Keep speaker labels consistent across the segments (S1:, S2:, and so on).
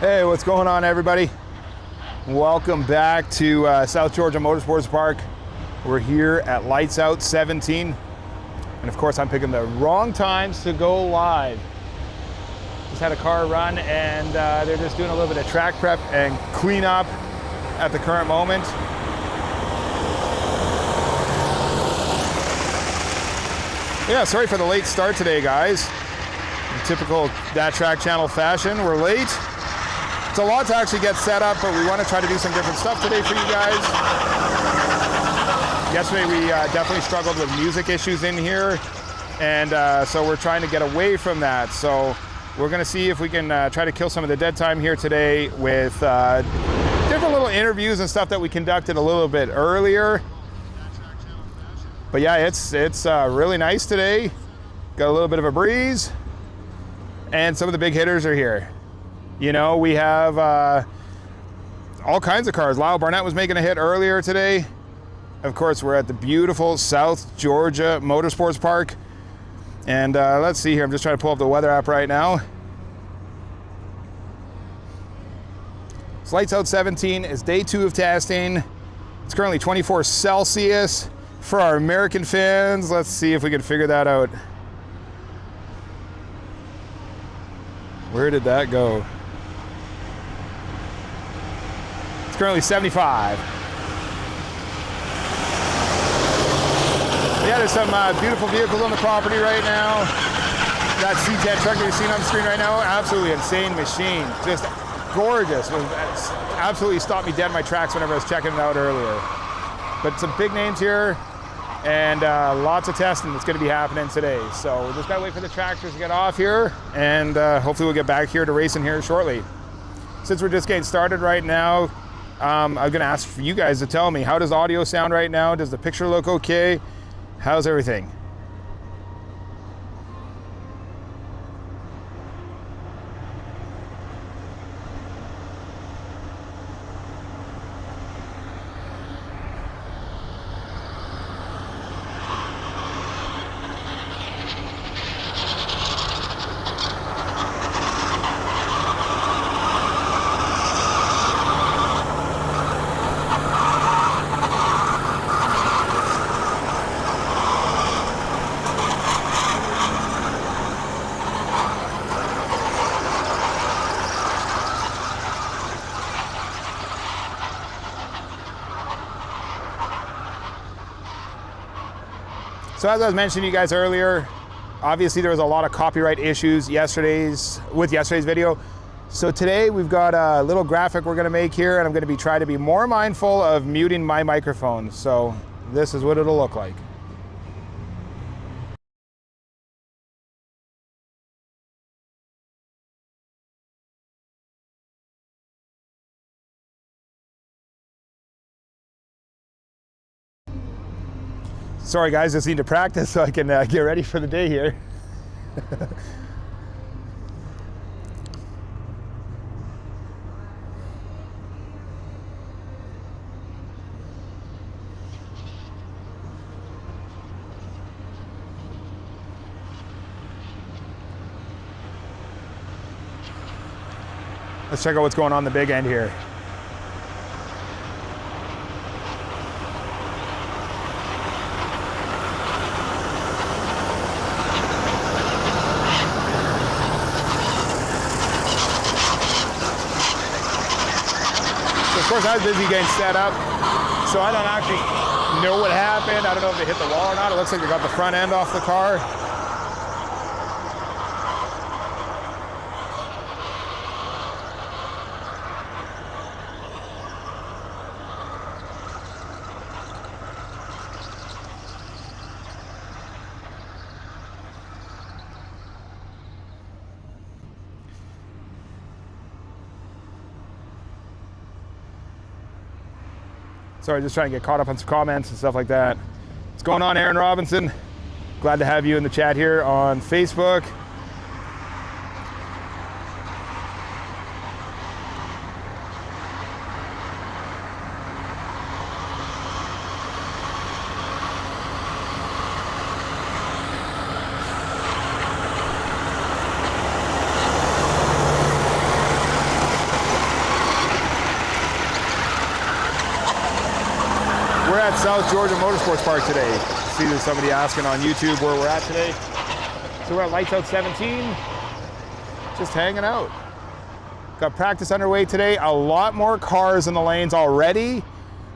S1: Hey, what's going on, everybody? Welcome back to South Georgia Motorsports Park. We're here at Lights Out 17. And of course, I'm picking the wrong times to go live. Just had a car run and they're just doing a little bit of track prep and cleanup at the current moment. Yeah, sorry for the late start today, guys. In typical That Track Channel fashion, we're late. It's a lot to actually get set up, but we want to try to do some different stuff today for you guys. Yesterday we definitely struggled with music issues in here, and so we're trying to get away from that. So we're going to see if we can try to kill some of the dead time here today with different little interviews and stuff that we conducted a little bit earlier. But yeah, it's really nice today. Got a little bit of a breeze, and some of the big hitters are here. You know, we have all kinds of cars. Lyle Barnett was making a hit earlier today. Of course, we're at the beautiful South Georgia Motorsports Park. And let's see here, I'm just trying to pull up the weather app right now. It's Lights Out 17, it's day 2 of testing. It's currently 24 Celsius for our American fans. Let's see if we can figure that out. Where did that go? It's currently 75. Yeah, there's some beautiful vehicles on the property right now. That C10 truck that you're seeing on the screen right now, absolutely insane machine. Just gorgeous. Absolutely stopped me dead in my tracks whenever I was checking it out earlier. But some big names here, and lots of testing that's going to be happening today. So we just got to wait for the tractors to get off here, and hopefully we'll get back here to racing here shortly. Since we're just getting started right now, I'm going to ask for you guys to tell me, how does audio sound right now? Does the picture look okay? How's everything? So as I was mentioning to you guys earlier, obviously there was a lot of copyright issues with yesterday's video. So today we've got a little graphic we're gonna make here, and I'm gonna be trying to be more mindful of muting my microphone. So this is what it'll look like. Sorry guys, just need to practice so I can get ready for the day here. Let's check out what's going on the big end here. Of course, I was busy getting set up, so I don't actually know what happened. I don't know if they hit the wall or not. It looks like they got the front end off the car. Sorry, just trying to get caught up on some comments and stuff like that. What's going on, Aaron Robinson? Glad to have you in the chat here on Facebook. at South Georgia Motorsports Park today. See, there's somebody asking on YouTube where we're at today. So we're at Lights Out 17, just hanging out. Got practice underway today. A lot more cars in the lanes already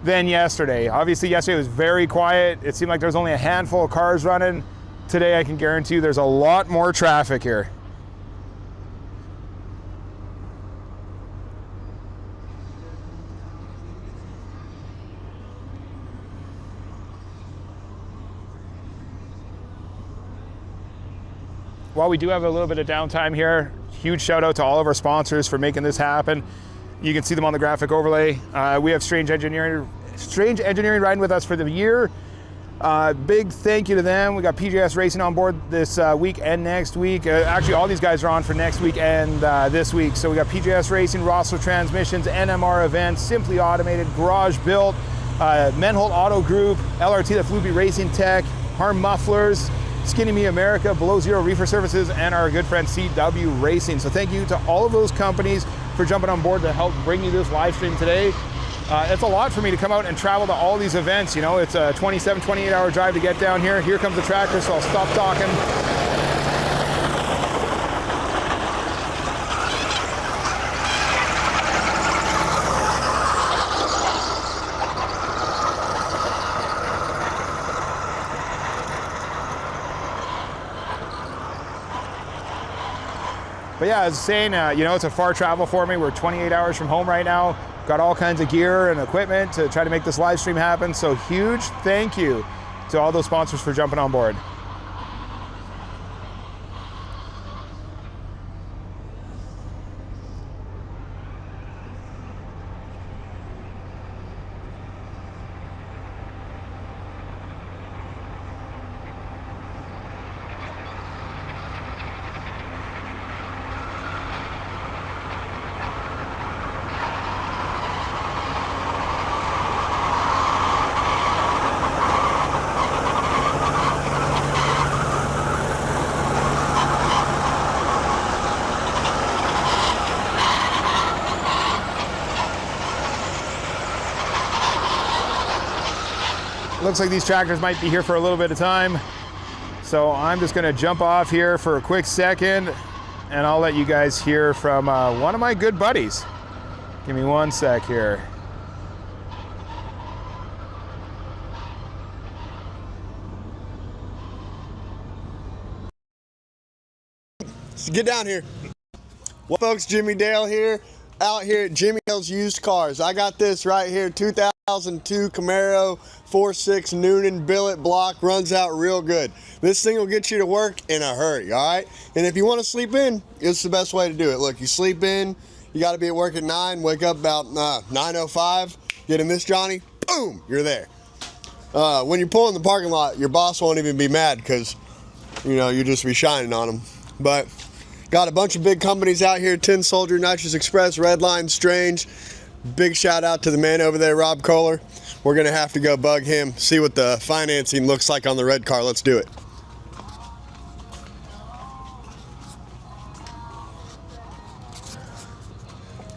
S1: than yesterday. Obviously, yesterday was very quiet. It seemed like there was only a handful of cars running. Today, I can guarantee you there's a lot more traffic here. While we do have a little bit of downtime here, huge shout out to all of our sponsors for making this happen. You can see them on the graphic overlay. We have Strange Engineering riding with us for the year. Big thank you to them. We got PJS Racing on board this week and next week. Actually, all these guys are on for next week and this week. So we got PJS Racing, Rossler Transmissions, NMR Events, Simply Automated, Garage Built, Menholt Auto Group, LRT, the Floopy Racing Tech, Harm Mufflers, Skinny Me America, Below Zero Reefer Services, and our good friend CW Racing. So thank you to all of those companies for jumping on board to help bring you this live stream today. It's a lot for me to come out and travel to all these events. You know, it's a 27, 28-hour drive to get down here. Here comes the tractor, so I'll stop talking. But yeah, as I was saying, you know, it's a far travel for me. We're 28 hours from home right now. Got all kinds of gear and equipment to try to make this live stream happen. So huge thank you to all those sponsors for jumping on board. Looks like these tractors might be here for a little bit of time. So I'm just gonna jump off here for a quick second and I'll let you guys hear from one of my good buddies. Give me one sec here.
S2: So get down here. Well, folks, Jimmy Dale here, out here at Jimmy Dale's Used Cars. I got this right here, 2002 Camaro 4.6 Noonan billet block, runs out real good. This thing will get you to work in a hurry, all right? And if you want to sleep in, it's the best way to do it. Look, you sleep in, you got to be at work at 9, wake up about 9:05, get in this Johnny, boom, you're there. When you pull in the parking lot, your boss won't even be mad because, you know, you just be shining on them. But got a bunch of big companies out here, Tin Soldier, Nitrous Express, Redline, Strange. Big shout out to the man over there, Rob Kohler. We're gonna have to go bug him, see what the financing looks like on the red car. Let's do it.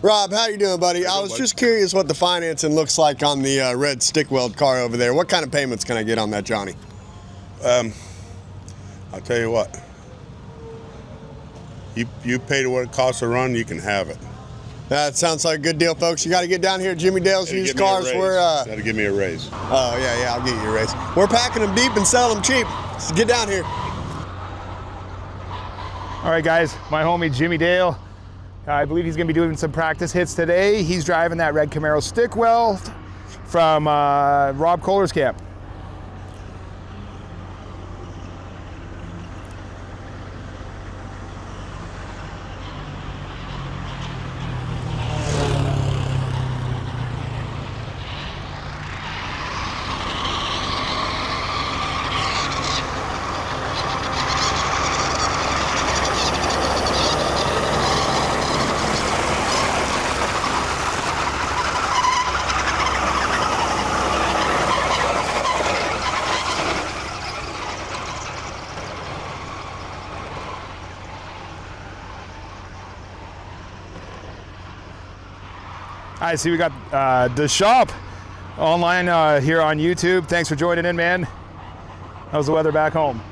S2: Rob, how you doing, buddy? I was just curious what the financing looks like on the red stick weld car over there. What kind of payments can I get on that, Johnny?
S3: I'll tell you what. You pay what it costs to run, you can have it.
S2: That sounds like a good deal, folks. You got to get down here at Jimmy Dale's Used Cars.
S3: Got to give me a raise.
S2: Oh, yeah, I'll get you a raise. We're packing them deep and selling them cheap. So get down here.
S1: All right, guys, my homie Jimmy Dale. I believe he's gonna be doing some practice hits today. He's driving that red Camaro stick weld from Rob Kohler's camp. I see we got the shop online here on YouTube. Thanks for joining in, man. How's the weather back home?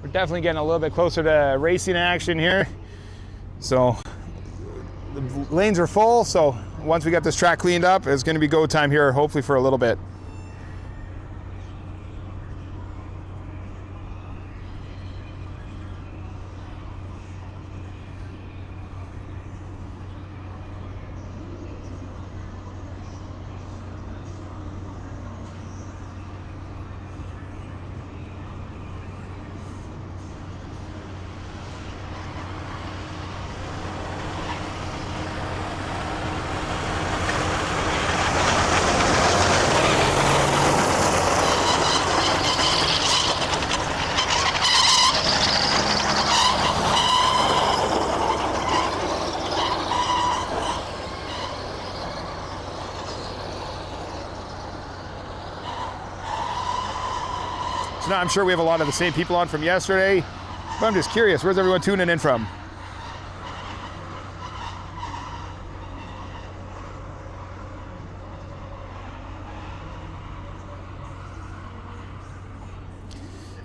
S1: We're definitely getting a little bit closer to racing action here. So the lanes are full, so once we get this track cleaned up, it's going to be go time here, hopefully for a little bit. So now I'm sure we have a lot of the same people on from yesterday, but I'm just curious, where's everyone tuning in from?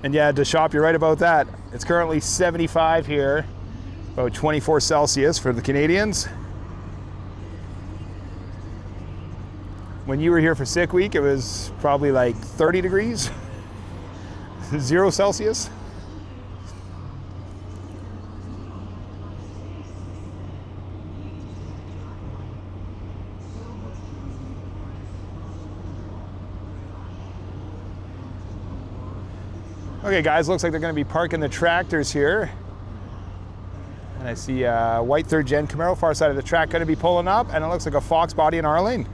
S1: And yeah, to shop, you're right about that. It's currently 75 here, about 24 Celsius for the Canadians. When you were here for sick week, it was probably like 30 degrees. 0 Celsius. Okay guys, looks like they're going to be parking the tractors here. And I see a white 3rd gen Camaro, far side of the track, going to be pulling up, and it looks like a Fox body in our lane.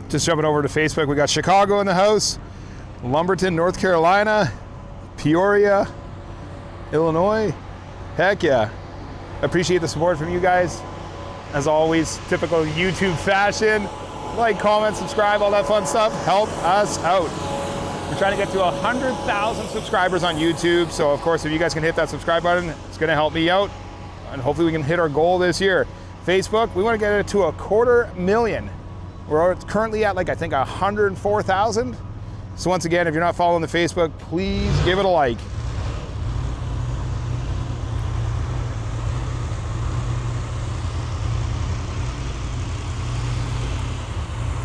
S1: Just jumping over to Facebook, we got Chicago in the house, Lumberton, North Carolina, Peoria, Illinois. Heck yeah. Appreciate the support from you guys. As always, typical YouTube fashion. Like, comment, subscribe, all that fun stuff. Help us out. We're trying to get to 100,000 subscribers on YouTube. So of course, if you guys can hit that subscribe button, it's gonna help me out. And hopefully we can hit our goal this year. Facebook, we wanna get it to 250,000. We're currently at like, I think 104,000. So once again, if you're not following the Facebook, please give it a like.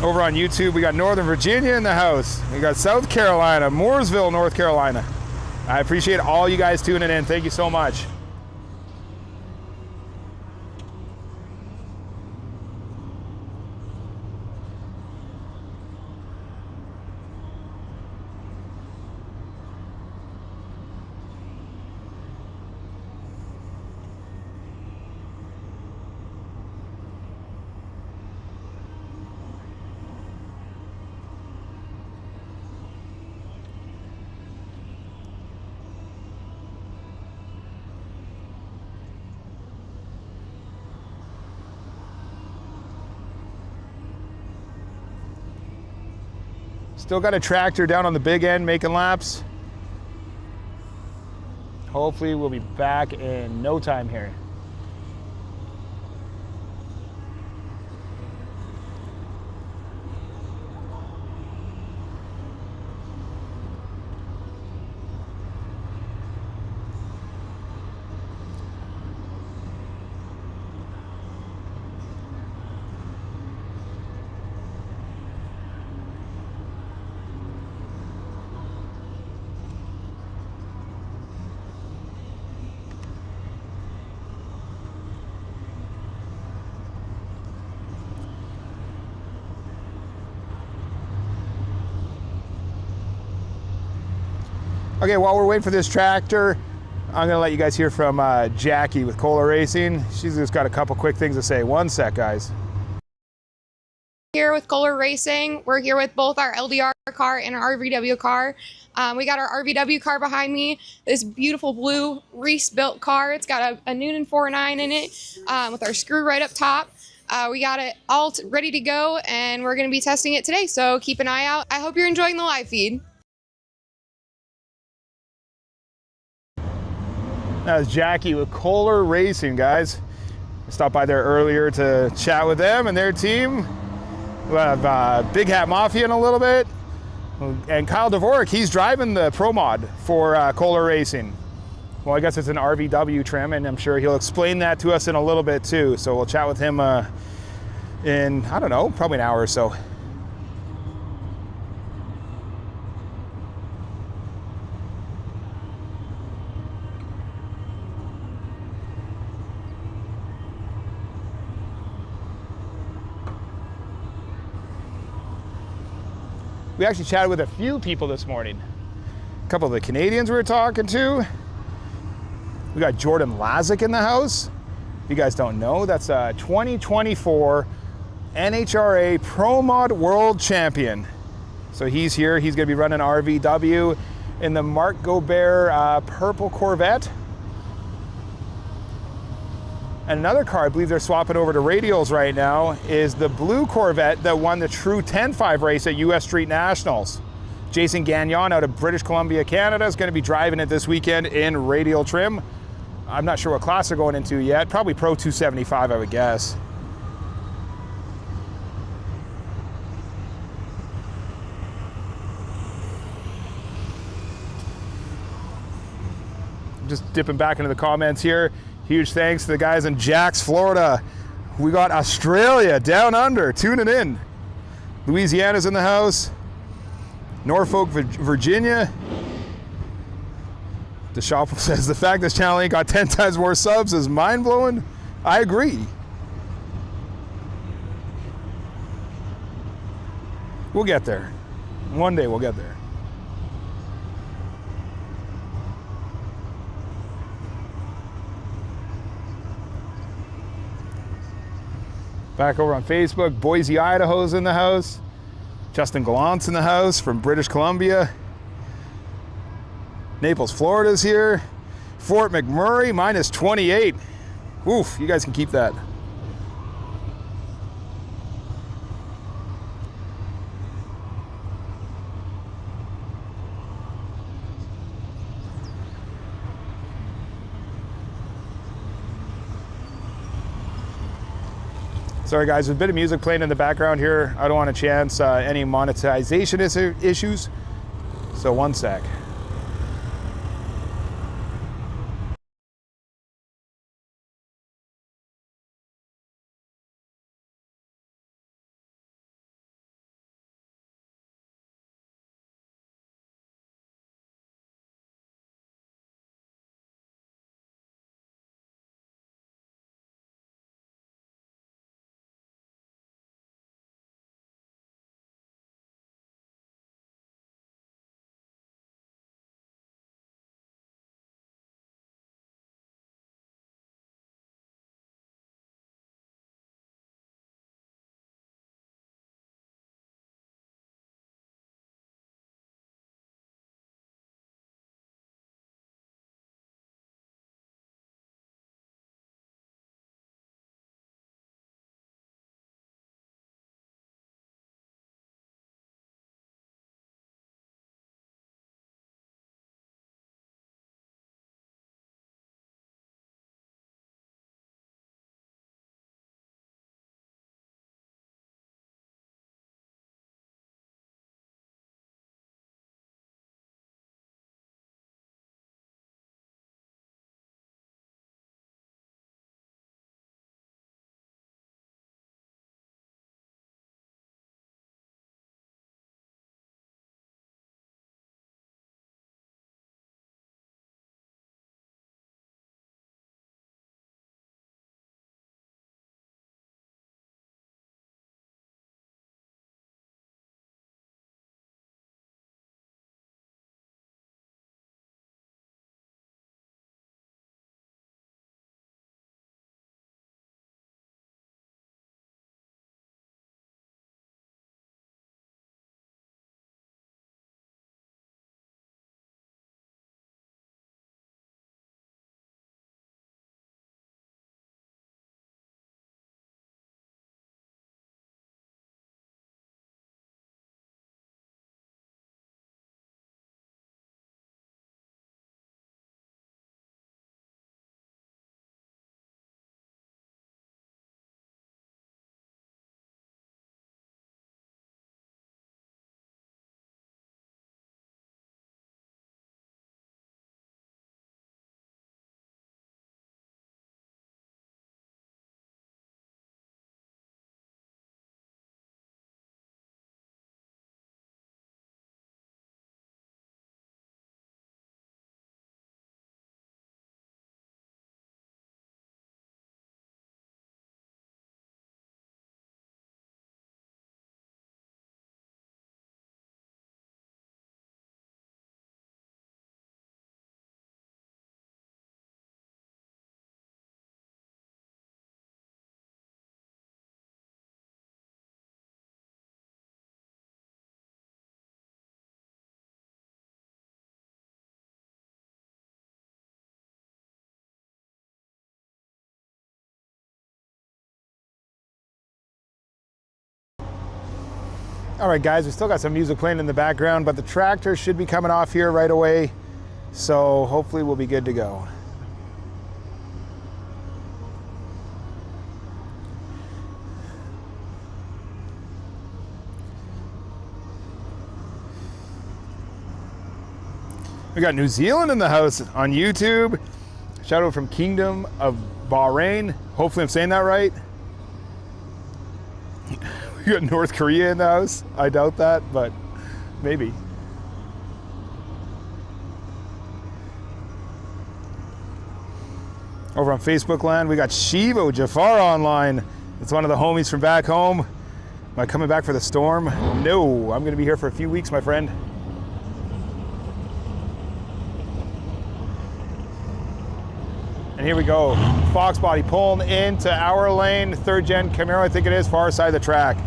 S1: Over on YouTube, we got Northern Virginia in the house. We got South Carolina, Mooresville, North Carolina. I appreciate all you guys tuning in. Thank you so much. Still got a tractor down on the big end making laps. Hopefully we'll be back in no time here. Okay, while we're waiting for this tractor, I'm gonna let you guys hear from Jackie with Kohler Racing. She's just got a couple quick things to say. One sec, guys.
S4: Here with Kohler Racing. We're here with both our LDR car and our RVW car. We got our RVW car behind me, this beautiful blue Reese built car. It's got a Noonan 4.9 in it with our screw right up top. We got it all ready to go, and we're going to be testing it today, so keep an eye out. I hope you're enjoying the live feed.
S1: That was Jackie with Kohler Racing, guys. I stopped by there earlier to chat with them and their team. We'll have Big Hat Mafia in a little bit. And Kyle Dvorak, he's driving the Pro Mod for Kohler Racing. Well, I guess it's an RVW trim, and I'm sure he'll explain that to us in a little bit too. So we'll chat with him in, I don't know, probably an hour or so. We actually chatted with a few people this morning. A couple of the Canadians we were talking to. We got Jordan Lazick in the house. If you guys don't know, that's a 2024 NHRA Pro Mod World Champion. So he's here. He's going to be running RVW in the Marc Gobert purple Corvette. And another car I believe they're swapping over to radials right now is the blue Corvette that won the True 10.5 race at US Street Nationals. Jason Gagnon out of British Columbia, Canada is going to be driving it this weekend in radial trim. I'm not sure what class they're going into yet. Probably Pro 275, I would guess. Just dipping back into the comments here. Huge thanks to the guys in Jax, Florida. We got Australia down under tuning in. Louisiana's in the house. Norfolk, Virginia. The shop says the fact this channel ain't got 10 times more subs is mind-blowing. I agree. We'll get there. One day we'll get there. Back over on Facebook, Boise, Idaho's in the house. Justin Gallant's in the house from British Columbia. Naples, Florida's here. Fort McMurray, minus 28. Oof, you guys can keep that. Sorry guys, there's a bit of music playing in the background here. I don't want to chance any monetization issues. So one sec. All right, guys, we still got some music playing in the background, but the tractor should be coming off here right away. So hopefully we'll be good to go. We got New Zealand in the house on YouTube. Shout out from Kingdom of Bahrain. Hopefully I'm saying that right. We got North Korea in the house. I doubt that, but maybe. Over on Facebook land, we got Shivo Jafar online. It's one of the homies from back home. Am I coming back for the storm? No, I'm gonna be here for a few weeks, my friend. And here we go, Fox body pulling into our lane, 3rd gen Camaro, I think it is, far side of the track.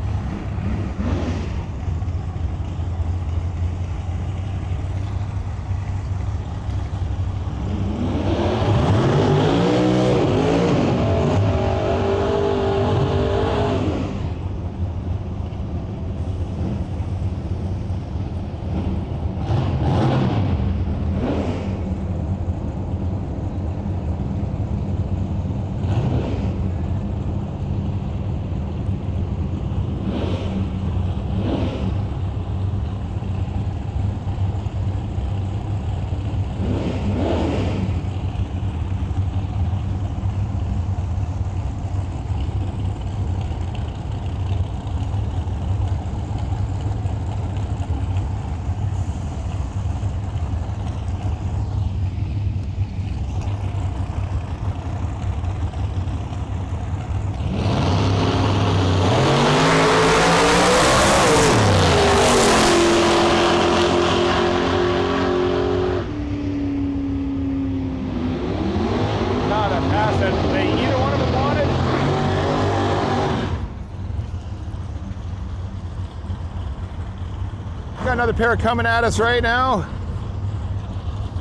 S1: Got another pair coming at us right now.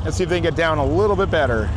S1: Let's see if they can get down a little bit better.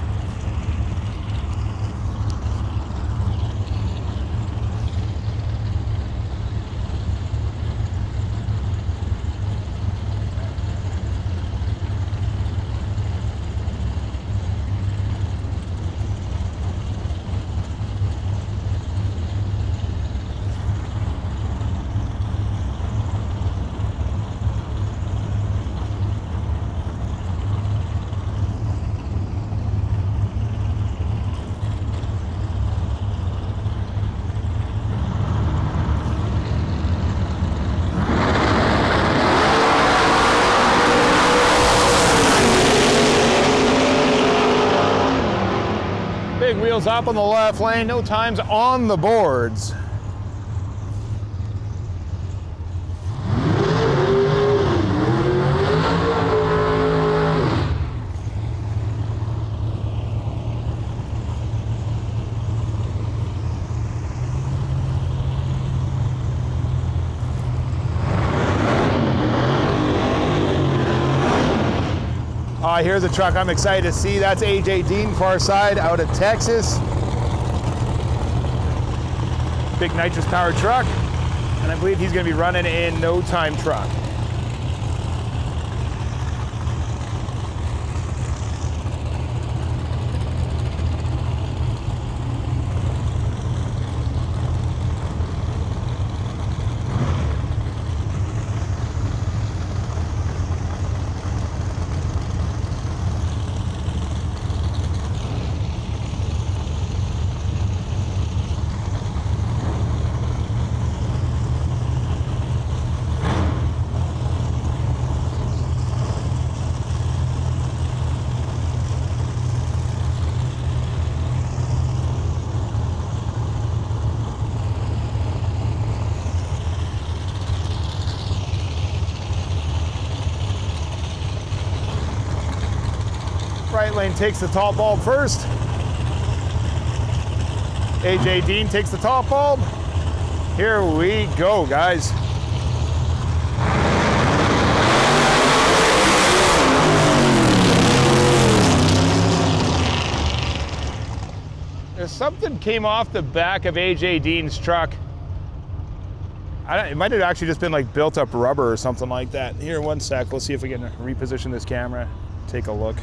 S1: Big wheels up on the left lane, no times on the boards. Here's a truck I'm excited to see. That's AJ Dean, far side, out of Texas. Big nitrous powered truck. And I believe he's gonna be running in no time truck. Right lane takes the top bulb first. AJ Dean takes the top bulb. Here we go, guys. There's something came off the back of AJ Dean's truck. It might have actually just been like built up rubber or something like that. Here, one sec. We'll see if we can reposition this camera. Take a look.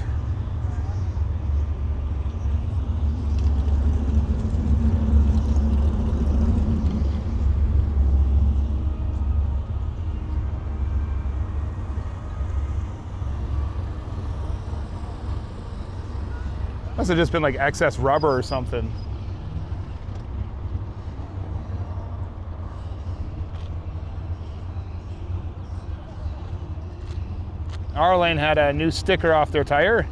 S1: Must have just been like excess rubber or something. Our lane had a new sticker off their tire.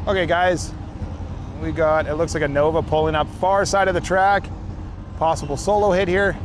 S1: Okay guys, we got, it looks like a Nova pulling up far side of the track. Possible solo hit here.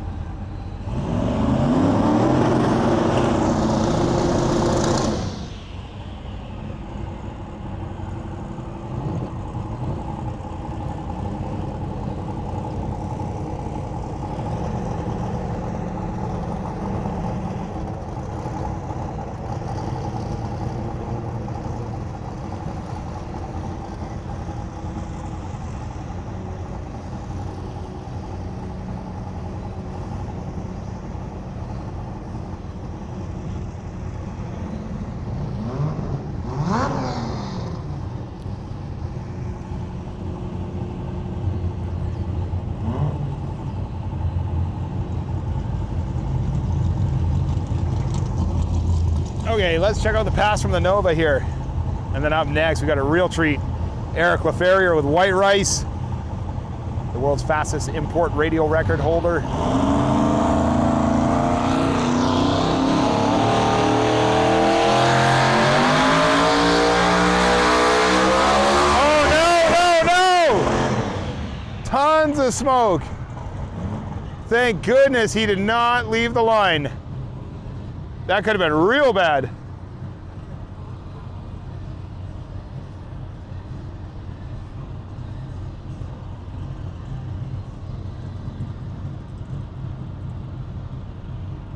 S1: Okay, let's check out the pass from the Nova here. And then up next, we got a real treat. Eric Leferior with White Rice, the world's fastest import radial record holder. Tons of smoke. Thank goodness he did not leave the line. That could have been real bad.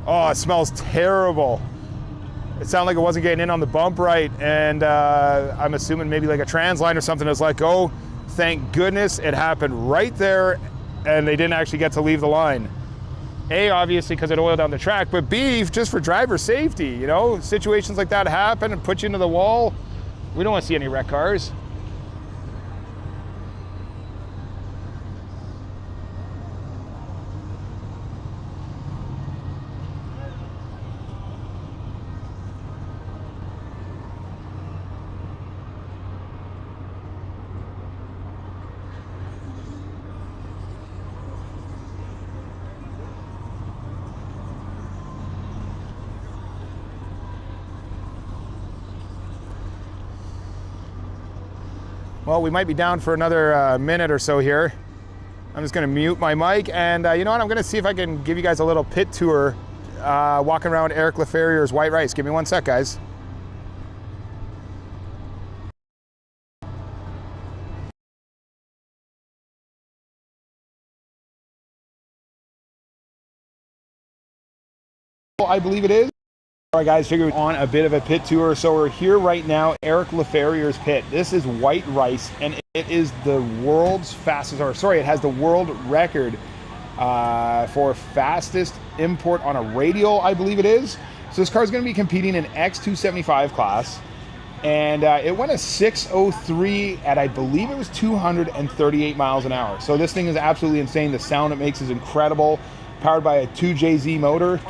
S1: Oh, it smells terrible. It sounded like it wasn't getting in on the bump right, and I'm assuming maybe like a trans line or something was let go. Thank goodness it happened right there, and they didn't actually get to leave the line. A, obviously because it oiled down the track, but B, just for driver safety, you know? Situations like that happen and put you into the wall. We don't want to see any wrecked cars. Well, we might be down for another minute or so here. I'm just gonna mute my mic, and you know what? I'm gonna see if I can give you guys a little pit tour, walking around Eric Leferior's White Rice. Give me one sec, guys. I believe it is. All right, guys, figured on a bit of a pit tour. So we're here right now, Eric Leferior's pit. This is White Rice, and it is the world's fastest, or sorry, it has the world record for fastest import on a radial, I believe it is. So this car is going to be competing in X275 class, and it went a 6:03 at, I believe it was 238 miles an hour. So this thing is absolutely insane. The sound it makes is incredible. Powered by a 2JZ motor.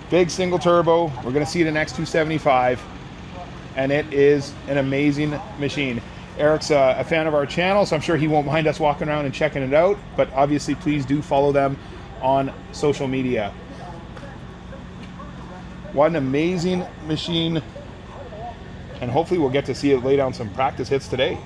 S1: Big single turbo. We're going to see it in X275, and it is an amazing machine. Eric's a fan of our channel, so I'm sure he won't mind us walking around and checking it out, but obviously please do follow them on social media. What an amazing machine, and hopefully we'll get to see it lay down some practice hits today.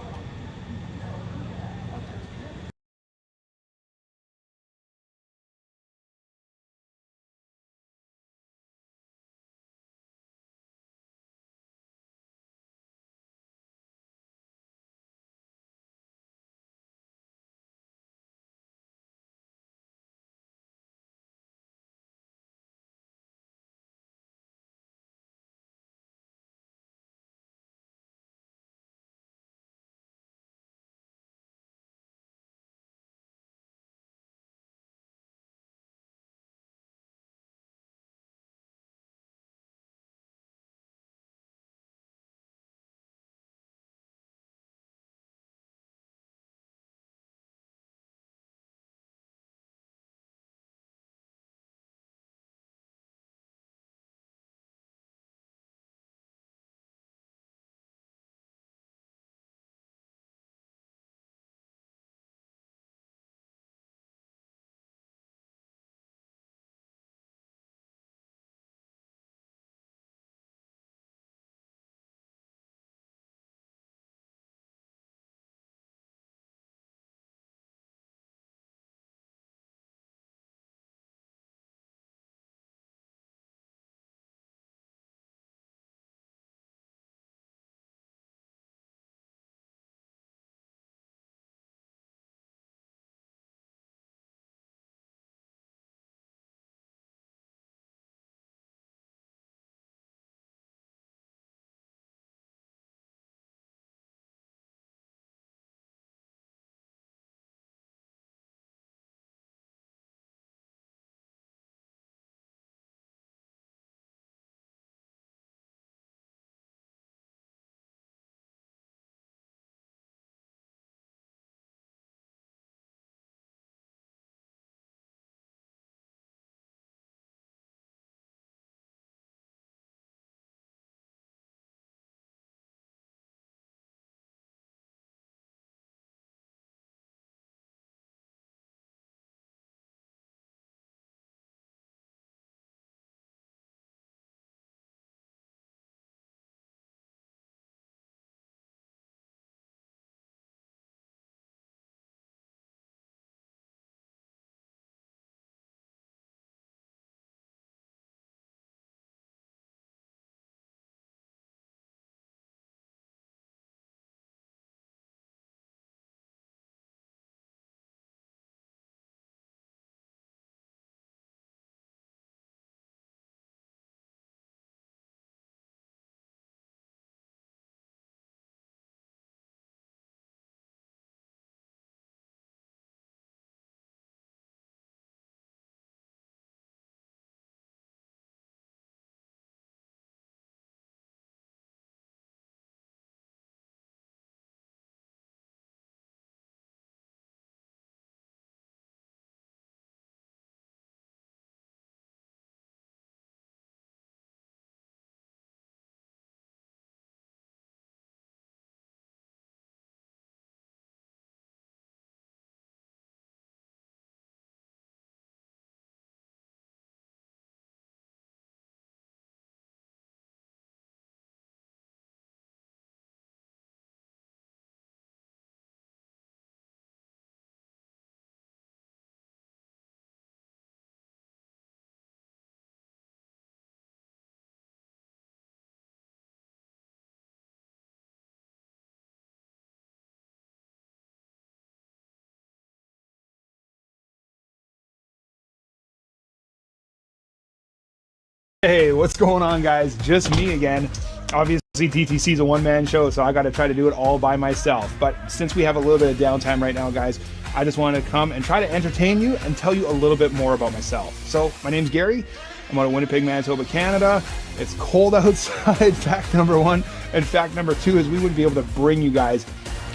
S1: Hey, what's going on, guys? Just me again. Obviously, TTC is a one-man show, so I got to try to do it all by myself. But since we have a little bit of downtime right now, guys, I just want to come and try to entertain you and tell you a little bit more about myself. So, my name's Gary. I'm out of Winnipeg, Manitoba, Canada. It's cold outside, fact number one. And fact number two is we wouldn't be able to bring you guys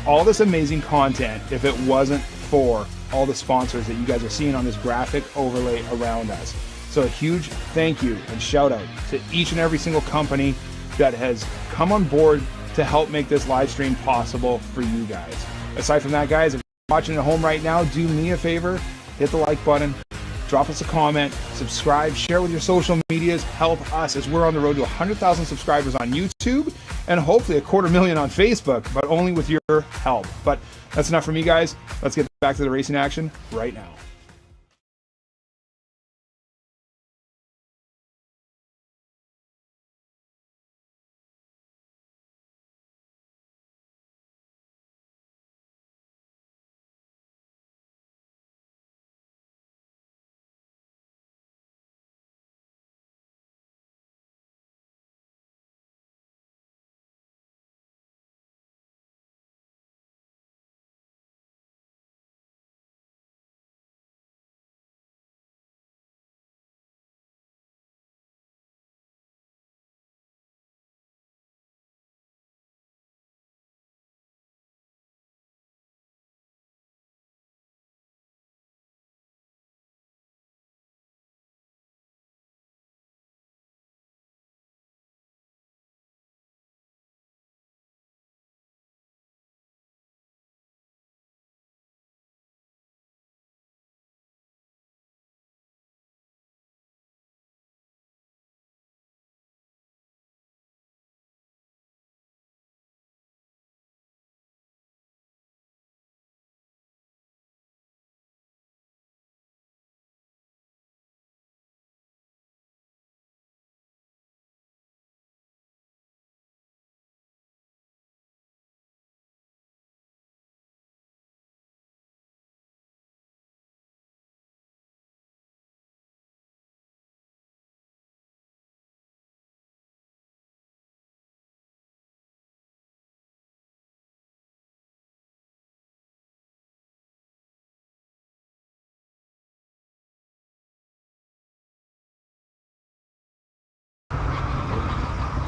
S1: all this amazing content if it wasn't for all the sponsors that you guys are seeing on this graphic overlay around us. So a huge thank you and shout out to each and every single company that has come on board to help make this live stream possible for you guys. Aside from that, guys, if you're watching at home right now, do me a favor, hit the like button, drop us a comment, subscribe, share with your social medias, help us as we're on the road to 100,000 subscribers on YouTube and hopefully 250,000 on Facebook, but only with your help. But that's enough for me, guys. Let's get back to the racing action right now.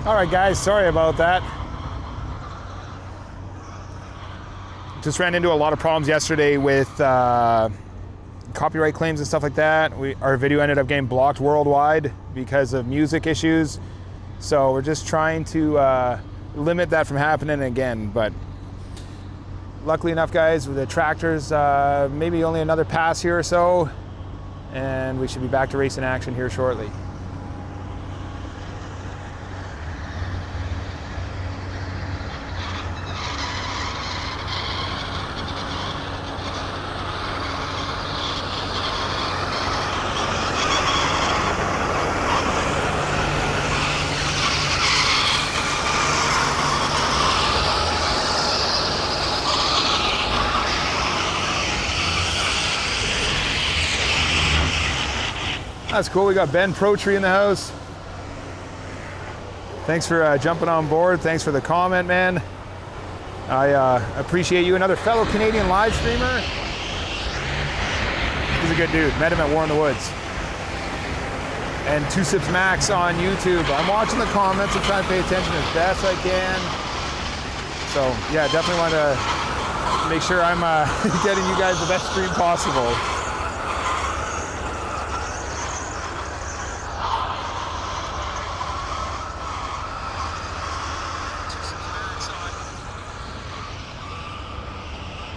S1: All right, guys, sorry about that. Just ran into a lot of problems yesterday with copyright claims and stuff like that. Our video ended up getting blocked worldwide because of music issues. So we're just trying to limit that from happening again. But luckily enough, guys, with the tractors, maybe only another pass here or so, and we should be back to racing action here shortly. That's cool. We got Ben Protree in the house. Thanks for jumping on board. Thanks for the comment, man. I appreciate you. Another fellow Canadian live streamer. He's a good dude. Met him at War in the Woods. And Two Sips Max on YouTube. I'm watching the comments and trying to pay attention as best I can. So yeah, definitely want to make sure I'm getting you guys the best stream possible.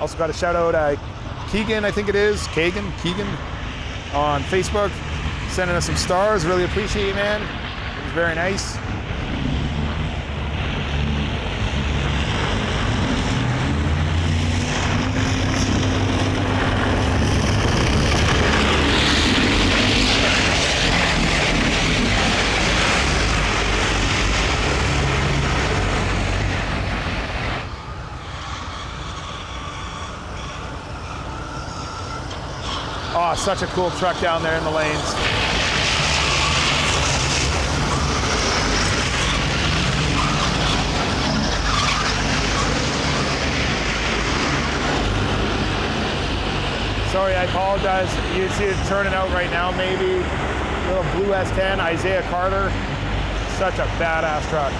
S1: Also got a shout out Keegan, I think it is, Keegan on Facebook, sending us some stars. Really appreciate it, man. It was very nice. Oh, such a cool truck down there in the lanes. Sorry, I apologize. You see it turning out right now, maybe. Little blue S10, Isaiah Carter. Such a badass truck.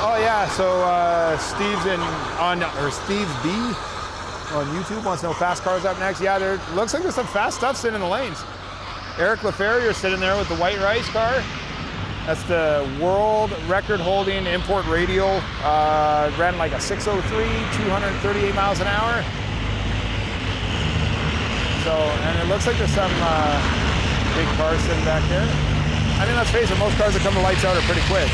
S1: Oh yeah, so Steve's B on YouTube wants to know fast cars up next. Yeah, there looks like there's some fast stuff sitting in the lanes. Eric Leferior sitting there with the white rice car. That's the world record holding import radial. Ran like a 603, 238 miles an hour. So, and it looks like there's some big cars sitting back there. I mean, let's face it, most cars that come to lights out are pretty quick.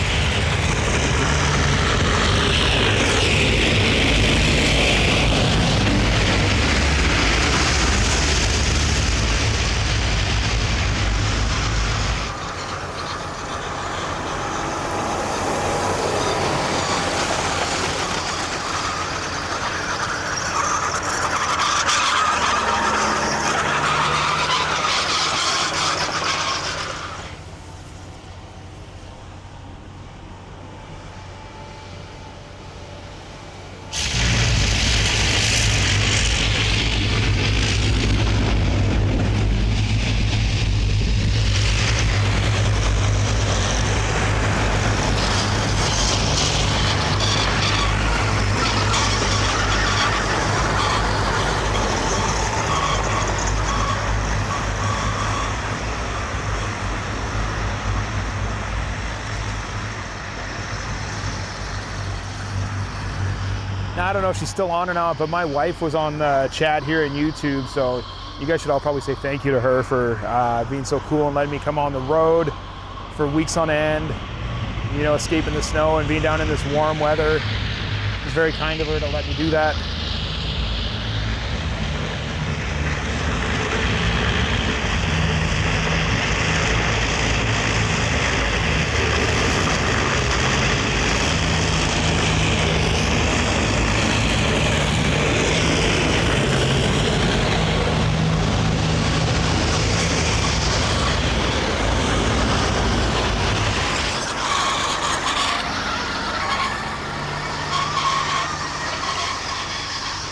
S1: I don't know if she's still on or not, but my wife was on the chat here in YouTube, so you guys should all probably say thank you to her for being so cool and letting me come on the road for weeks on end, you know, escaping the snow and being down in this warm weather. It was very kind of her to let me do that.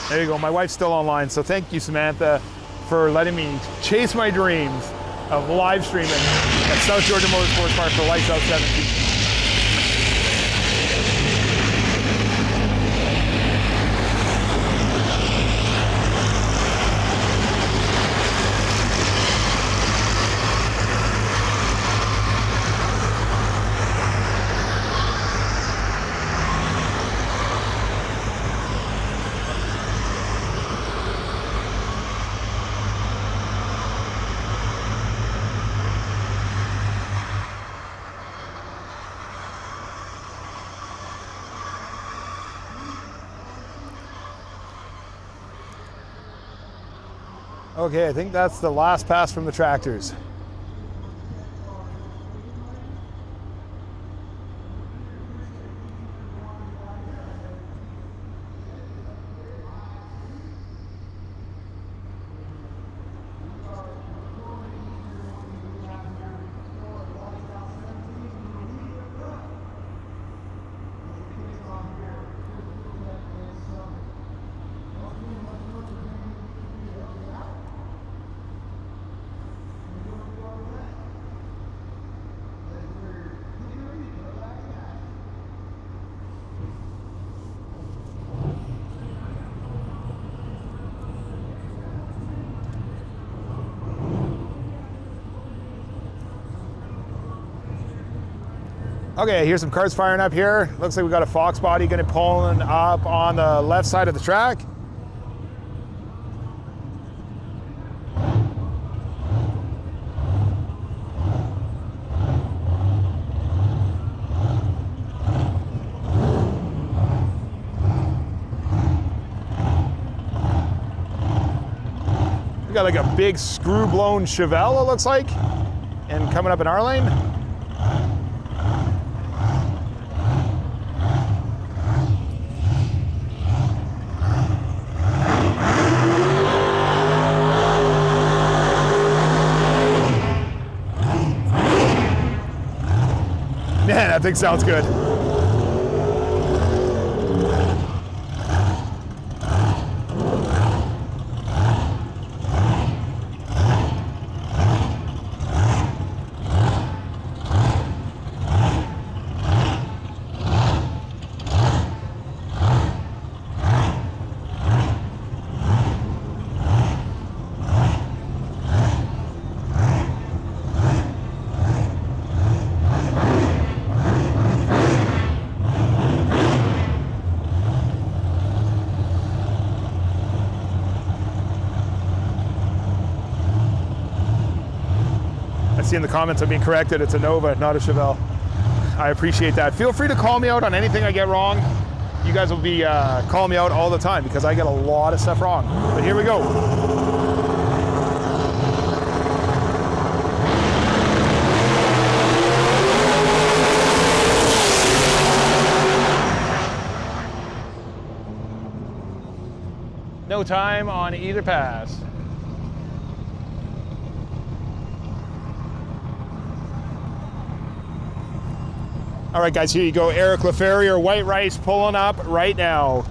S1: There you go, my wife's still online, so thank you, Samantha, for letting me chase my dreams of live streaming at South Georgia Motorsports Park for Lights Out 17. Okay, I think that's the last pass from the tractors. Okay, here's some cars firing up here. Looks like we got a Fox body gonna pulling up on the left side of the track. We got like a big screw-blown Chevelle, it looks like, and coming up in our lane. That thing sounds good. I see in the comments I'm being corrected. It's a Nova, not a Chevelle. I appreciate that. Feel free to call me out on anything I get wrong. You guys will be calling me out all the time because I get a lot of stuff wrong. But here we go. No time on either pass. All right, guys, here you go. Eric Leferior, White Rice, pulling up right now.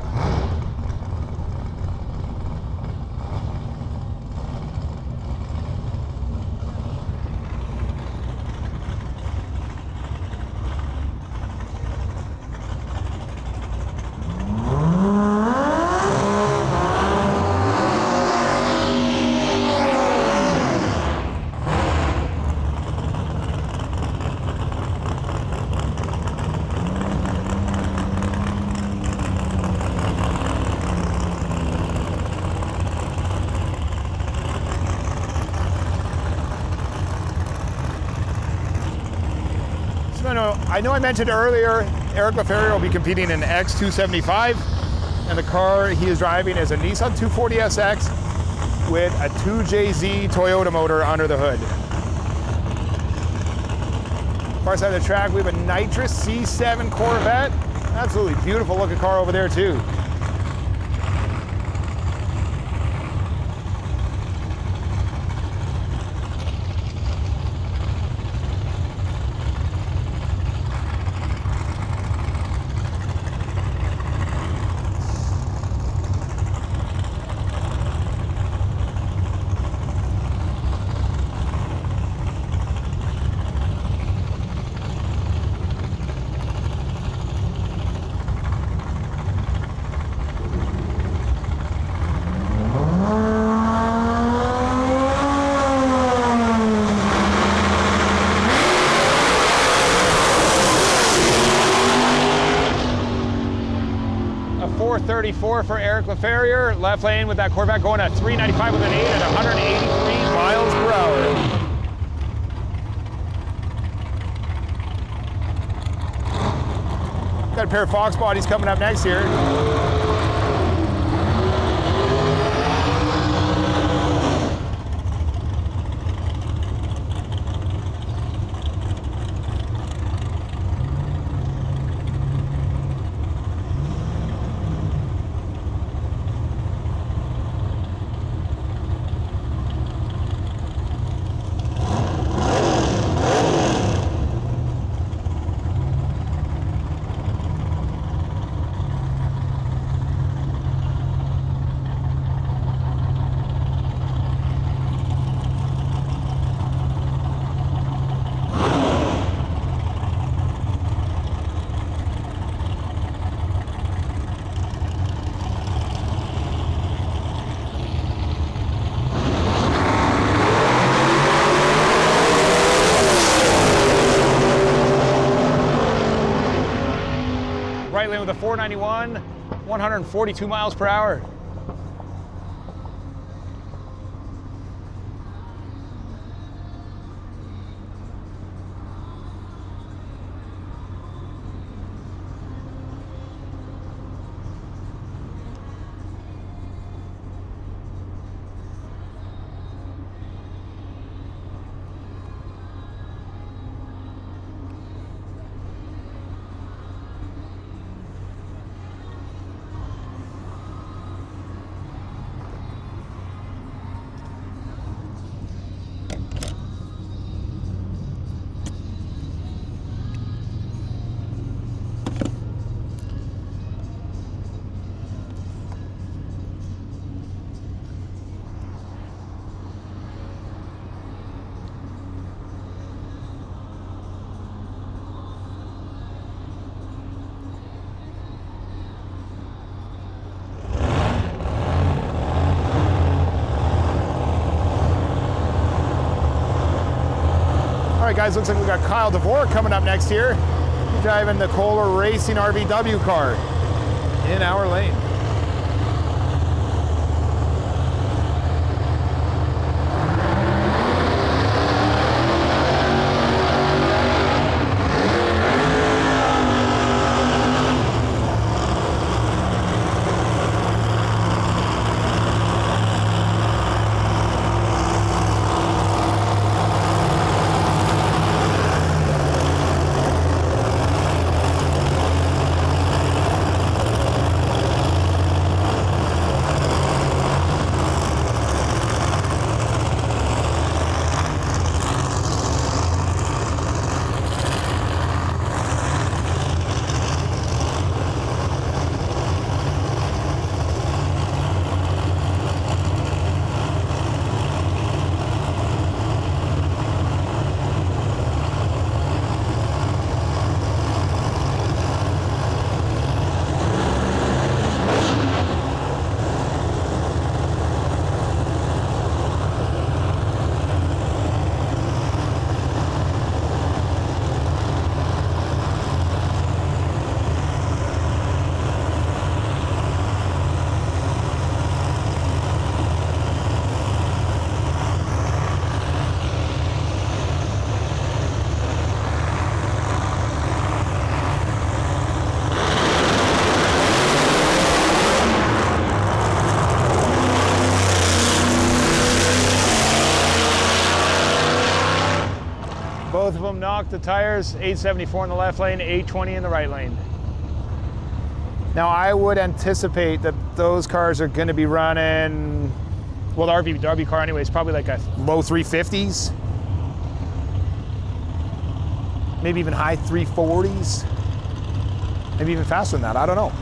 S1: I know I mentioned earlier, Eric Leferior will be competing in X275, and the car he is driving is a Nissan 240SX with a 2JZ Toyota motor under the hood. Far side of the track, we have a nitrous C7 Corvette. Absolutely beautiful looking car over there too. A 434 for Eric Leferior, left lane with that Corvette going at 395 with an 8 at 183 miles per hour. Got a pair of Fox bodies coming up next here. Right lane with a 491, 142 miles per hour. guys, looks like we got Kyle DeVore coming up next here, driving the Kohler Racing RVW car in our lane. Both of them knocked the tires, 874 in the left lane, 820 in the right lane. Now I would anticipate that those cars are going to be running, well, the RVW car anyway is probably like a low 350s, maybe even high 340s, maybe even faster than that, I don't know.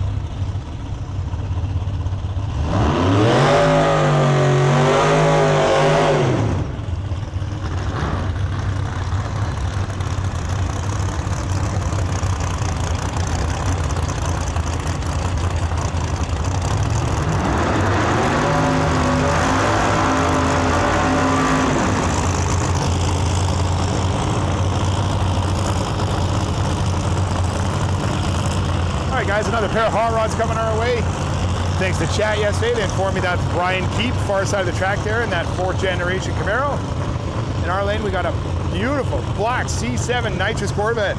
S1: All right, guys, another pair of hot rods coming our way. Thanks to chat yesterday, they informed me that's Brian Keep, far side of the track there in that 4th generation Camaro. In our lane, we got a beautiful black C7 nitrous Corvette.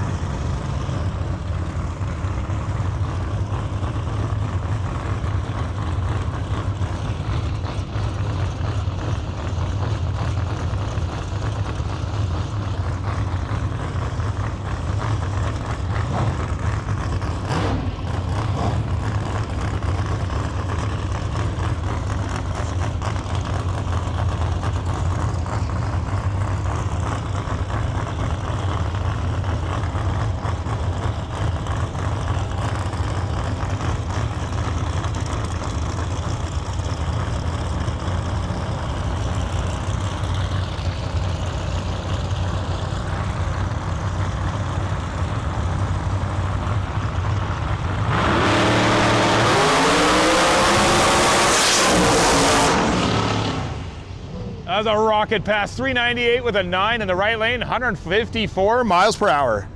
S1: That was a rocket pass, 398 with a 9 in the right lane, 154 miles per hour.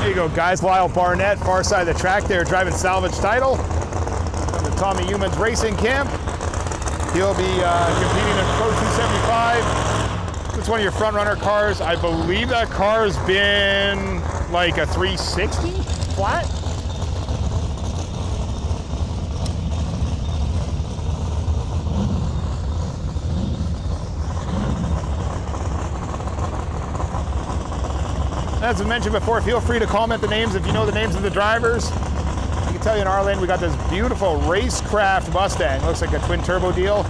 S1: There you go, guys. Lyle Barnett, far side of the track there, driving salvage title from the Tommy Humans Racing Camp. He'll be competing in Pro 275. It's one of your front runner cars. I believe that car's been like a 360 flat. As I mentioned before, feel free to comment the names if you know the names of the drivers. I can tell you in our lane, we got this beautiful Racecraft Mustang. Looks like a twin turbo deal.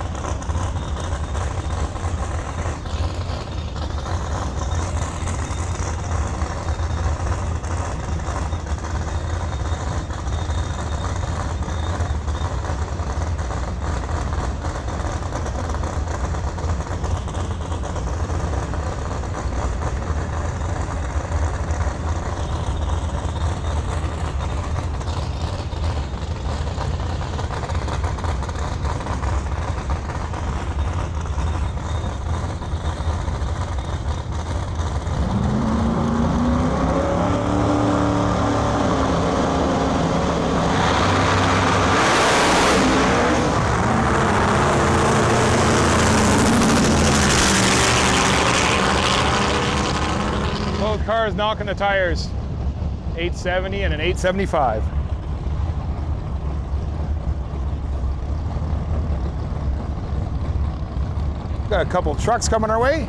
S1: cars knocking the tires. 870 and an 875. Got a couple trucks coming our way.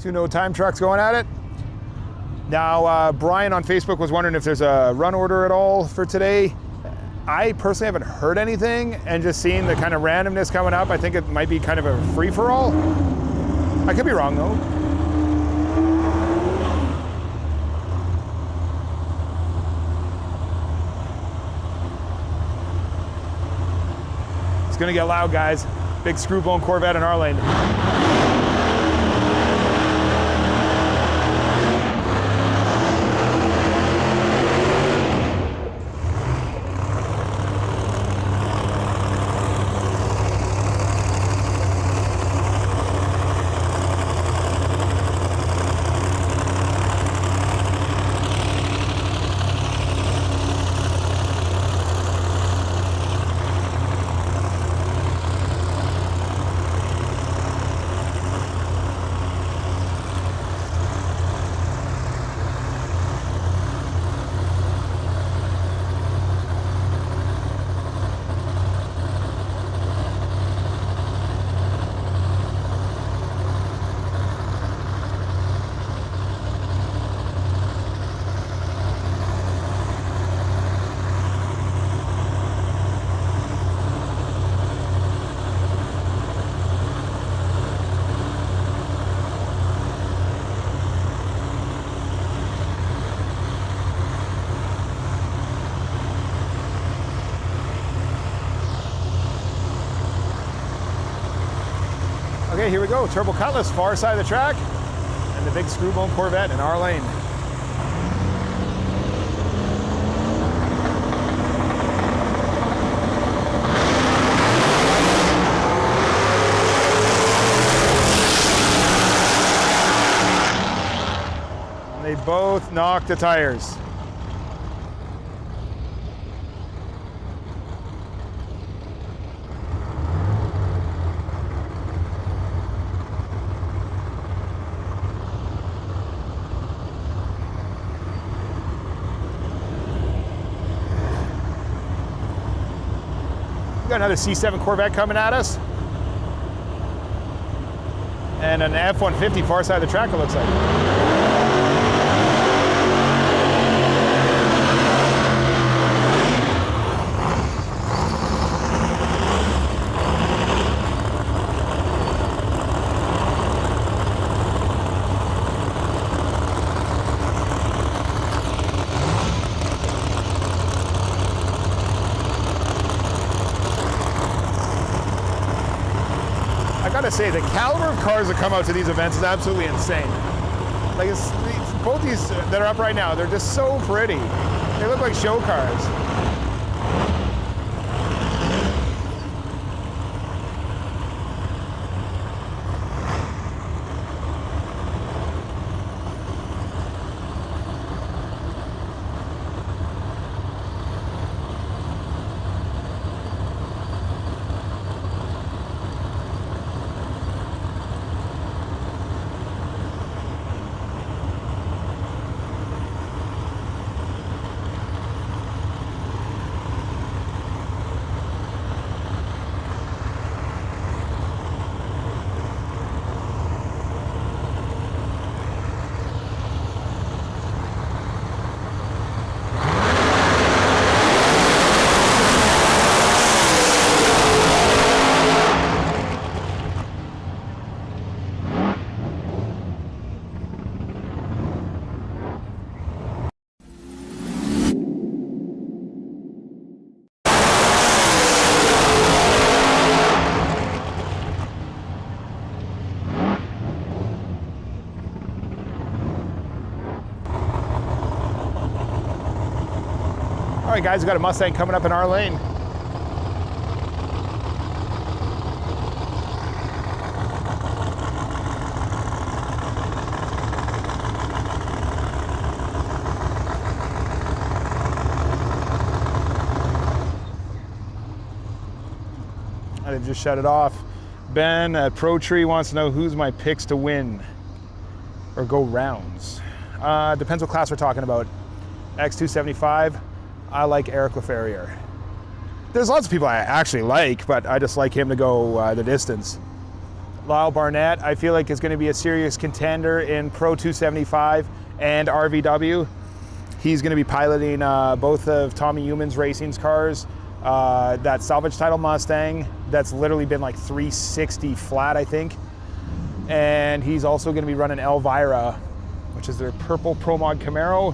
S1: Two no time trucks going at it. Now, Brian on Facebook was wondering if there's a run order at all for today. I personally haven't heard anything, and just seeing the kind of randomness coming up, I think it might be kind of a free-for-all. I could be wrong though. It's gonna get loud, guys. Big screw-blown Corvette in our lane. Okay, here we go. Turbo Cutlass, far side of the track, and the big screw-bone Corvette in our lane. And they both knocked the tires. Got another C7 Corvette coming at us. And an F-150 far side of the track, it looks like. I gotta say, the caliber of cars that come out to these events is absolutely insane. Like, it's Both these that are up right now, they're just so pretty. They look like show cars. All right, guys, we got a Mustang coming up in our lane. I did just shut it off. Ben at Pro Tree wants to know who's my picks to win or go rounds. Depends what class we're talking about. X275. I like Eric Leferior. There's lots of people I actually like, but I just like him to go the distance. Lyle Barnett, I feel like is going to be a serious contender in Pro 275 and RVW. He's going to be piloting both of Tommy Euman's Racing's cars. That salvage title Mustang, that's literally been like 360 flat, I think. And he's also going to be running Elvira, which is their purple Pro Mod Camaro.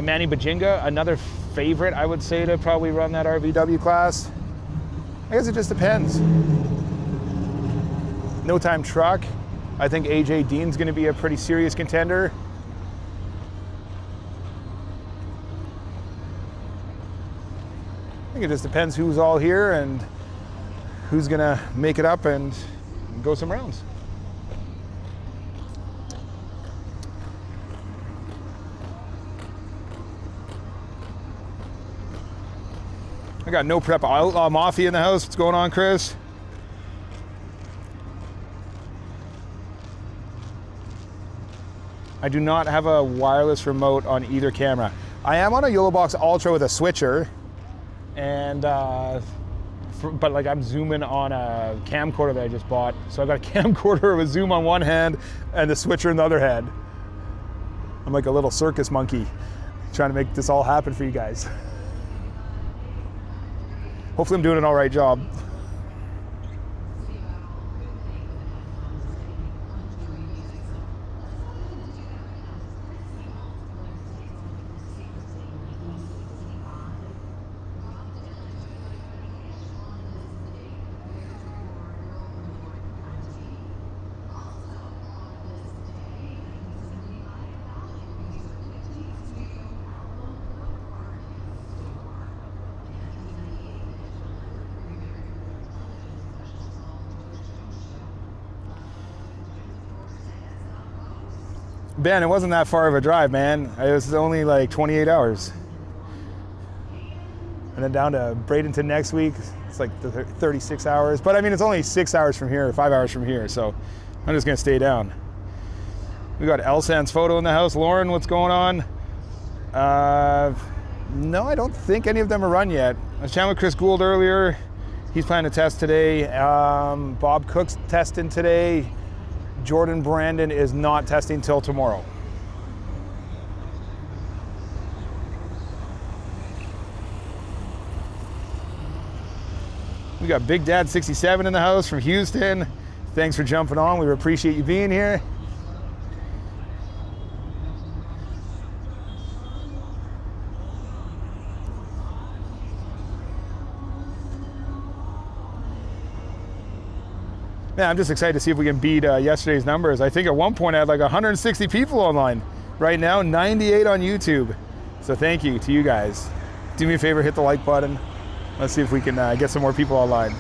S1: Manny Bajinga, another favorite, I would say, to probably run that RVW class. I guess it just depends. No Time Truck, I think AJ Dean's going to be a pretty serious contender. I think it just depends who's all here and who's going to make it up and go some rounds. I got no prep Outlaw Mafia in the house. What's going on, Chris? I do not have a wireless remote on either camera. I am on a YOLOBox Ultra with a switcher, and but like I'm zooming on a camcorder that I just bought. So I've got a camcorder with zoom on one hand and the switcher in the other hand. I'm like a little circus monkey trying to make this all happen for you guys. Hopefully I'm doing an all right job. Ben, it wasn't that far of a drive, man. It was only like 28 hours. And then down to Bradenton next week, it's like 36 hours. But I mean, it's only 6 hours from here, 5 hours from here, so I'm just gonna stay down. We got Elsan's photo in the house. Lauren, what's going on? No, I don't think any of them are run yet. I was chatting with Chris Gould earlier. He's planning to test today. Bob Cook's testing today. Jordan Brandon is not testing till tomorrow. We got Big Dad 67 in the house from Houston. Thanks for jumping on. We appreciate you being here. Man, I'm just excited to see if we can beat yesterday's numbers. I think at one point I had like 160 people online. right now, 98 on YouTube. So thank you to you guys. Do me a favor, hit the like button. Let's see if we can get some more people online.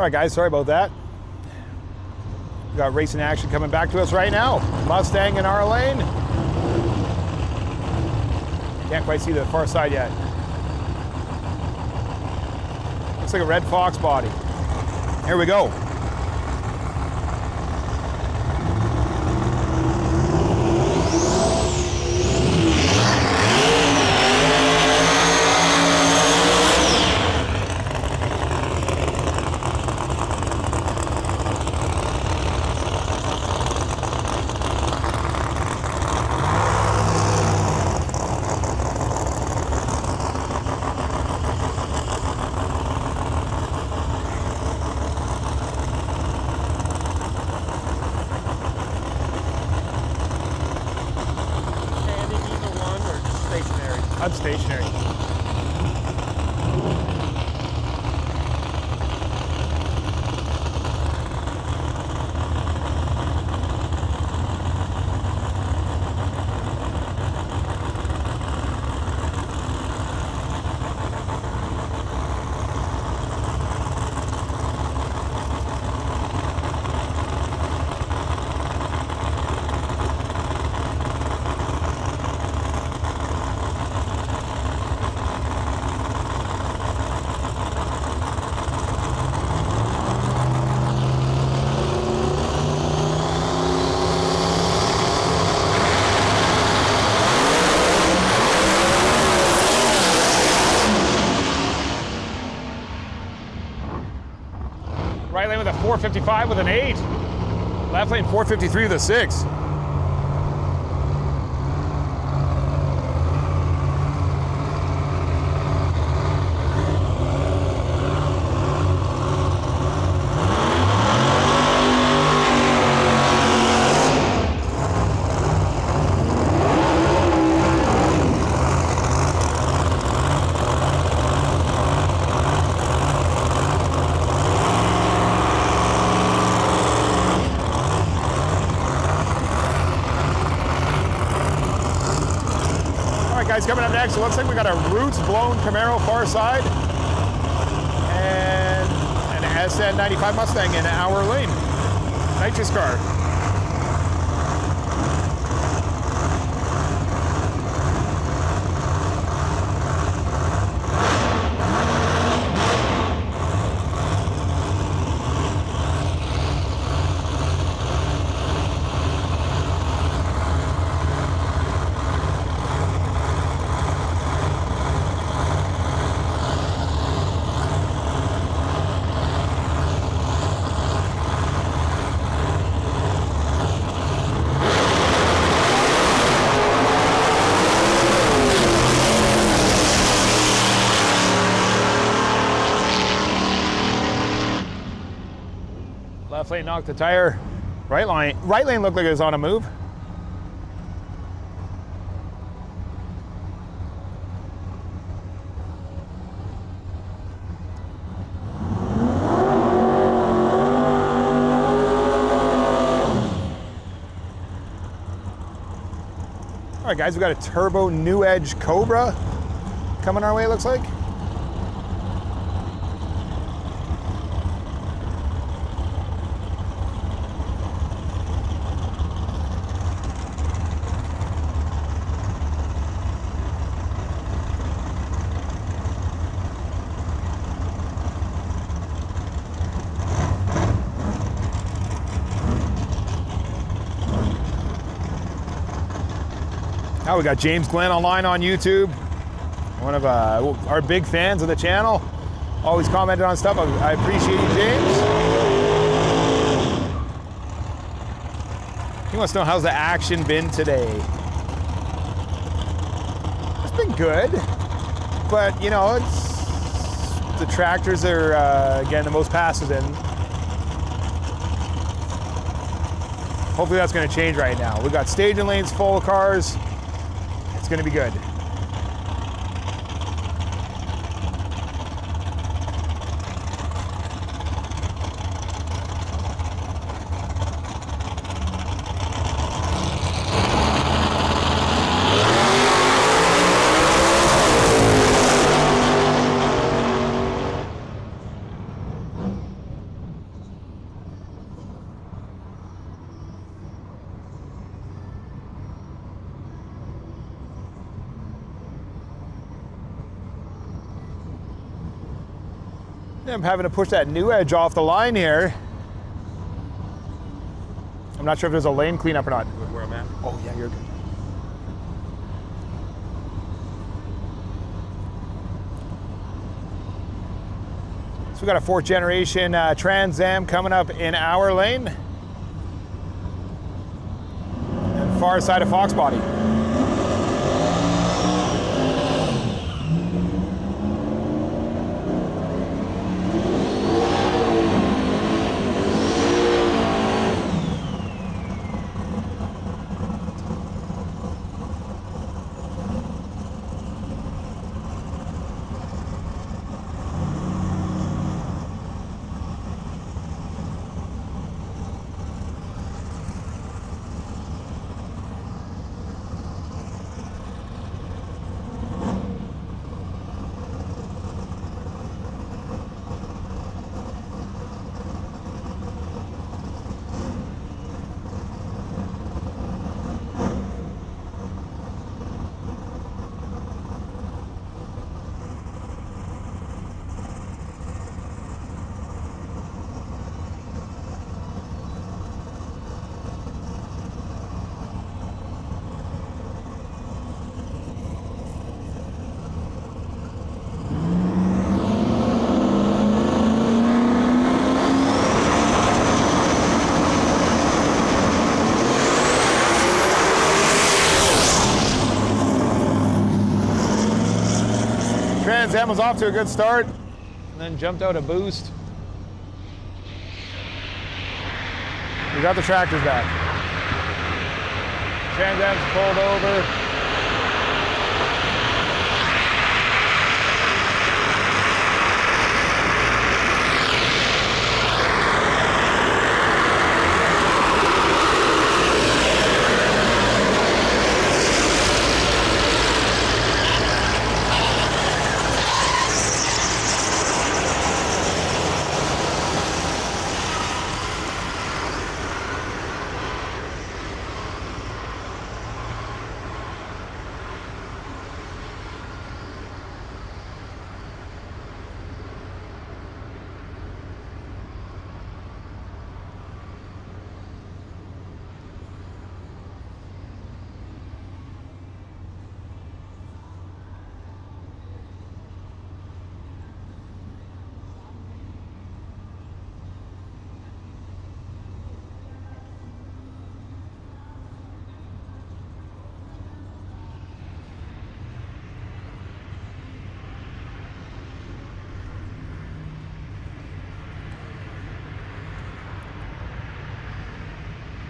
S1: All right, guys, sorry about that. We got racing action coming back to us right now. Mustang in our lane. Can't quite see the far side yet. Looks like a red Fox body. Here we go. I'm stationary. Right lane with a 455 with an 8. Left lane 453 with a 6. Guys, coming up next, it looks like we got a roots blown Camaro far side and an SN95 Mustang in our lane. Nitrous car. Left lane knocked the tire. Right lane looked like it was on a move. All right, guys, we got a turbo New Edge Cobra coming our way, it looks like. Now we got James Glenn online on YouTube, one of our big fans of the channel. Always commented on stuff. I appreciate you, James. He wants to know how's the action been today. It's been good, but you know, the tractors are getting the most passes in. Hopefully that's going to change right now. We've got staging lanes full of cars. It's going to be good. I'm having to push that new edge off the line here. I'm not sure if there's a lane cleanup or not.
S5: Where I'm at?
S1: Oh yeah, you're good. So we got a 4th generation Trans Am coming up in our lane. And far side of Fox Body. Trans Am was off to a good start, and then jumped out a boost. We got the tractors back. Trans Am's pulled over.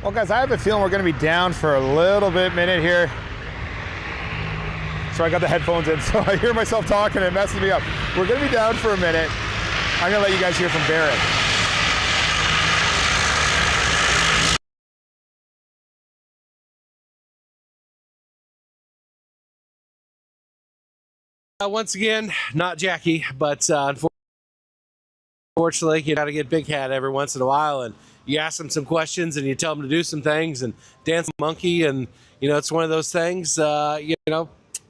S1: Well, guys, I have a feeling we're going to be down for a little minute here. So I got the headphones in, so I hear myself talking and it messes me up. We're going to be down for a minute. I'm going to let you guys hear from Barrett.
S5: Once again, not Jackie, but unfortunately, you got to get Big Hat every once in a while, and you ask him some questions and you tell him to do some things and dance monkey, and it's one of those things.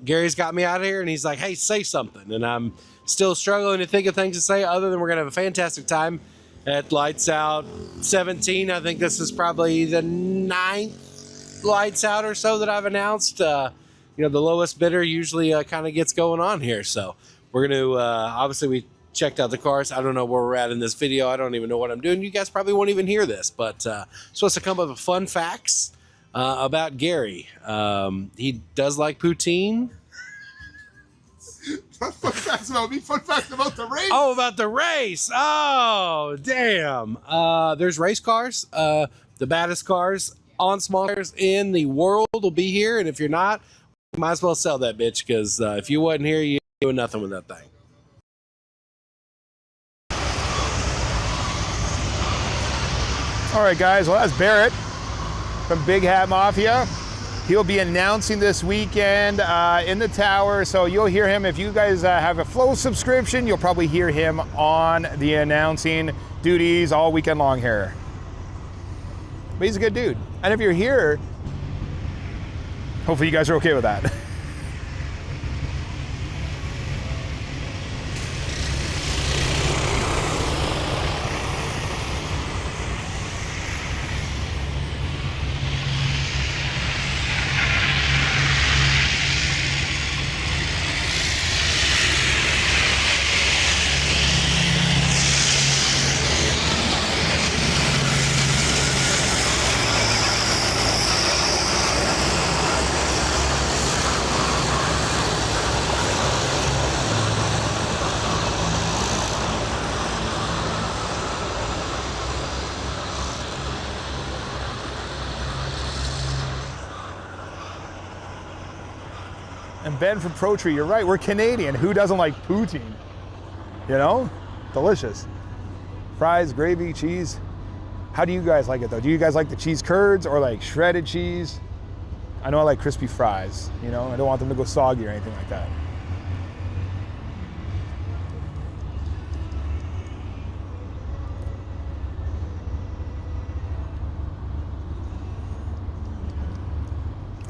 S5: Gary's got me out of here and he's like, hey, say something, and I'm still struggling to think of things to say other than we're gonna have a fantastic time at Lights Out 17. I think this is probably the 9th Lights Out or so that I've announced. The lowest bidder usually kind of gets going on here, so we're gonna obviously we checked out the cars. I don't know where we're at in this video. I don't even know what I'm doing. You guys probably won't even hear this, but supposed to come up with fun facts about Gary. He does like poutine.
S6: Fun facts about me. Fun facts about the race.
S5: Oh, about the race. Oh, damn. There's race cars. The baddest cars on small cars in the world will be here, and if you're not, you might as well sell that bitch, because if you wasn't here, you ain't doing nothing with that thing.
S1: All right, guys, well, that's Barrett from Big Hat Mafia. He'll be announcing this weekend in the tower, so you'll hear him. If you guys have a Flow subscription, you'll probably hear him on the announcing duties all weekend long here. But he's a good dude. And if you're here, hopefully you guys are okay with that. And Ben from Pro Tree, you're right. We're Canadian. Who doesn't like poutine? You know? Delicious. Fries, gravy, cheese. How do you guys like it though? Do you guys like the cheese curds or like shredded cheese? I know I like crispy fries. You know, I don't want them to go soggy or anything like that.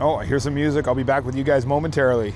S1: Oh, I hear some music. I'll be back with you guys momentarily.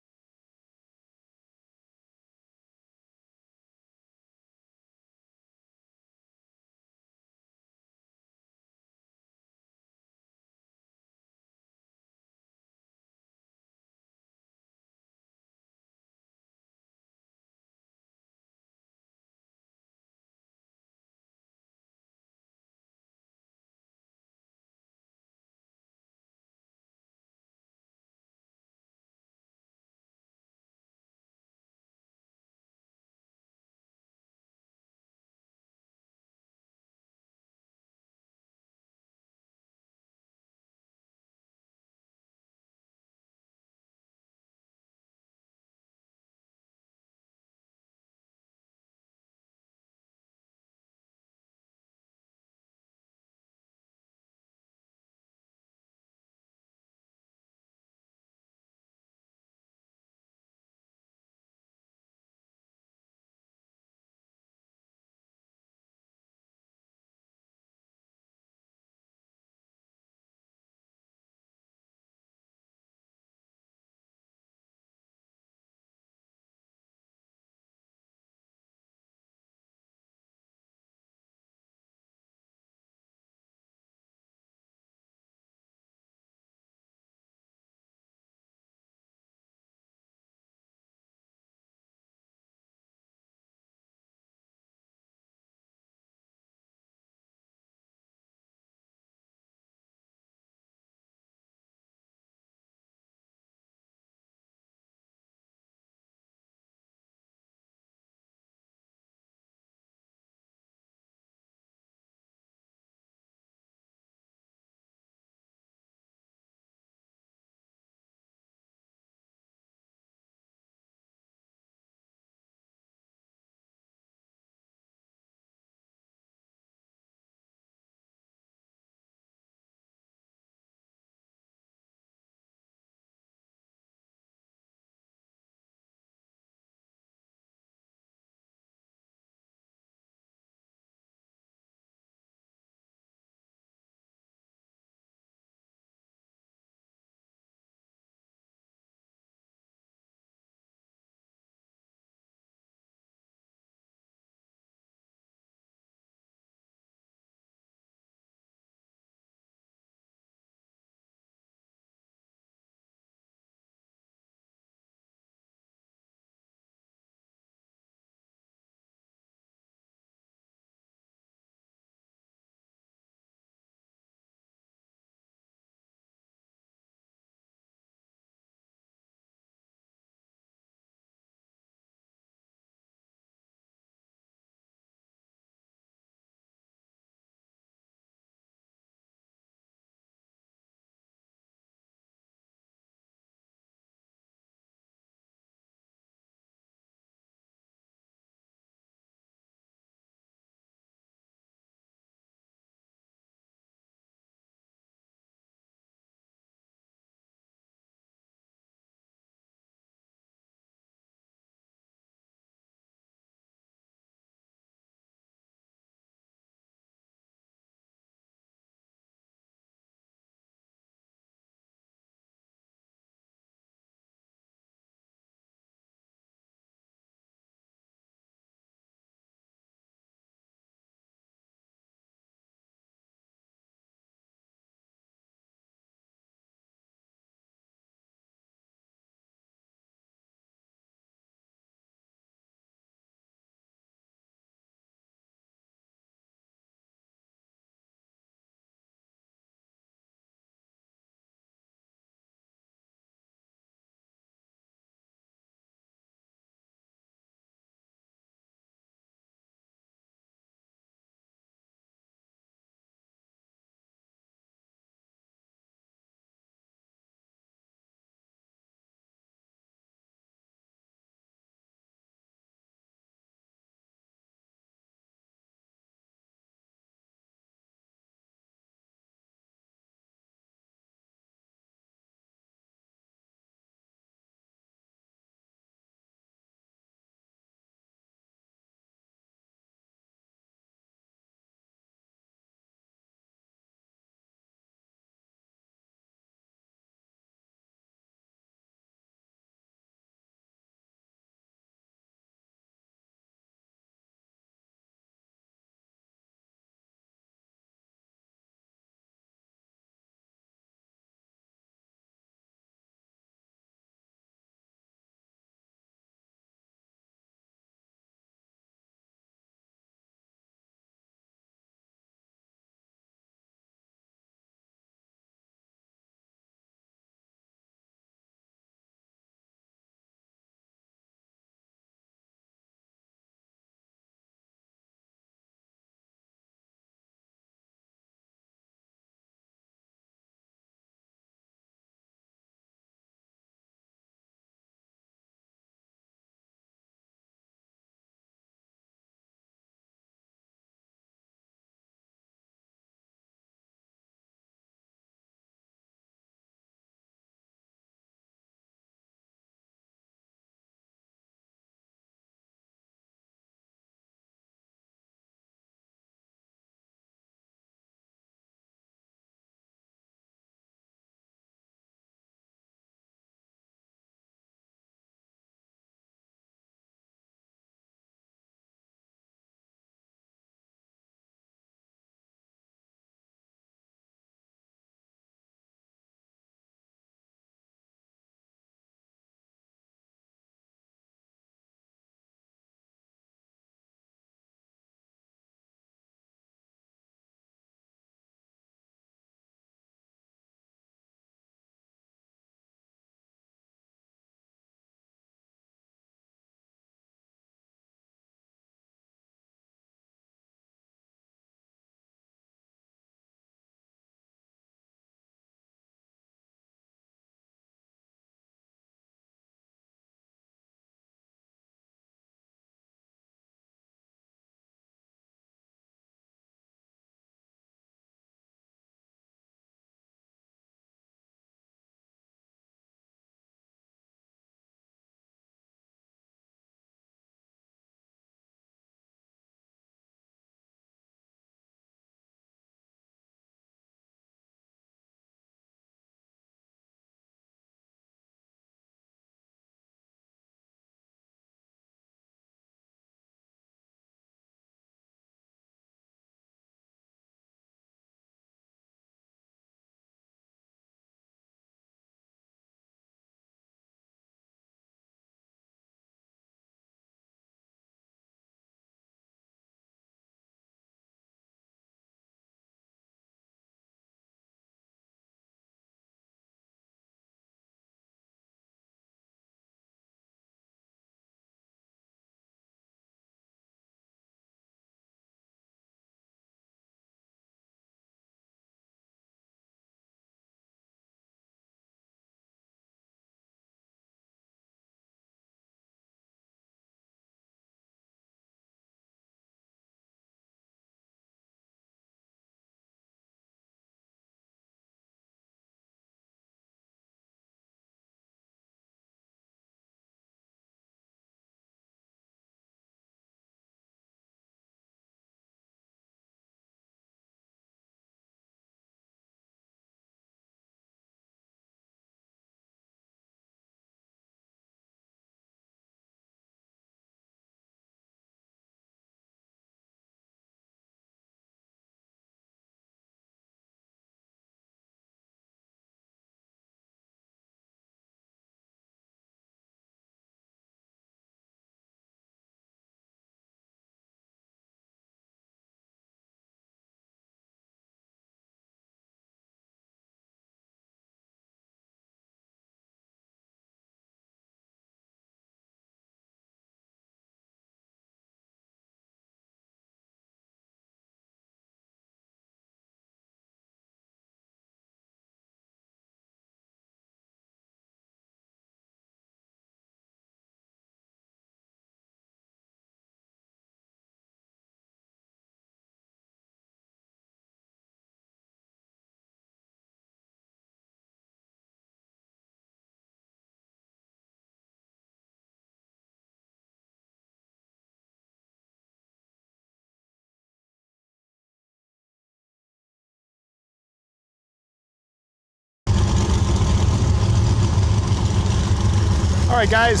S1: right, guys.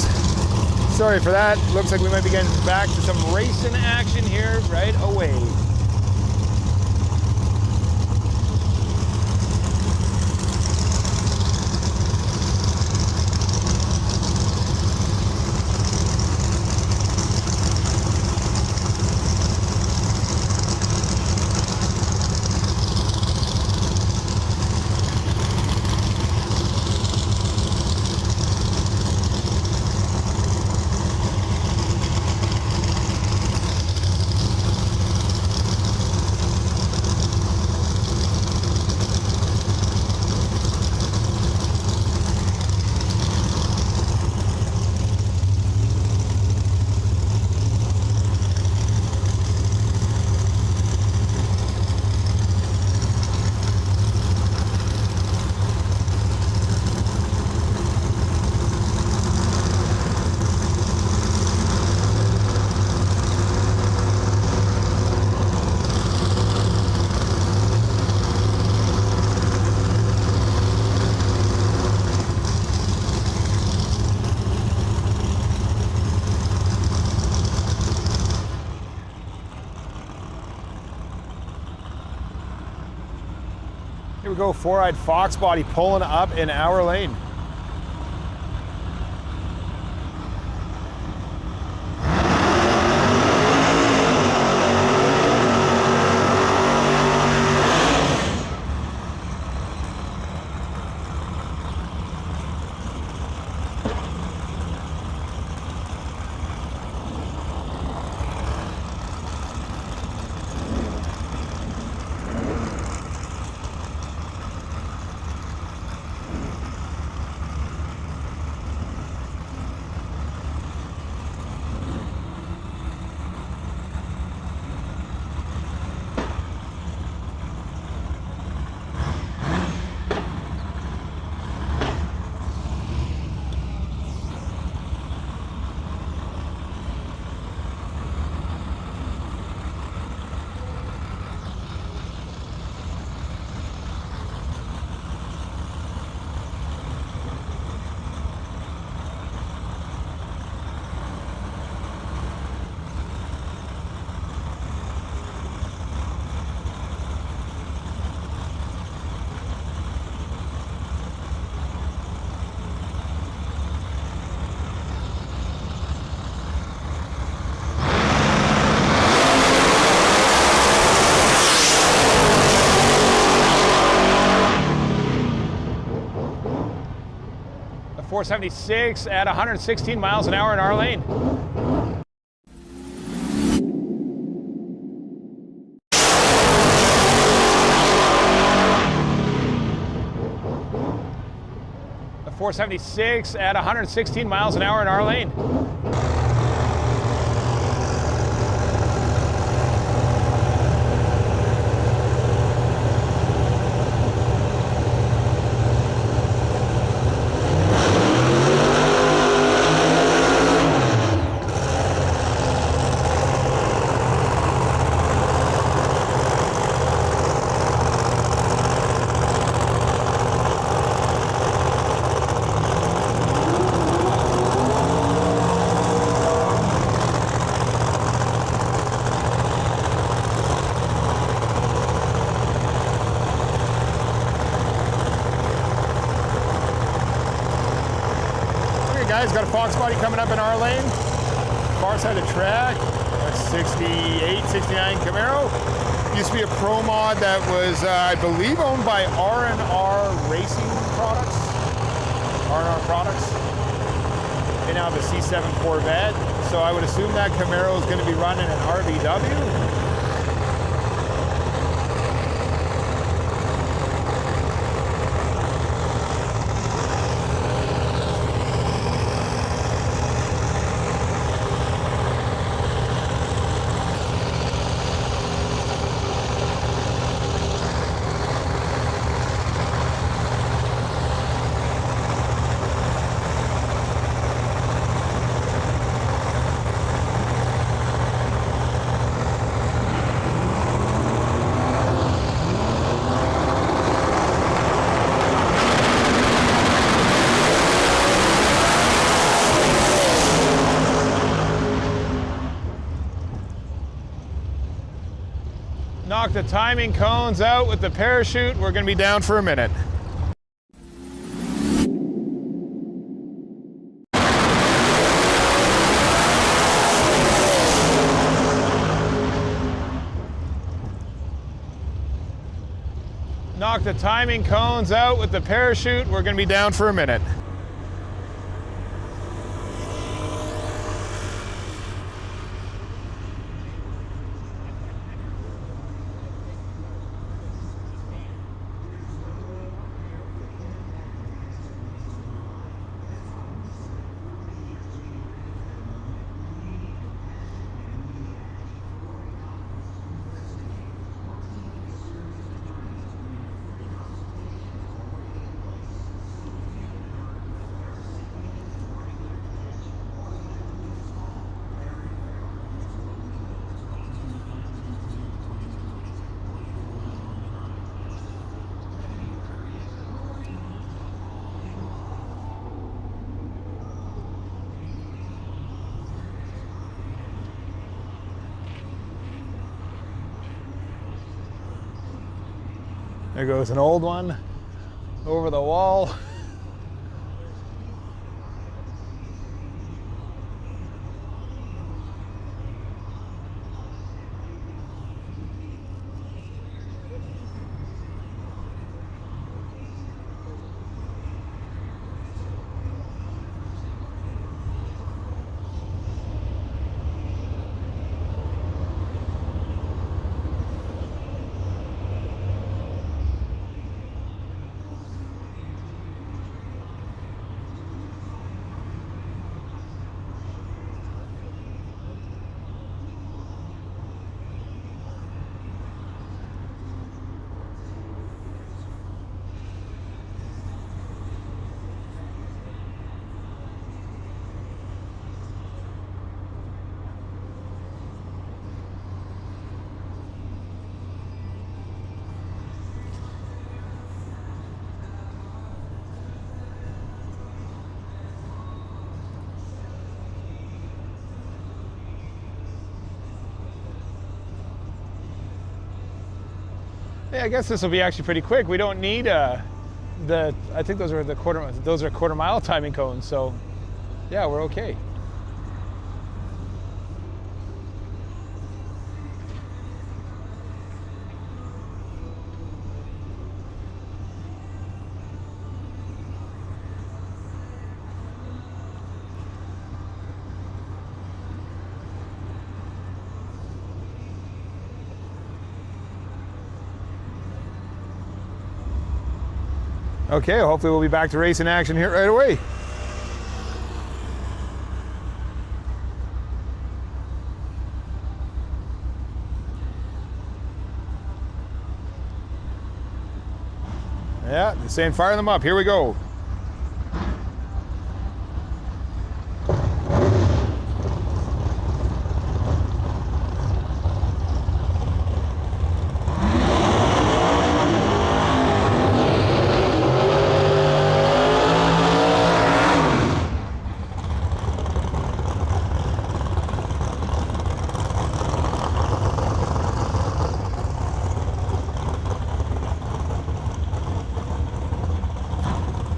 S1: Sorry for that. Looks like we might be getting back to some racing action here right away. Here we go, four-eyed fox body pulling up in our lane. The 476 at 116 miles an hour in our lane. The 476 at 116 miles an hour in our lane. Guys, got a fox body coming up in our lane. Far side of the track. That's 68, 69 Camaro. Used to be a pro mod that was, I believe, owned by R&R Racing Products. R&R Products. They now have a C7 Corvette. So I would assume that Camaro is going to be running an RVW. Knock the timing cones out with the parachute. We're gonna be down for a minute. Knock the timing cones out with the parachute. We're gonna be down for a minute. There goes an old one over the wall. Hey, I guess this will be actually pretty quick. We don't need I think those are quarter mile timing cones. So yeah, we're okay. Okay, hopefully we'll be back to racing action here right away. Yeah, they're saying fire them up. Here we go.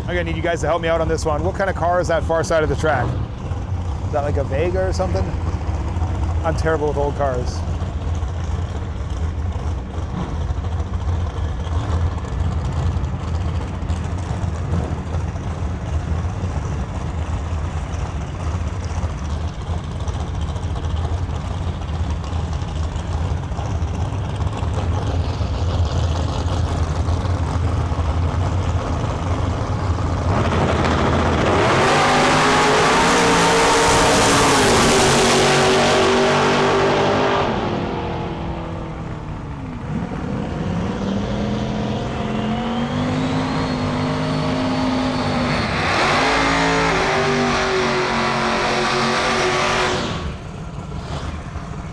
S1: I'm gonna need you guys to help me out on this one. What kind of car is that far side of the track? Is that like a Vega or something? I'm terrible with old cars.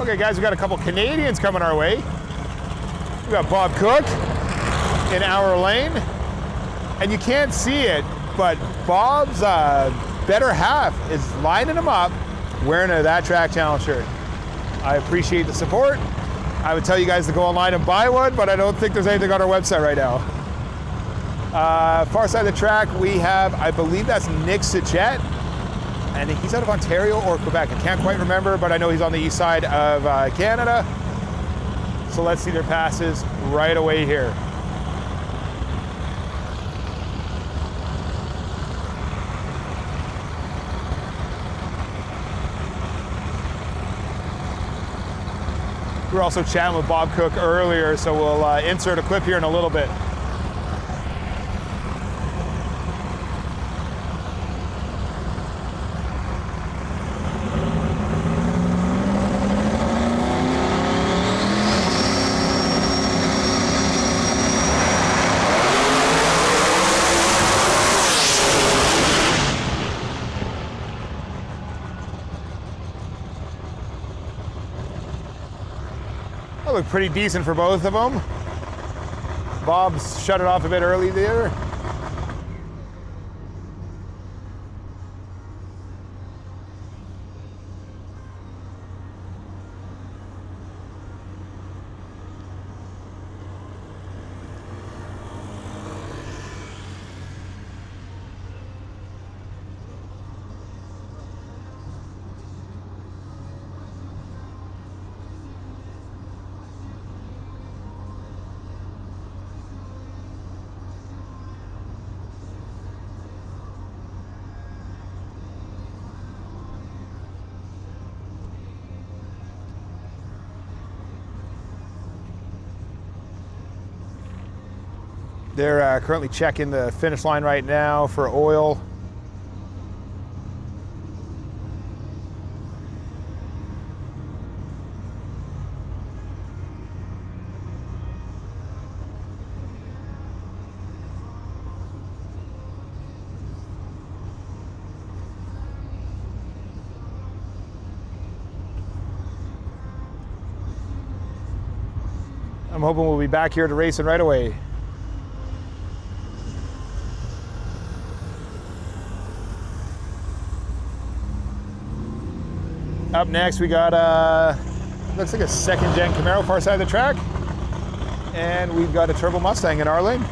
S1: Okay guys, we got a couple Canadians coming our way. We got Bob Cook in our lane. And you can't see it, but Bob's better half is lining him up wearing a That Track Channel shirt. I appreciate the support. I would tell you guys to go online and buy one, but I don't think there's anything on our website right now. Far side of the track, we have, I believe that's Nick Sajet, and he's out of Ontario or Quebec. I can't quite remember, but I know he's on the east side of Canada. So let's see their passes right away here. We were also chatting with Bob Cook earlier, so we'll insert a clip here in a little bit. That looked pretty decent for both of them. Bob's shut it off a bit early there. They're currently checking the finish line right now for oil. I'm hoping we'll be back here to racing right away. Up next, we got looks like a second gen Camaro far side of the track, and we've got a turbo Mustang in our lane.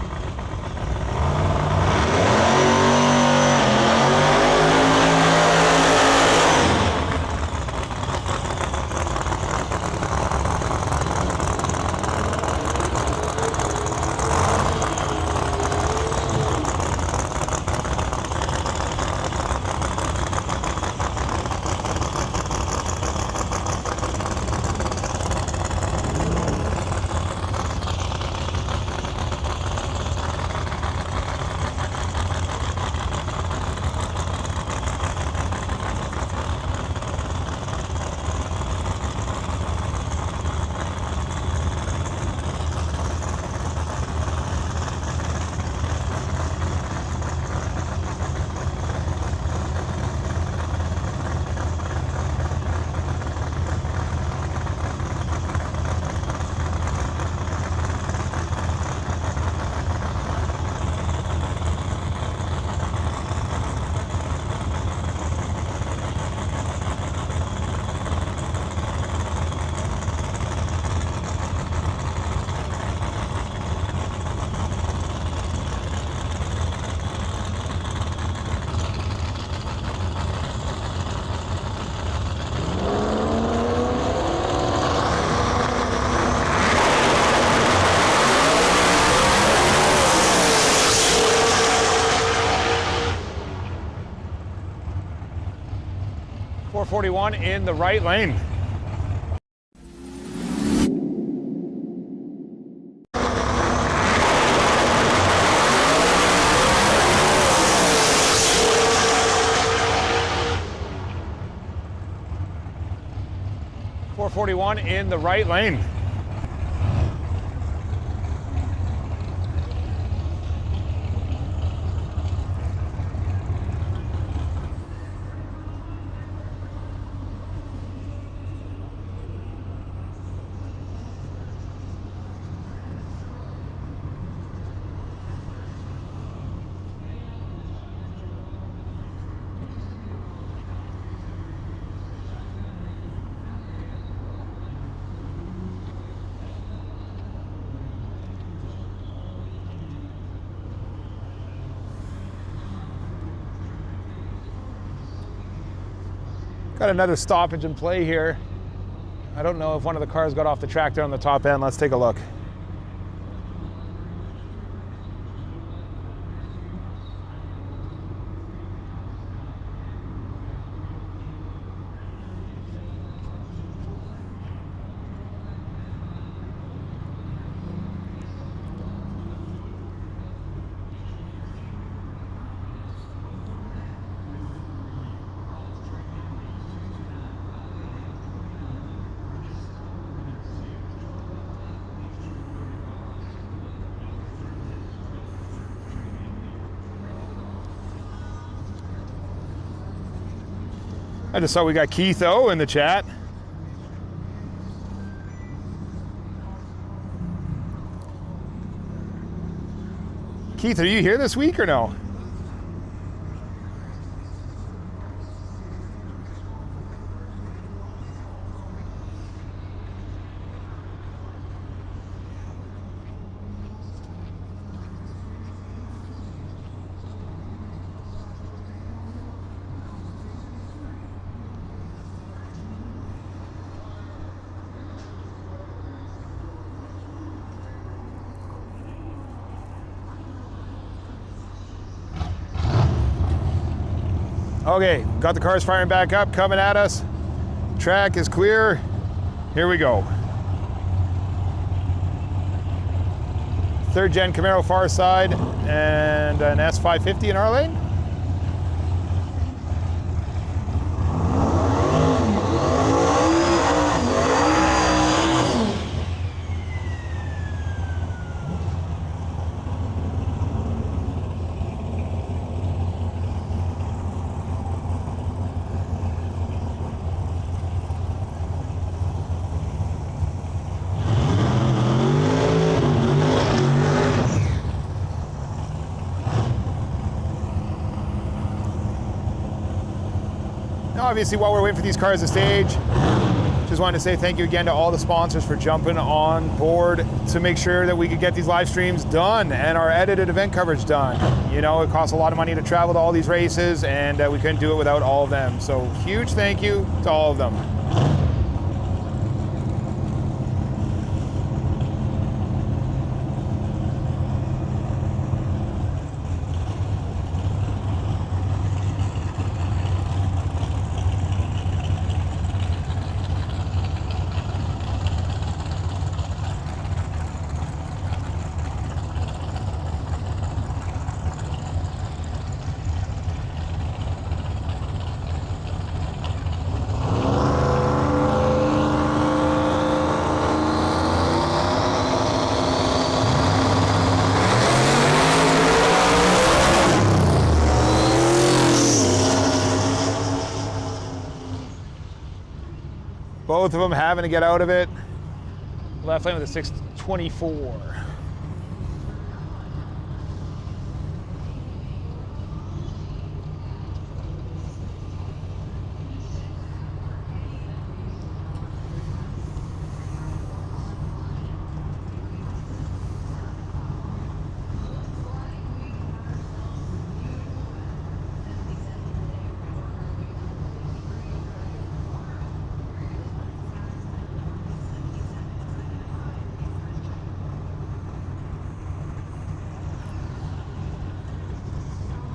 S1: .441 in the right lane. .441 in the right lane. Got another stoppage in play here. I don't know if one of the cars got off the track there on the top end. Let's take a look. I just saw we got Keith O in the chat. Keith, are you here this week or no? Okay, got the cars firing back up, coming at us. Track is clear. Here we go. Third gen Camaro far side and an S550 in our lane. Obviously, while we're waiting for these cars to stage, just wanted to say thank you again to all the sponsors for jumping on board to make sure that we could get these live streams done and our edited event coverage done. You know, it costs a lot of money to travel to all these races, and we couldn't do it without all of them. So huge thank you to all of them. Both of them having to get out of it. Left lane with a 624.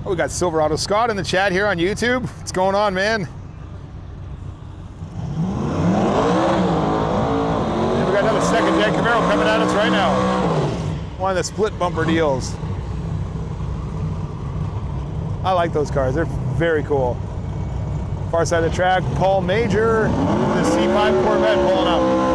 S1: Oh, we got Silverado Scott in the chat here on YouTube. What's going on, man? And we got another second gen Camaro coming at us right now. One of the split bumper deals. I like those cars. They're very cool. Far side of the track, Paul Major, the C5 Corvette pulling up.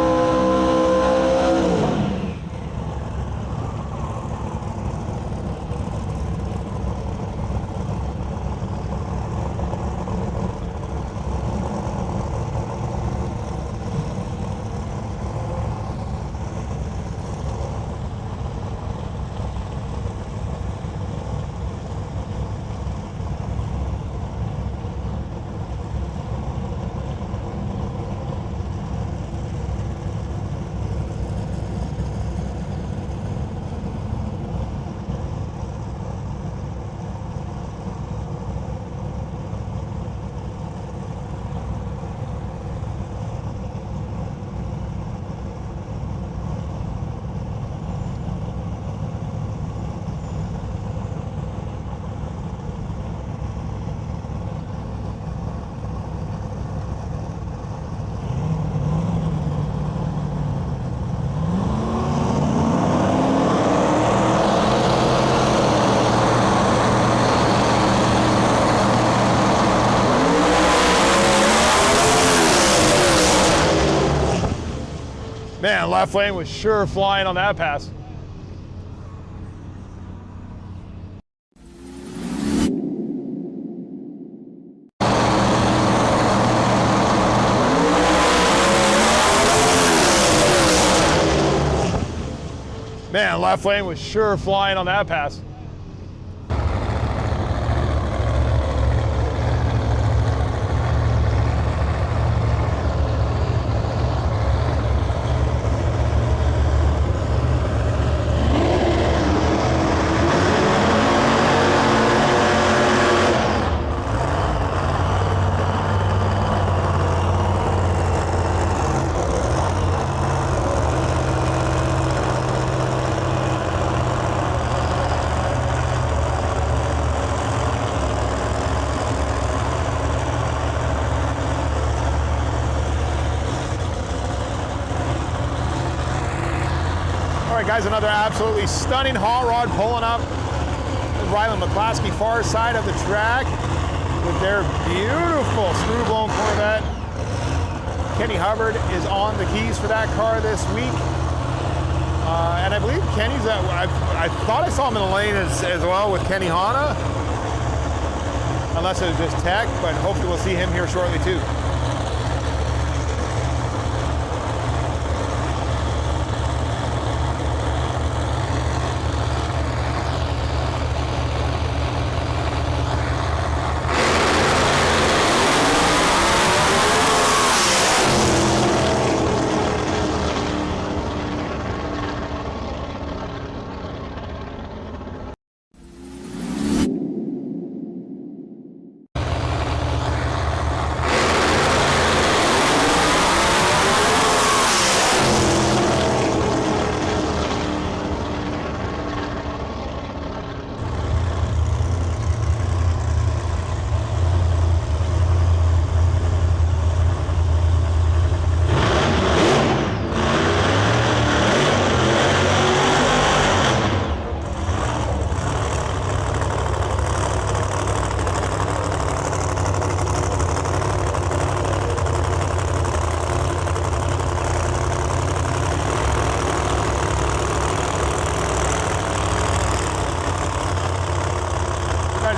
S1: Man, left lane was sure flying on that pass. Man, left lane was sure flying on that pass. All right, guys, another absolutely stunning hot rod pulling up Ryland McCloskey far side of the track with their beautiful screw-blown Corvette. Kenny Hubbard is on the keys for that car this week. And I believe Kenny's I thought I saw him in the lane as well with Kenny Hanna. Unless it was just tech, but hopefully we'll see him here shortly too.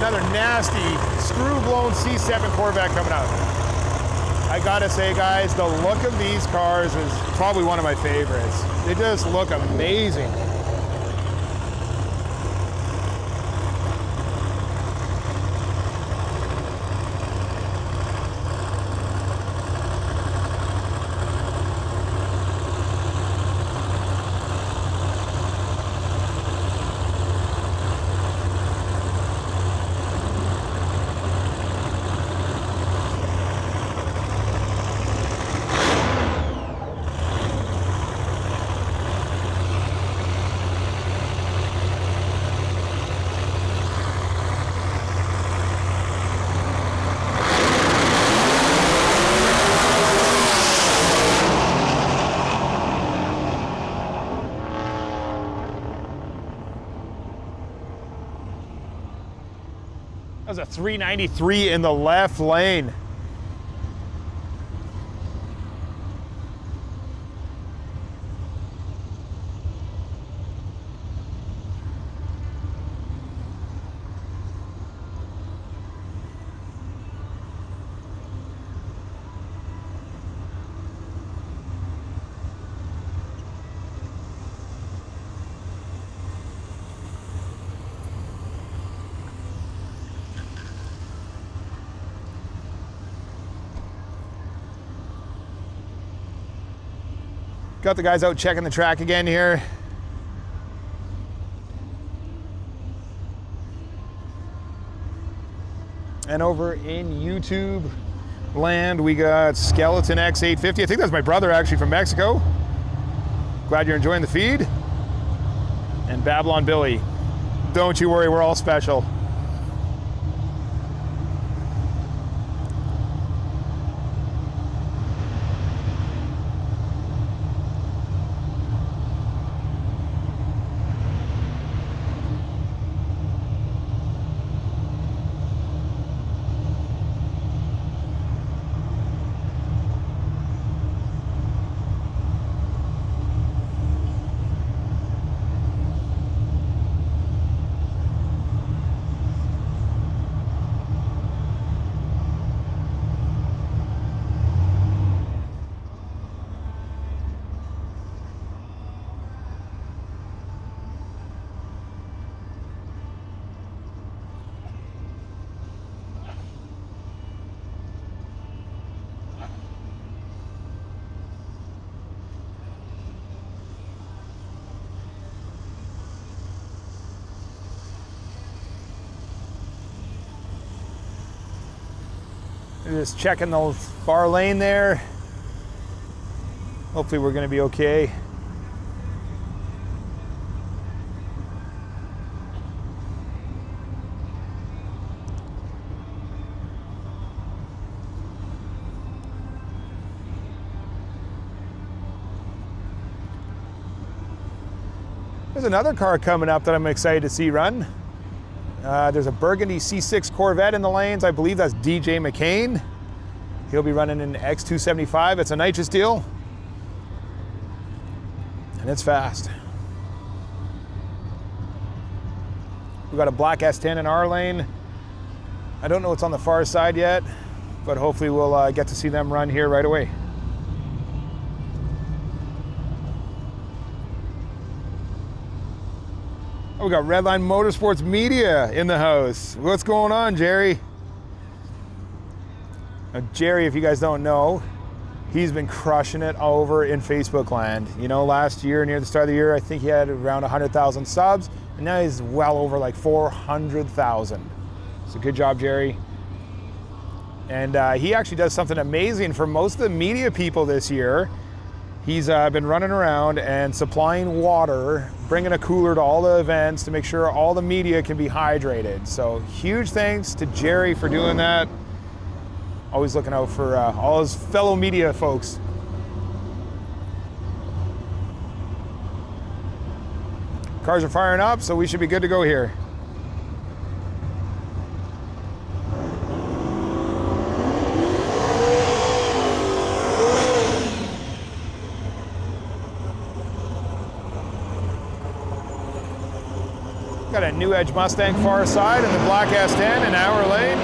S1: Another nasty screw-blown C7 Corvette coming out. I gotta say, guys, the look of these cars is probably one of my favorites. They just look amazing. That was a 393 in the left lane. Got the guys out checking the track again here. And over in YouTube land, we got Skeleton X850. I think that's my brother actually from Mexico. Glad you're enjoying the feed. And Babylon Billy, don't you worry, we're all special. Just checking the far lane there. Hopefully we're going to be okay. There's another car coming up that I'm excited to see run. There's a Burgundy C6 Corvette in the lanes. I believe that's DJ McCain. He'll be running an X275. It's a nitrous deal. And it's fast. We got a black S10 in our lane. I don't know what's on the far side yet, but hopefully we'll get to see them run here right away. We got Redline Motorsports Media in the house. What's going on, Jerry? Now, Jerry, if you guys don't know, he's been crushing it over in Facebook land. You know, last year, near the start of the year, I think he had around 100,000 subs, and now he's well over like 400,000. So good job, Jerry. And he actually does something amazing for most of the media people this year. He's been running around and supplying water, bringing a cooler to all the events to make sure all the media can be hydrated. So huge thanks to Jerry for doing that. Always looking out for all his fellow media folks. Cars are firing up, so we should be good to go here. Got a New Edge Mustang far side and the black S10 in our lane.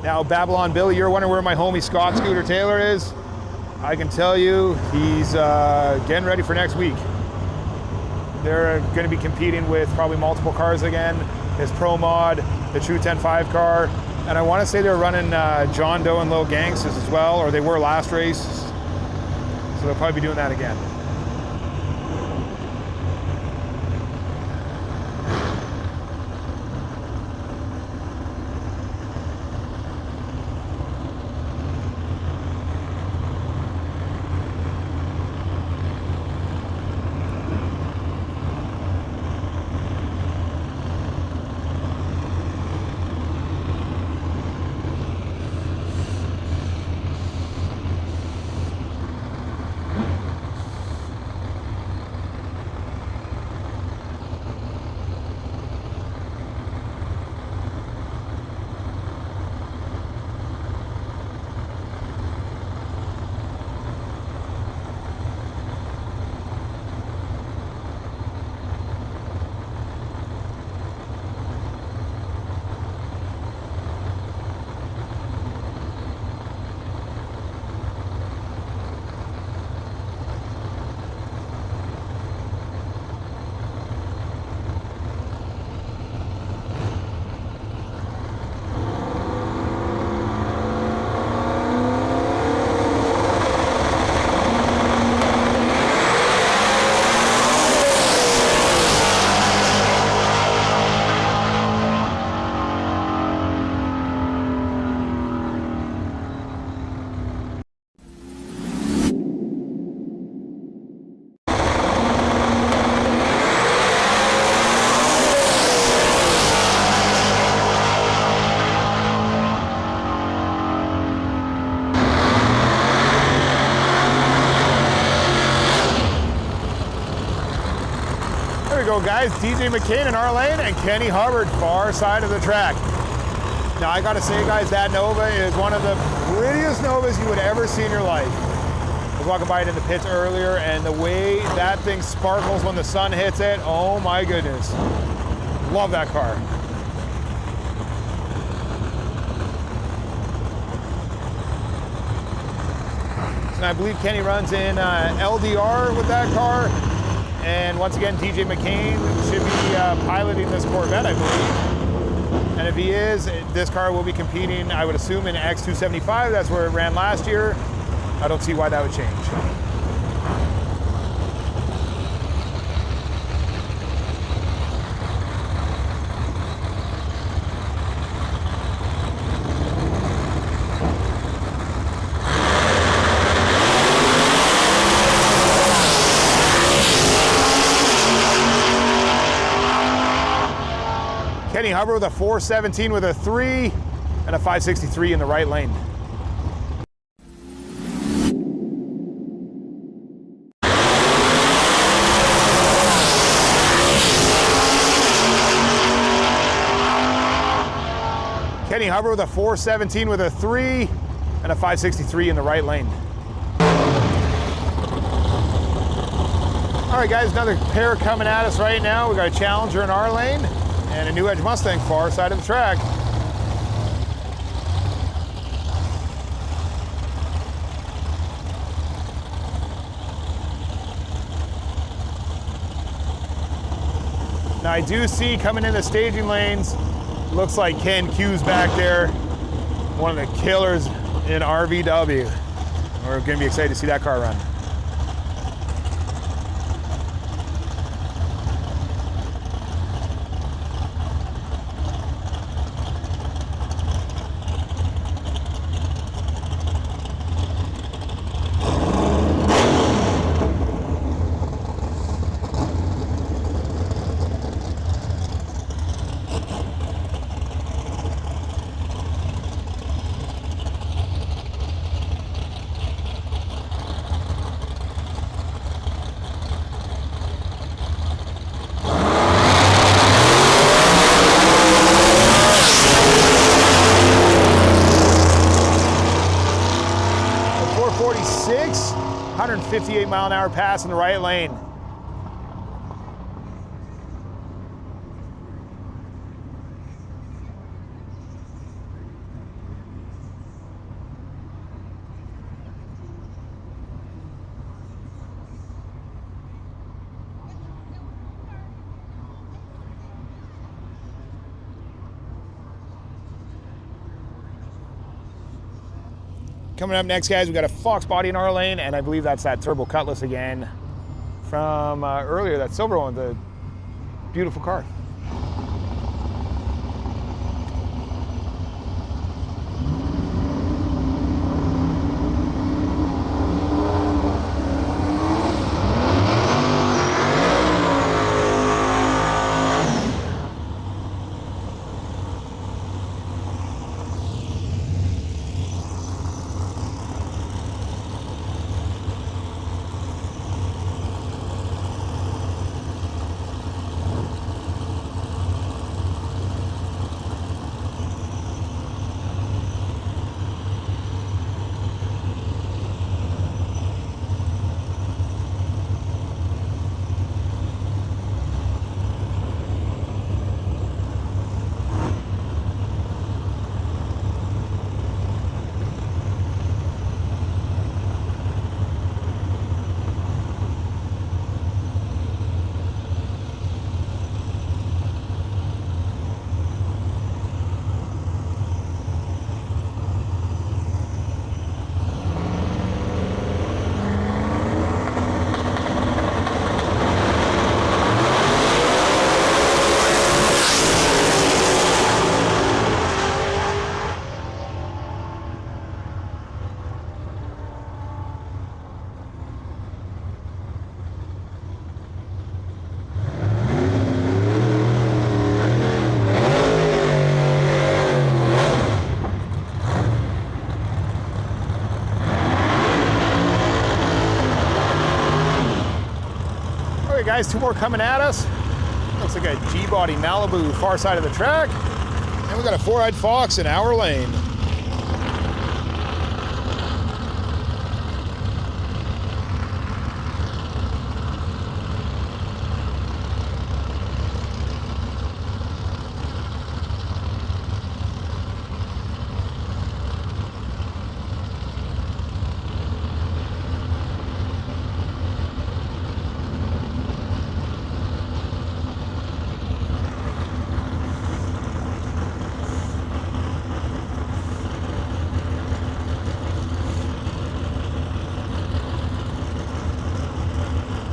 S1: Now, Babylon Billy, you're wondering where my homie Scott Scooter Taylor is. I can tell you he's getting ready for next week. They're going to be competing with probably multiple cars again. His Pro Mod, the True 10.5 car, and I want to say they're running John Doe and Little Gangsters as well, or they were last race. So they'll probably be doing that again. Go, guys. DJ McCain in our lane and Kenny Hubbard far side of the track. Now I gotta say, guys, that Nova is one of the prettiest Novas you would ever see in your life. I was walking by it in the pits earlier, and the way that thing sparkles when the sun hits it, oh my goodness. Love that car. And I believe Kenny runs in LDR with that car. And once again, DJ McCain should be piloting this Corvette, I believe. And if he is, this car will be competing, I would assume, in X275. That's where it ran last year. I don't see why that would change. Hubbard with a 417 with a 3 and a 563 in the right lane. Kenny Hubbard with a 417 with a 3 and a 563 in the right lane. All right, guys, another pair coming at us right now. We got a Challenger in our lane and a New Edge Mustang far side of the track. Now I do see coming in the staging lanes, looks like Ken Q's back there, one of the killers in RVW. We're gonna be excited to see that car run. .446, 158 mile an hour pass in the right lane. Coming up next, guys, we got a Fox body in our lane, and I believe that's that Turbo Cutlass again from earlier, that silver one, the beautiful car. Guys, two more coming at us. Looks like a G-body Malibu far side of the track. And we got a four-eyed Fox in our lane.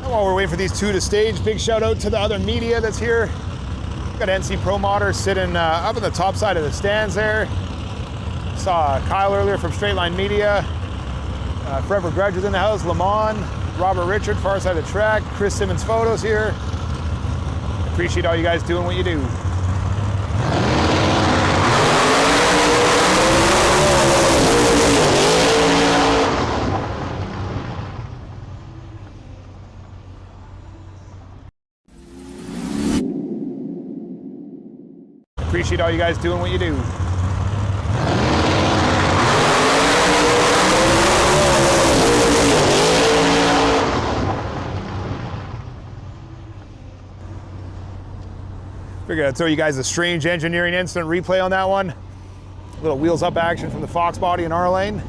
S1: While we're waiting for these two to stage, big shout out to the other media that's here. Got NC Pro Modder sitting up on the top side of the stands there. Saw Kyle earlier from Straight Line Media. Forever Grudge is in the house. Lamont, Robert Richard, far side of the track. Chris Simmons Photos here. Appreciate all you guys doing what you do. appreciate all you guys doing what you do. Figured I'd throw you guys a strange engineering instant replay on that one. Little wheels up action from the Fox body in our lane.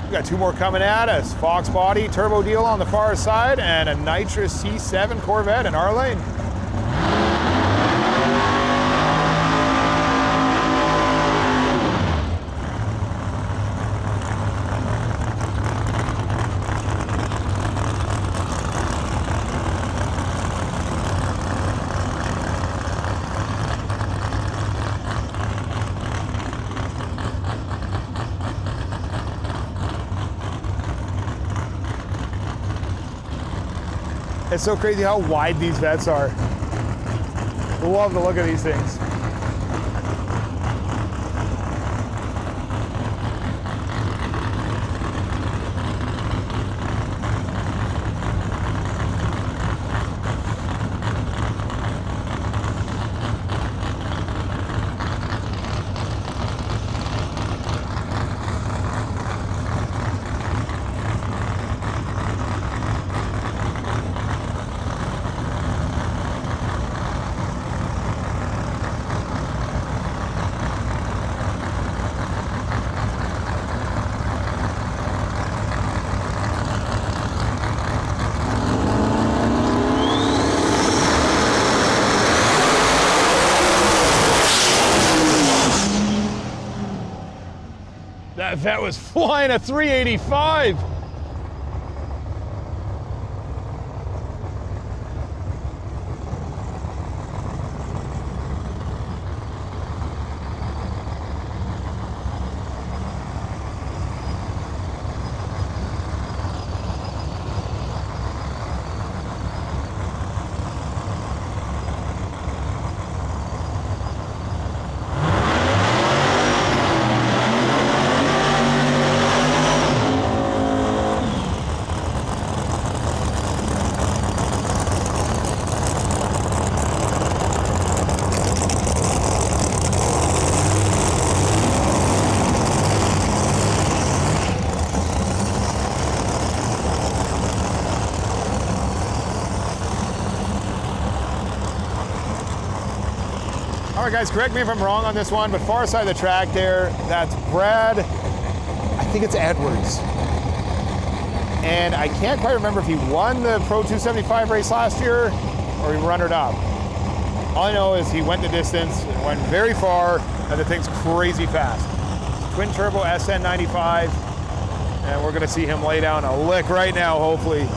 S1: We got two more coming at us. Fox body, turbo deal on the far side, and a nitrous C7 Corvette in our lane. It's so crazy how wide these vets are. Love the look of these things. That vet was flying a 385. All right, guys, correct me if I'm wrong on this one, but far side of the track there, that's Brad, I think it's Edwards. And I can't quite remember if he won the Pro 275 race last year or he runnered up. All I know is he went the distance and went very far, and the thing's crazy fast. Twin turbo SN95, and we're gonna see him lay down a lick right now, hopefully.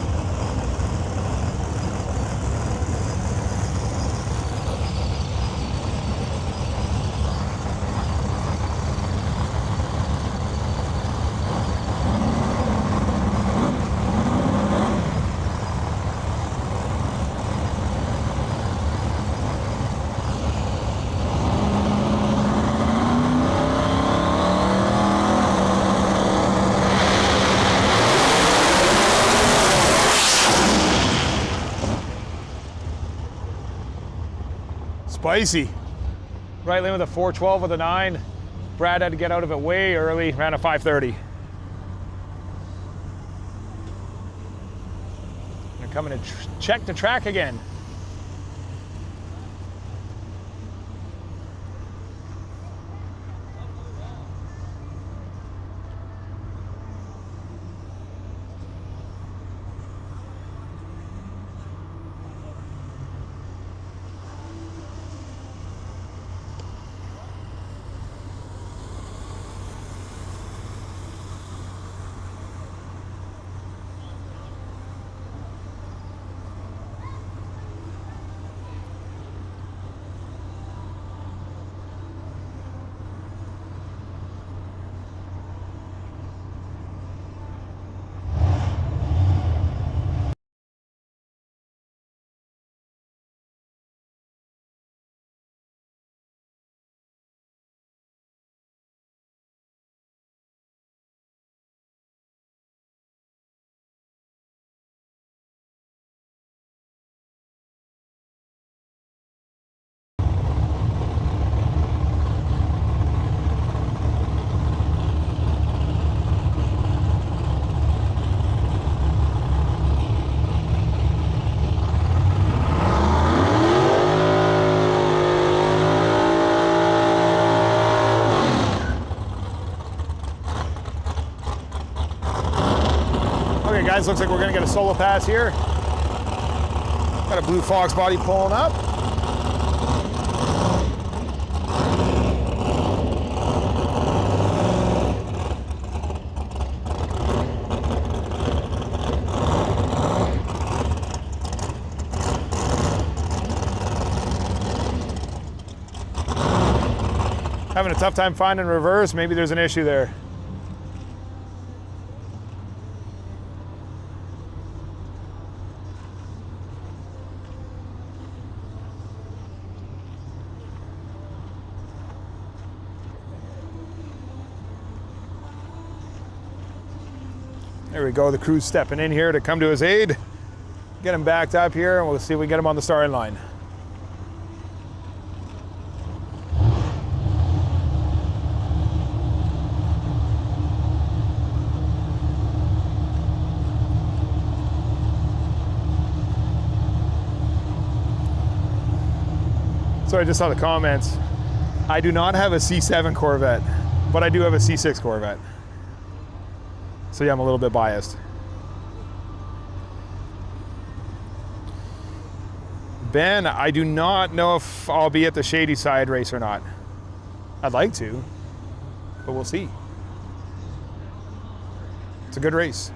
S1: Spicy. Right lane with a 412 with a 9. Brad had to get out of it way early, ran a 530. They're coming to check the track again. guys, looks like we're gonna get a solo pass here. Got a blue Fox body pulling up. Having a tough time finding reverse. Maybe there's an issue there. There we go, the crew's stepping in here to come to his aid. Get him backed up here, and we'll see if we can get him on the starting line. So I just saw the comments. I do not have a C7 Corvette, but I do have a C6 Corvette. So yeah, I'm a little bit biased. Ben, I do not know if I'll be at the Shady Side race or not. I'd like to, but we'll see. It's a good race.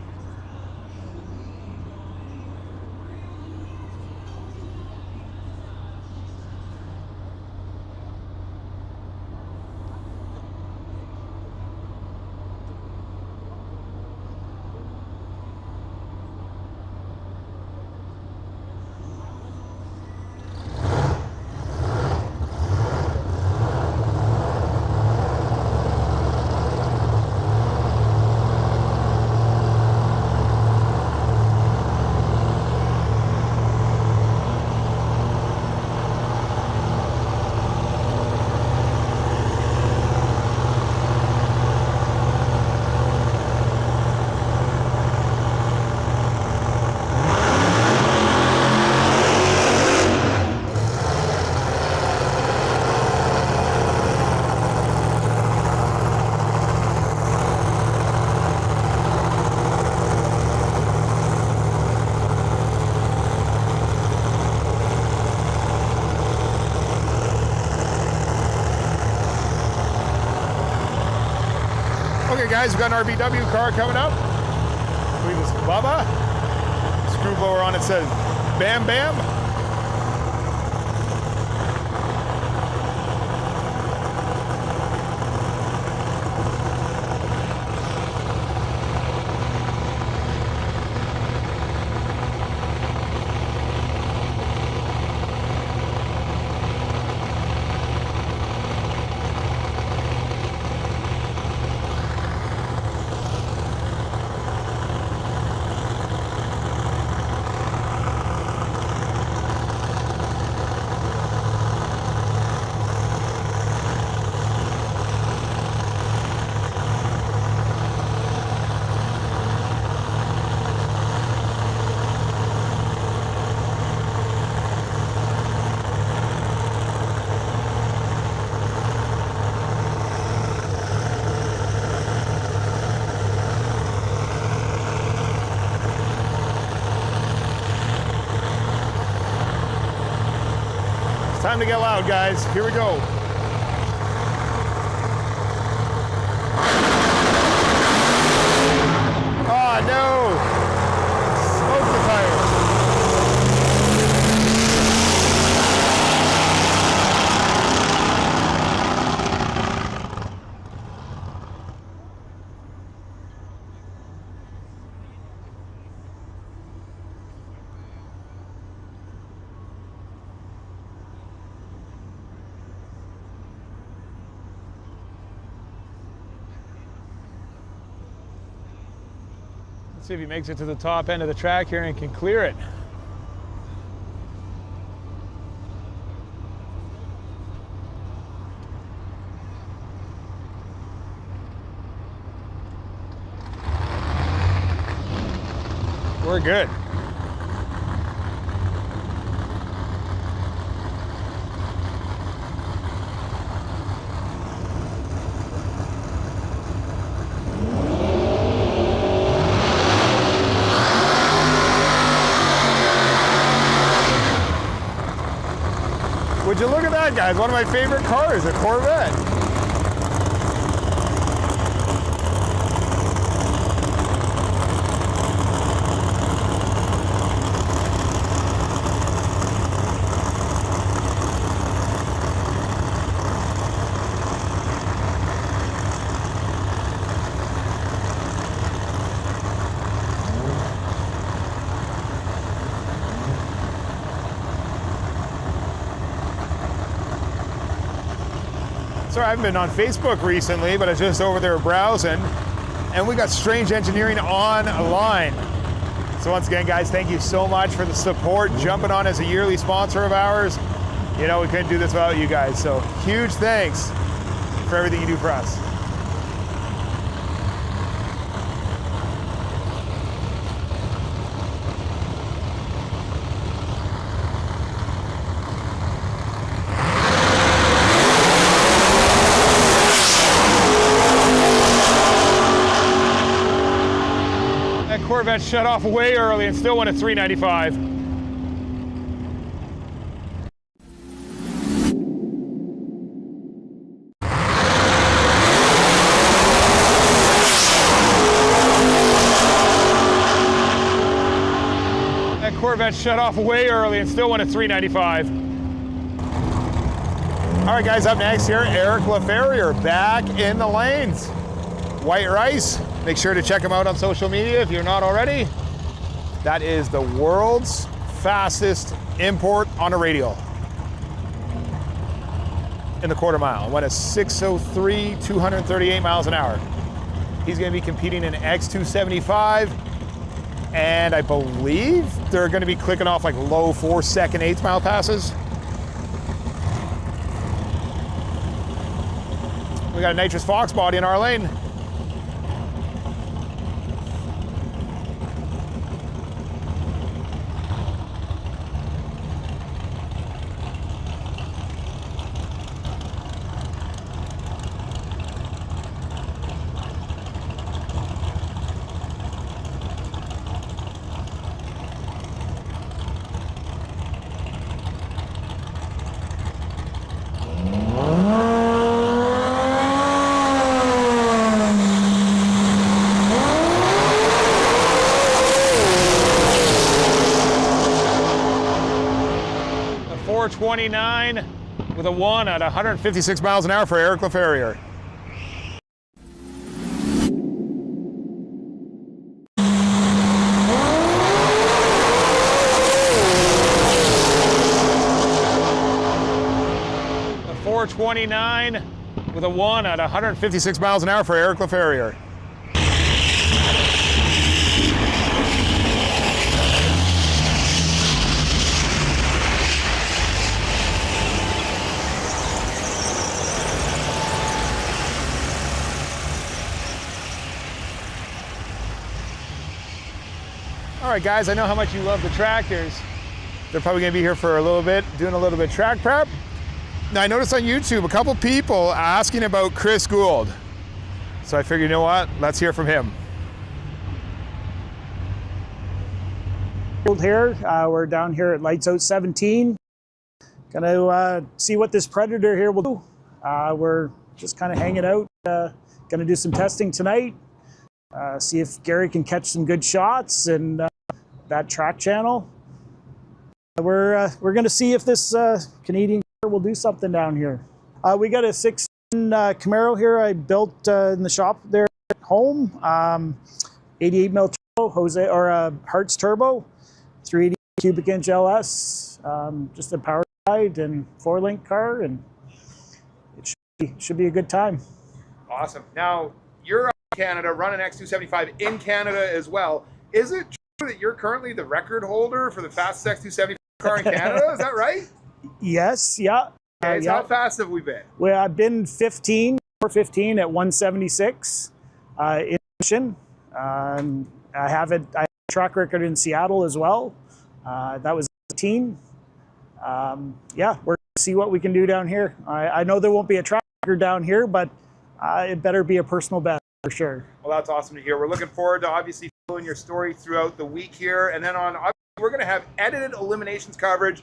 S1: Okay guys, we've got an RVW car coming up. I believe it's Bubba. Screw blower on it says Bam Bam. Time to get loud, guys. Here we go. Oh, no. Smoke the tires. See if he makes it to the top end of the track here and can clear it. We're good. guys, one of my favorite cars, a Corvette. Sorry, I haven't been on Facebook recently, but I was just over there browsing, and we got Strange Engineering online. So once again, guys, thank you so much for the support, jumping on as a yearly sponsor of ours. You know, we couldn't do this without you guys, so huge thanks for everything you do for us. Corvette shut off way early and still went at 395. That Corvette shut off way early and still went at 395. All right, guys, up next here, Eric Leferior back in the lanes. White Rice. Make sure to check him out on social media if you're not already. That is the world's fastest import on a radial in the quarter mile. Went at 603, 238 miles an hour. He's going to be competing in X275, and I believe they're going to be clicking off like low 4-second 8th mile passes. We got a nitrous Fox body in our lane. A 429 with a 1 at 156 miles an hour for Eric Leferior. A 429 with a 1 at 156 miles an hour for Eric Leferior. All right, guys, I know how much you love the tractors. They're probably gonna be here for a little bit, doing a little bit of track prep. Now, I noticed on YouTube a couple people asking about Chris Gould. So I figured, you know what, let's hear from him.
S7: Gould here, we're down here at Lights Out 17. Gonna see what this Predator here will do. We're just kind of hanging out, gonna do some testing tonight. See if Gary can catch some good shots and that track channel. We're going to see if this Canadian car will do something down here. We got a 16 Camaro here I built in the shop there at home. 88 mil turbo, Hertz turbo, 380 cubic inch LS, just a power guide and 4-link car, and it should be a good time.
S1: Awesome. Now, you're Canada, running X275 in Canada as well. Is it true that you're currently the record holder for the fastest X275 car in Canada? Is that right?
S7: Yes, yeah.
S1: Okay, so
S7: yeah.
S1: how fast have we been?
S7: Well, I've been 415 at 176 in mission. I have a track record in Seattle as well. That was 18. Yeah, we're going to see what we can do down here. I know there won't be a track record down here, but it better be a personal best. For sure.
S1: Well, that's awesome to hear. We're looking forward to obviously following your story throughout the week here. And then we're going to have edited eliminations coverage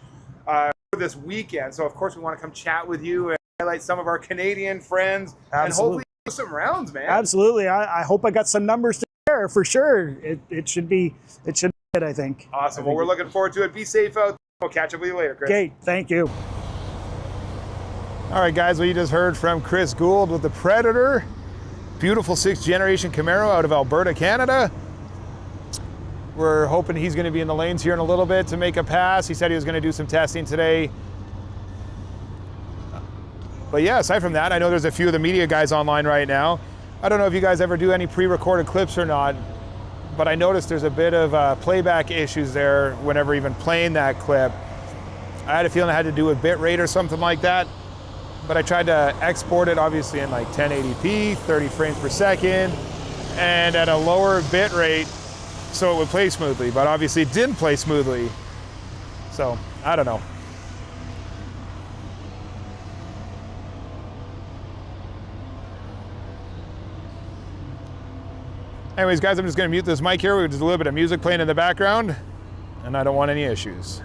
S1: this weekend. So of course we want to come chat with you and highlight some of our Canadian friends and
S7: Absolutely.
S1: hopefully do some rounds, man.
S7: Absolutely. I hope I got some numbers to share for sure. It should be good, I think.
S1: Awesome. Well, we're looking forward to it. Be safe out there. We'll catch up with you later, Chris.
S7: Okay, thank you.
S1: All right, guys, well, you just heard from Chris Gould with the Predator. Beautiful 6th generation Camaro out of Alberta, Canada. We're hoping he's going to be in the lanes here in a little bit to make a pass. He said he was going to do some testing today. But yeah, aside from that, I know there's a few of the media guys online right now. I don't know if you guys ever do any pre-recorded clips or not, but I noticed there's a bit of playback issues there whenever even playing that clip. I had a feeling it had to do with bit rate or something like that, but I tried to export it obviously in like 1080p, 30 frames per second, and at a lower bit rate so it would play smoothly, but obviously it didn't play smoothly. So, I don't know. Anyways, guys, I'm just gonna mute this mic here. There's a little bit of music playing in the background, and I don't want any issues.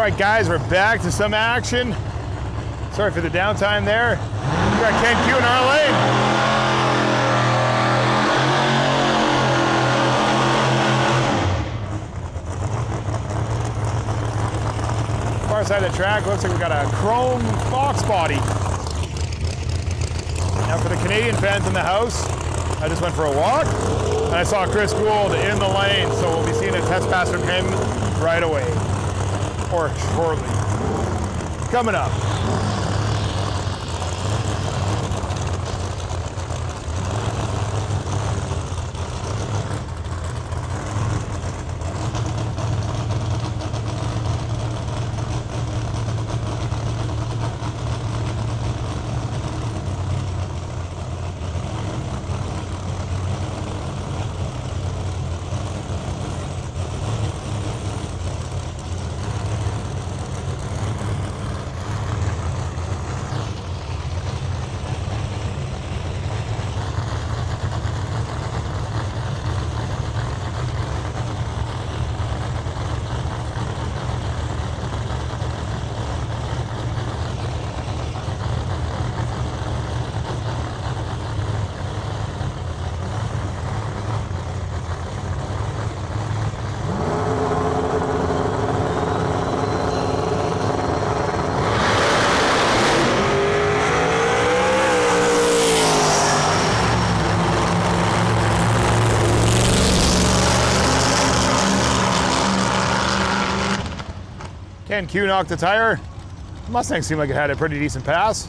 S1: All right, guys, we're back to some action. Sorry for the downtime there. We got Ken Q in our lane. Far side of the track, looks like we got a chrome Fox body. Now for the Canadian fans in the house, I just went for a walk and I saw Chris Gould in the lane, so we'll be seeing a test pass from him right away, or shortly. Coming up. Ken Q knocked the tire. Mustang seemed like it had a pretty decent pass.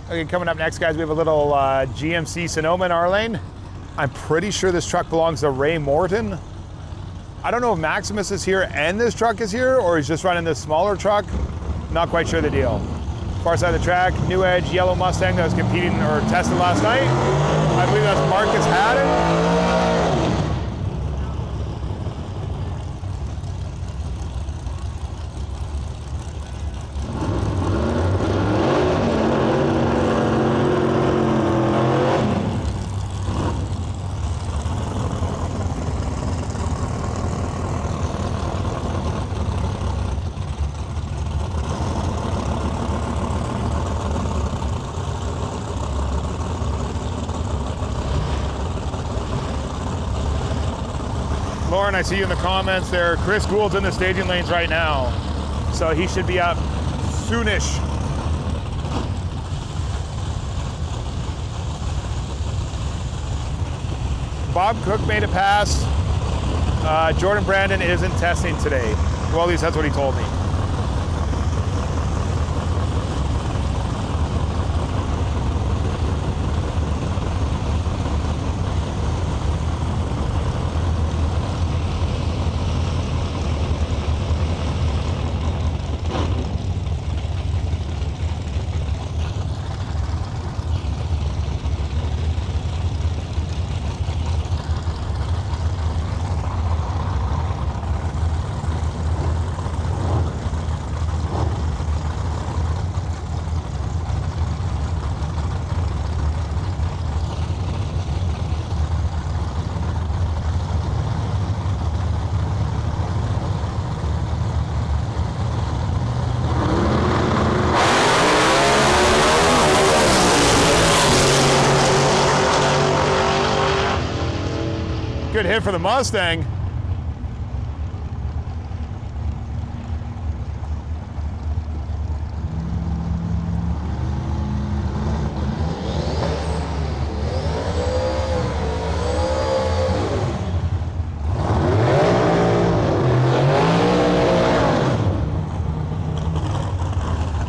S1: Okay, coming up next, guys, we have a little GMC Sonoma in our lane. I'm pretty sure this truck belongs to Ray Morton. I don't know if Maximus is here and this truck is here, or he's just running this smaller truck. Not quite sure the deal. Far side of the track, New Edge yellow Mustang that was competing or tested last night. I believe that's Marcus Haddon. Lauren, I see you in the comments there. Chris Gould's in the staging lanes right now, so he should be up soonish. Bob Cook made a pass. Jordan Brandon isn't testing today. Well, at least that's what he told me. Good hit for the Mustang.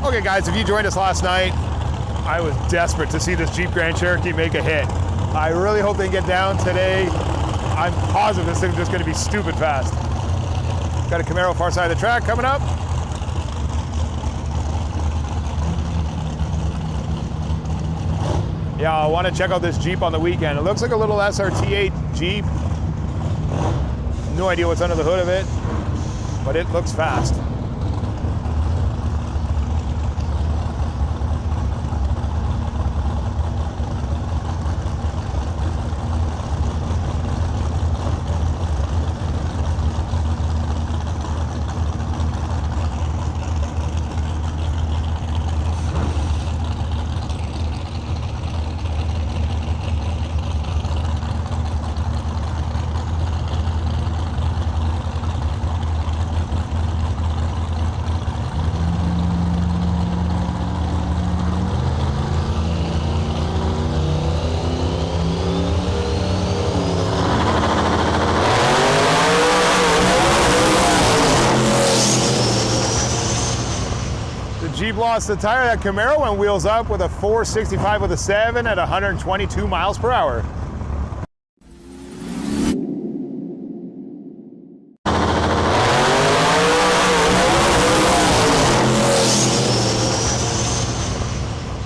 S1: Okay guys, if you joined us last night, I was desperate to see this Jeep Grand Cherokee make a hit. I really hope they get down today. I'm positive this thing's just going to be stupid fast. Got a Camaro far side of the track coming up. Yeah, I want to check out this Jeep on the weekend. It looks like a little SRT8 Jeep. No idea what's under the hood of it, but it looks fast. Jeep lost the tire. That Camaro went wheels up with a 465 with a 7 at 122 miles per hour.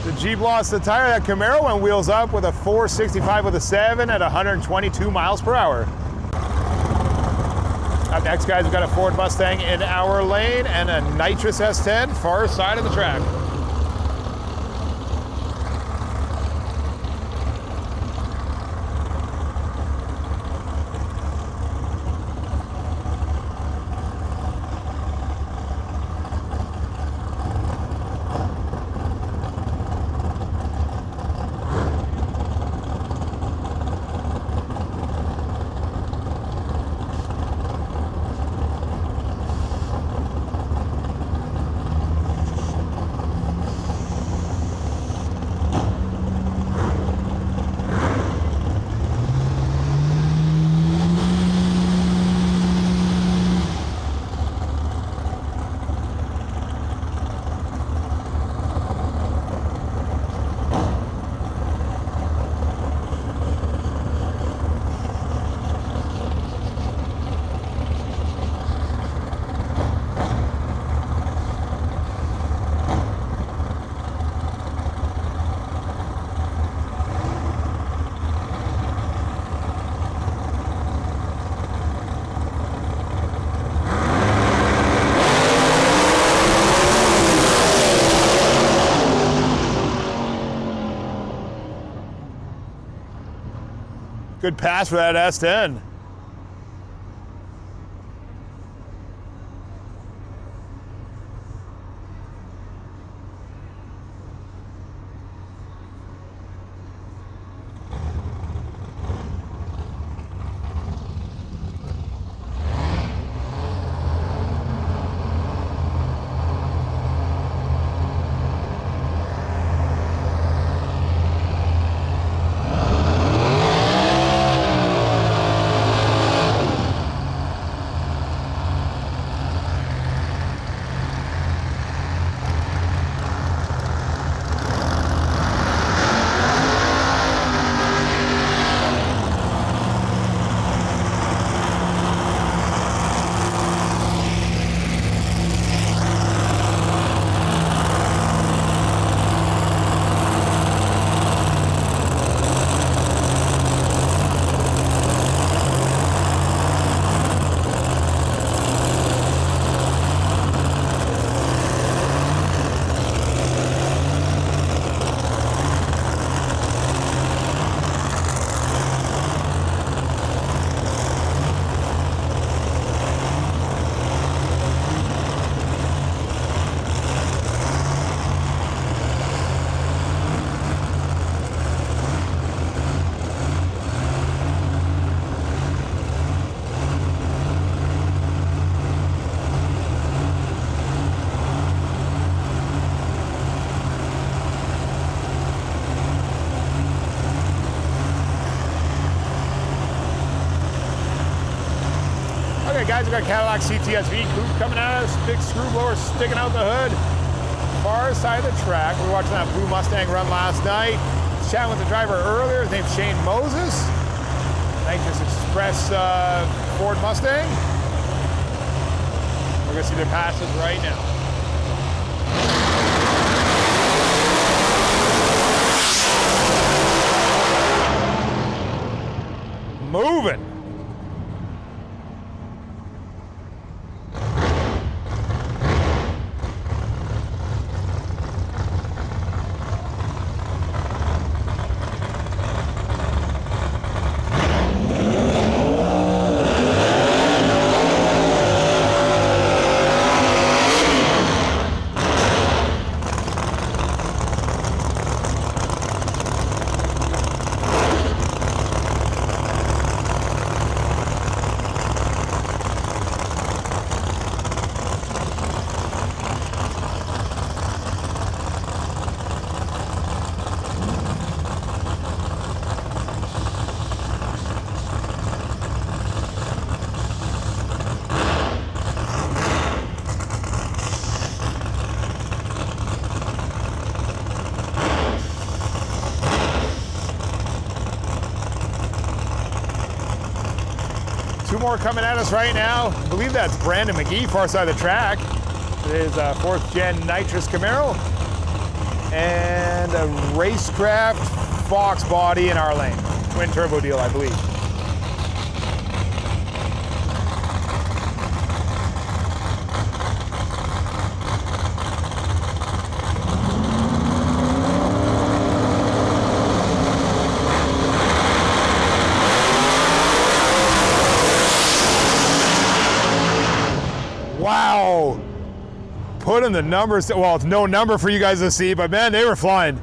S1: The Jeep lost the tire. That Camaro went wheels up with a 465 with a 7 at 122 miles per hour. Up next, guys, we've got a Ford Mustang in our lane and a nitrous S10 far side of the track. Good pass for that S10. Okay, guys, we got Cadillac CTSV coupe coming at us. Big screw blower sticking out the hood. Far side of the track. We were watching that blue Mustang run last night. Chatting with the driver earlier. His name's Shane Moses. Nitrous Express Ford Mustang. We're gonna see their passes right now. Moving. Two more coming at us right now. I believe that's Brandon McGee, far side of the track. It is a 4th gen nitrous Camaro. And a Racecraft Fox body in our lane. Twin turbo deal, I believe. Wow. Putting the numbers, well, it's no number for you guys to see, but man, they were flying.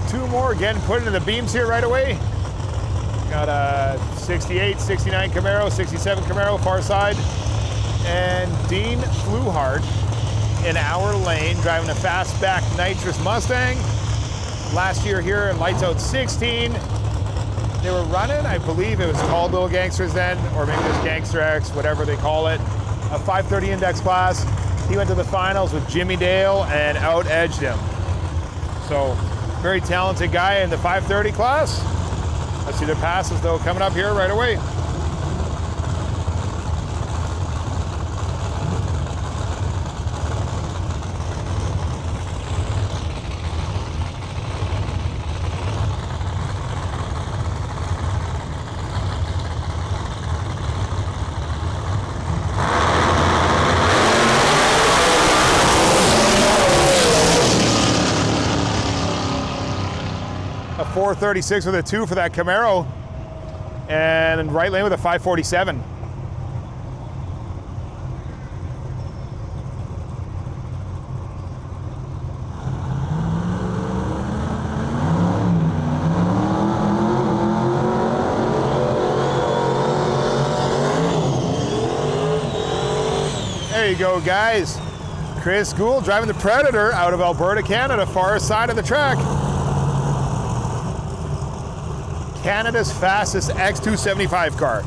S1: Two more, again, put into the beams here right away. Got a 68, 69 Camaro, 67 Camaro, far side. And Dean Fluhart in our lane, driving a fastback nitrous Mustang. Last year here in Lights Out 16. They were running, I believe it was called Little Gangsters then, or maybe it was Gangster X, whatever they call it. A 530 index class. He went to the finals with Jimmy Dale and out-edged him. So, very talented guy in the 530 class. Let's see their passes though coming up here right away. A 436 with a 2 for that Camaro, and right lane with a 547. There you go, guys. Chris Gould driving the Predator out of Alberta, Canada, far side of the track. Canada's fastest X275 car.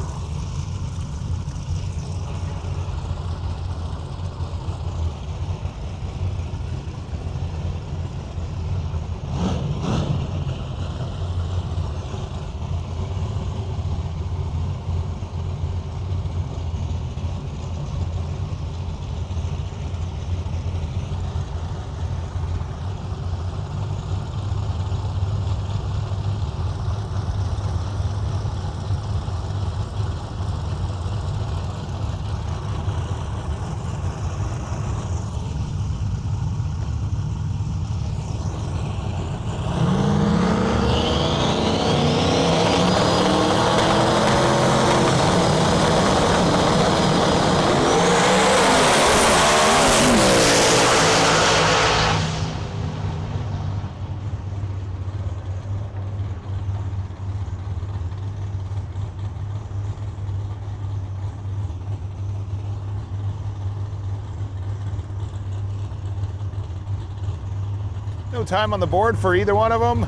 S1: No time on the board for either one of them,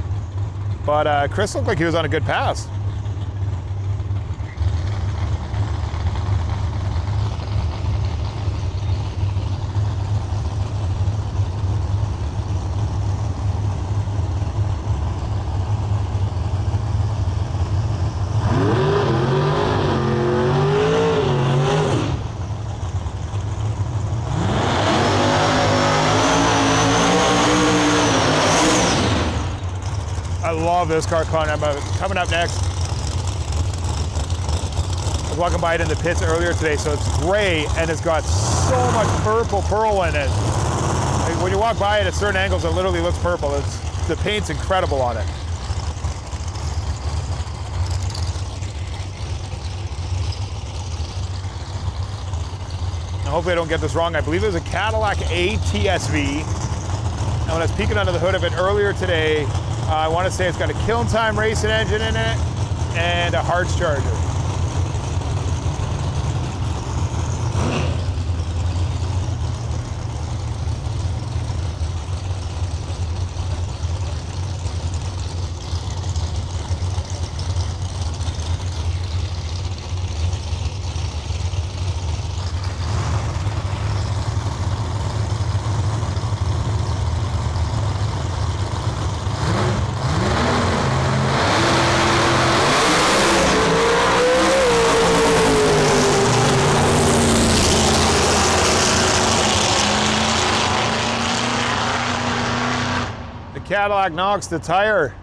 S1: but Chris looked like he was on a good pass. I love this car coming up next. I was walking by it in the pits earlier today, so it's gray and it's got so much purple pearl in it. when you walk by it at certain angles, it literally looks purple. The paint's incredible on it. Now, hopefully I don't get this wrong. I believe it was a Cadillac ATSV. And when I was peeking under the hood of it earlier today, I want to say it's got a Kiln Time racing engine in it and a Harts Charger. Cadillac knocks the tire.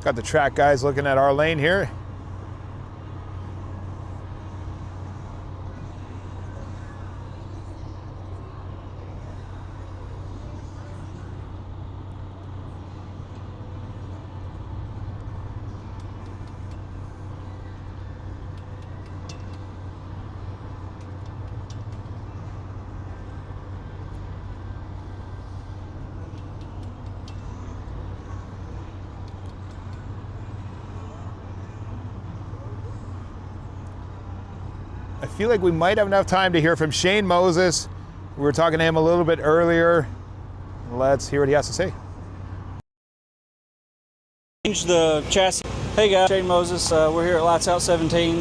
S1: Got the track guys looking at our lane here. I feel like we might have enough time to hear from Shane Moses. We were talking to him a little bit earlier. Let's hear what he has to say.
S8: Change the chassis. Hey guys, Shane Moses. We're here at Lights Out 17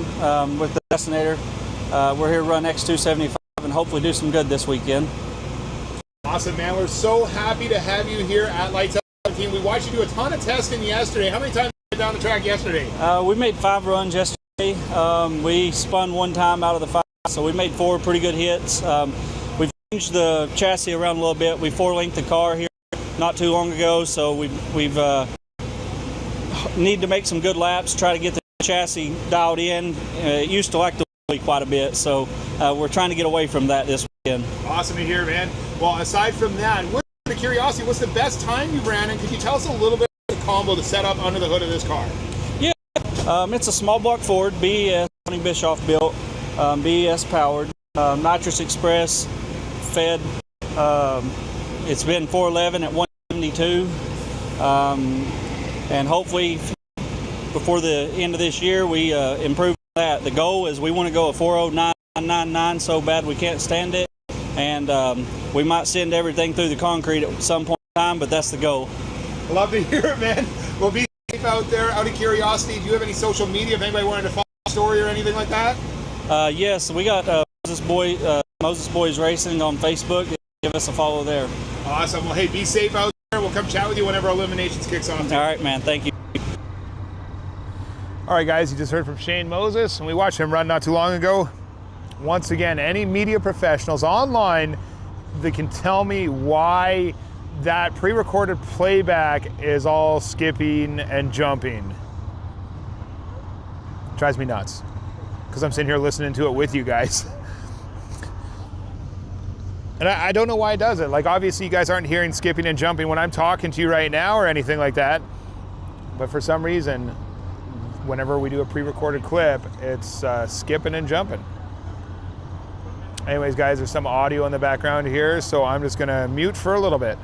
S8: with the Destinator. We're here to run X275 and hopefully do some good this weekend.
S1: Awesome, man. We're so happy to have you here at Lights Out 17. We watched you do a ton of testing yesterday. How many times did you get down the track yesterday?
S8: We made 5 runs yesterday. We spun 1 time out of the 5, so we made 4 pretty good hits. We've changed the chassis around a little bit. We 4-linked the car here not too long ago, so we've need to make some good laps, try to get the chassis dialed in. It used to like to wheel quite a bit, so we're trying to get away from that this weekend.
S1: Awesome to hear, man. Well, aside from that, what's the curiosity? What's the best time you ran, and could you tell us a little bit of the combo to set up under the hood of this car?
S8: It's a small block Ford, BES, Tony Bischoff built, BES powered, nitrous express fed. It's been 411 at 172, and hopefully before the end of this year we improve that. The goal is we want to go a 40999 so bad we can't stand it, and we might send everything through the concrete at some point in time, but that's the goal.
S1: Love to hear it, man. We'll be out there. Out of curiosity, do you have any social media if anybody wanted to follow the story or anything like that?
S8: Yes, we got Moses Boys Racing on Facebook. Give us a follow there.
S1: Awesome. Well, hey, be safe out there. We'll come chat with you whenever Eliminations kicks off.
S8: All right, man. Thank you.
S1: All right, guys, you just heard from Shane Moses, and we watched him run not too long ago. Once again, any media professionals online that can tell me why that pre-recorded playback is all skipping and jumping drives me nuts, because I'm sitting here listening to it with you guys. And I don't know why it does it. Like, obviously you guys aren't hearing skipping and jumping when I'm talking to you right now or anything like that, but for some reason whenever we do a pre-recorded clip, it's skipping and jumping. Anyways, guys, there's some audio in the background here, so I'm just gonna mute for a little bit.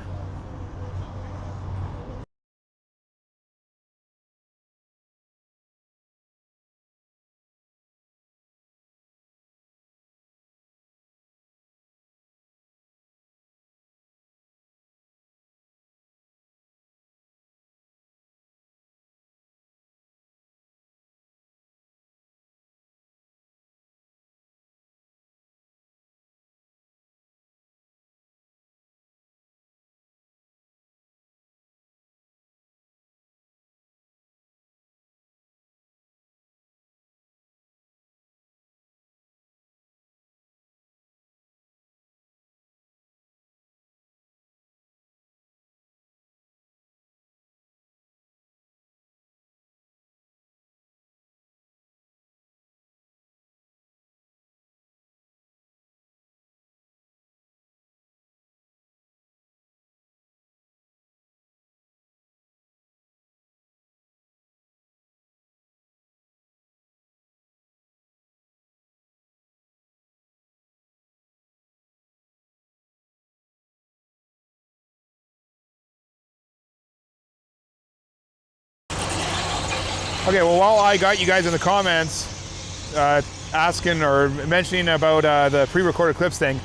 S1: Okay, well, while I got you guys in the comments asking or mentioning about the pre-recorded clips thing,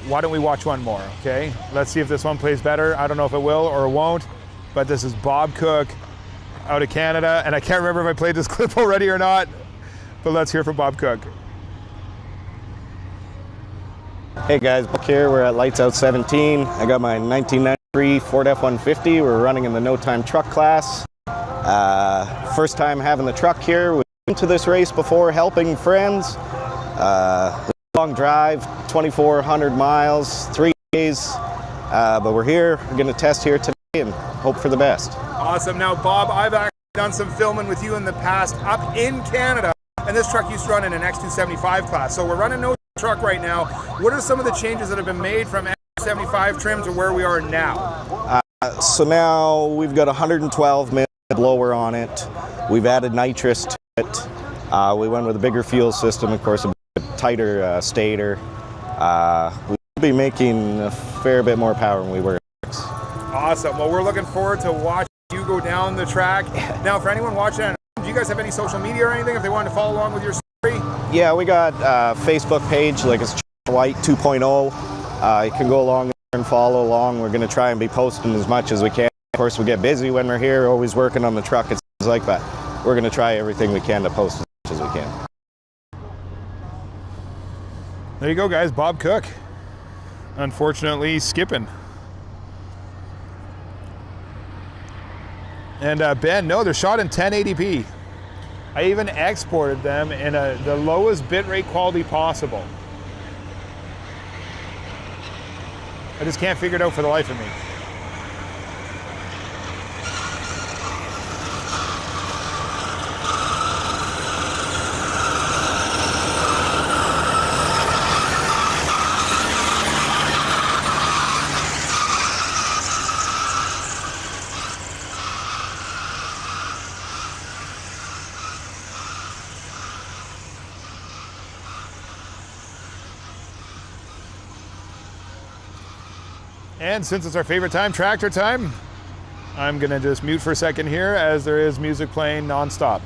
S1: why don't we watch one more, okay? Let's see if this one plays better. I don't know if it will or it won't, but this is Bob Cook out of Canada, and I can't remember if I played this clip already or not, but let's hear from Bob Cook.
S9: Hey guys, Buck here. We're at Lights Out 17. I got my 1993 Ford F-150. We're running in the No Time Truck class. First time having the truck here. We've been to this race before, helping friends. Long drive, 2,400 miles, 3 days. But we're here. We're going to test here today and hope for the best.
S1: Awesome. Now, Bob, I've actually done some filming with you in the past up in Canada, and this truck used to run in an X275 class. So we're running no truck right now. What are some of the changes that have been made from X75 trim to where we are now?
S9: So now we've got 112 mil blower on it. We've added nitrous to it. We went with a bigger fuel system, of course, a tighter stator. We'll be making a fair bit more power than we were.
S1: Awesome. Well, we're looking forward to watching you go down the track. Now, for anyone watching, do you guys have any social media or anything if they wanted to follow along with your story?
S9: Yeah, we got a Facebook page, like it's White 2.0. You can go along there and follow along. We're going to try and be posting as much as we can. Of course, we get busy when we're here, always working on the truck. It's like that. We're going to try everything we can to post as much as we can.
S1: There you go, guys. Bob Cook. Unfortunately, skipping. And Ben, no, they're shot in 1080p. I even exported them in the lowest bitrate quality possible. I just can't figure it out for the life of me. And since it's our favorite time, tractor time, I'm gonna just mute for a second here as there is music playing nonstop.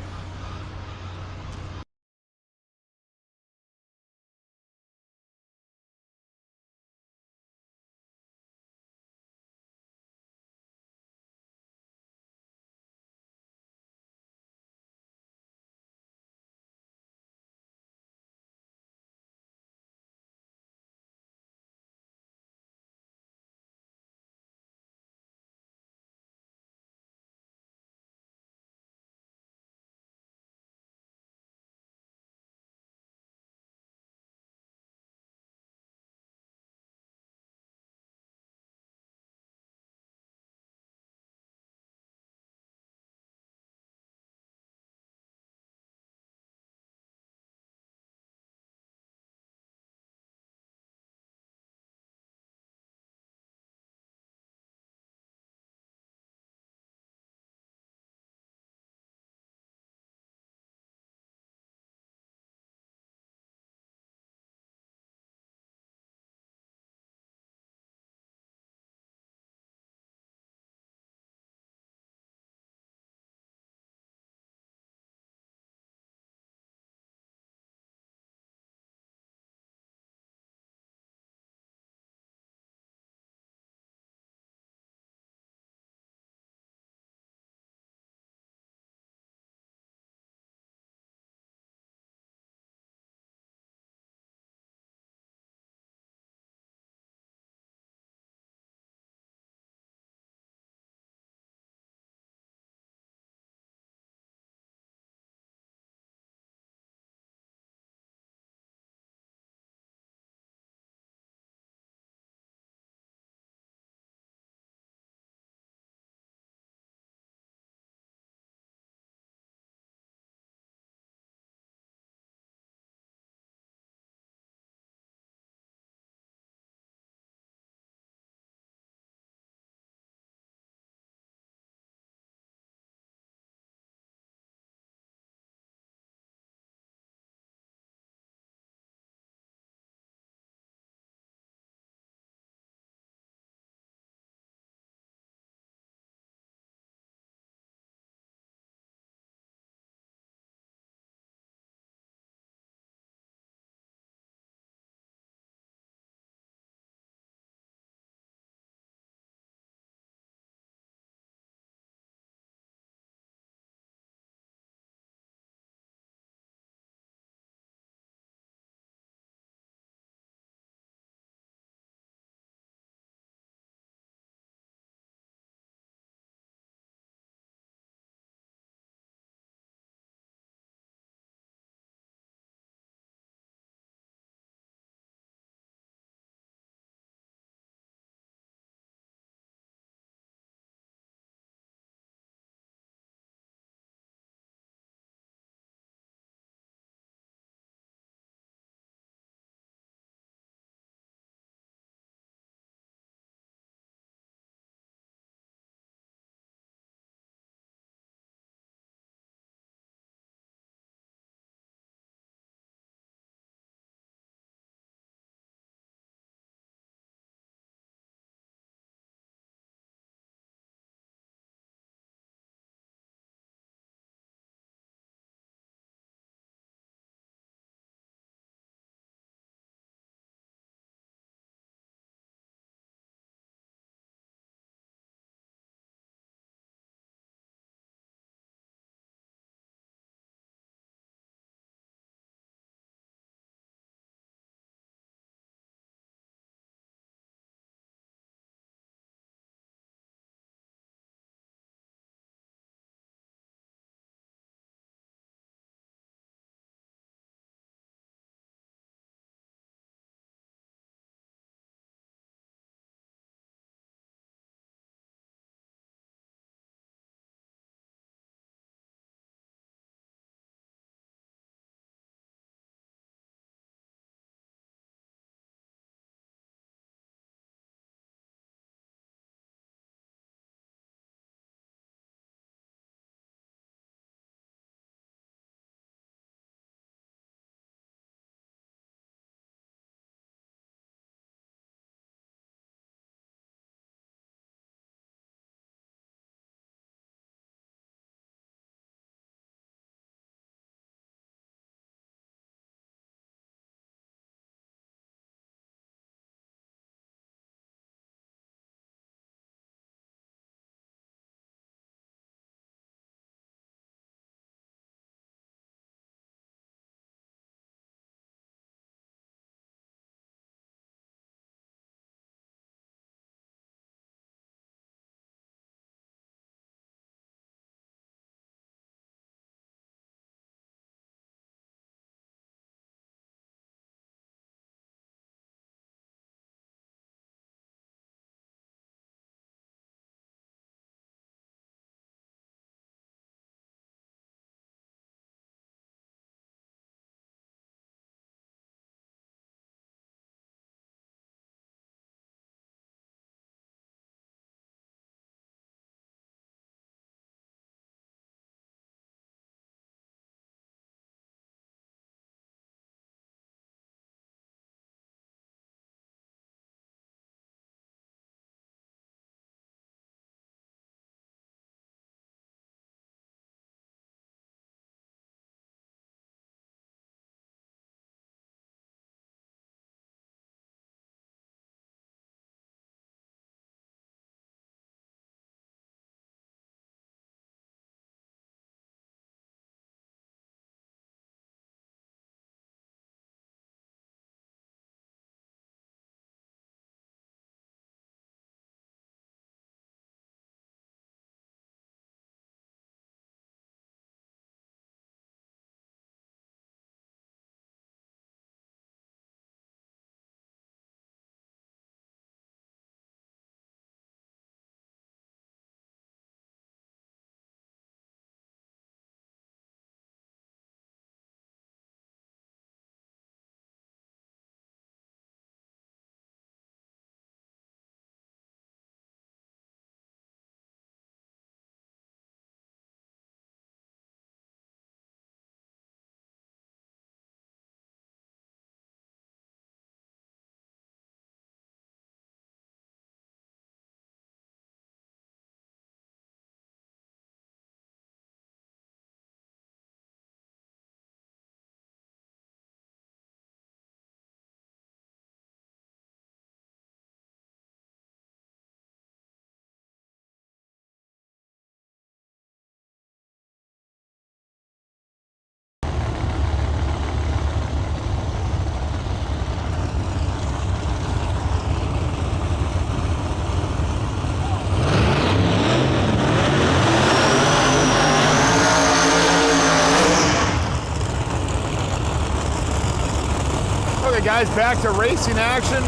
S1: guys, back to racing action.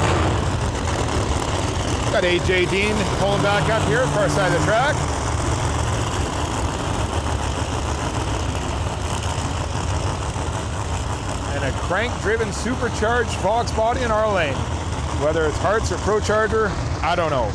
S1: Got AJ Dean pulling back up here, far side of the track. And a crank-driven supercharged Fox body in our lane. Whether it's Hearts or Pro Charger, I don't know.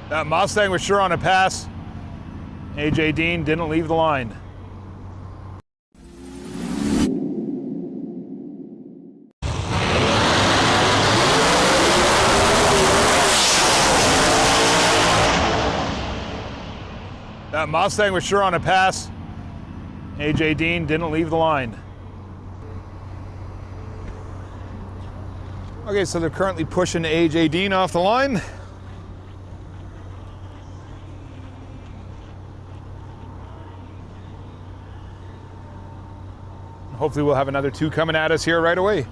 S1: That Mustang was sure on a pass. AJ Dean didn't leave the line. That Mustang was sure on a pass. AJ Dean didn't leave the line. Okay, so they're currently pushing AJ Dean off the line. Hopefully we'll have another two coming at us here right away.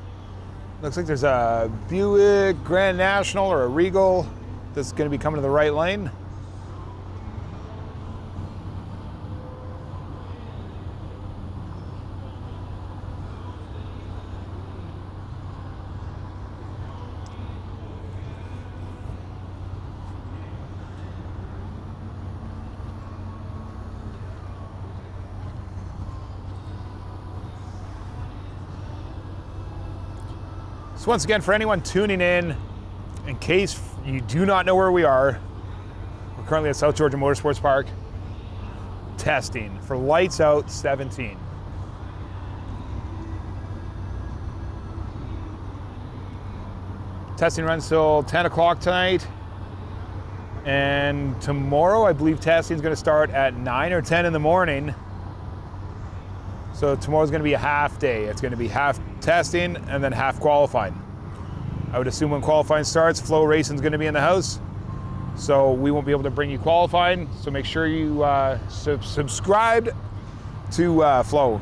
S1: Looks like there's a Buick Grand National or a Regal that's going to be coming to the right lane. So once again, for anyone tuning in case you do not know where we are, we're currently at South Georgia Motorsports Park, testing for Lights Out 17. Testing runs till 10 o'clock tonight. And tomorrow, I believe testing is going to start at 9 or 10 in the morning. So tomorrow's going to be a half day. It's going to be half testing and then half qualifying. I would assume when qualifying starts, Flow Racing's going to be in the house. So we won't be able to bring you qualifying. So make sure you subscribe to Flow.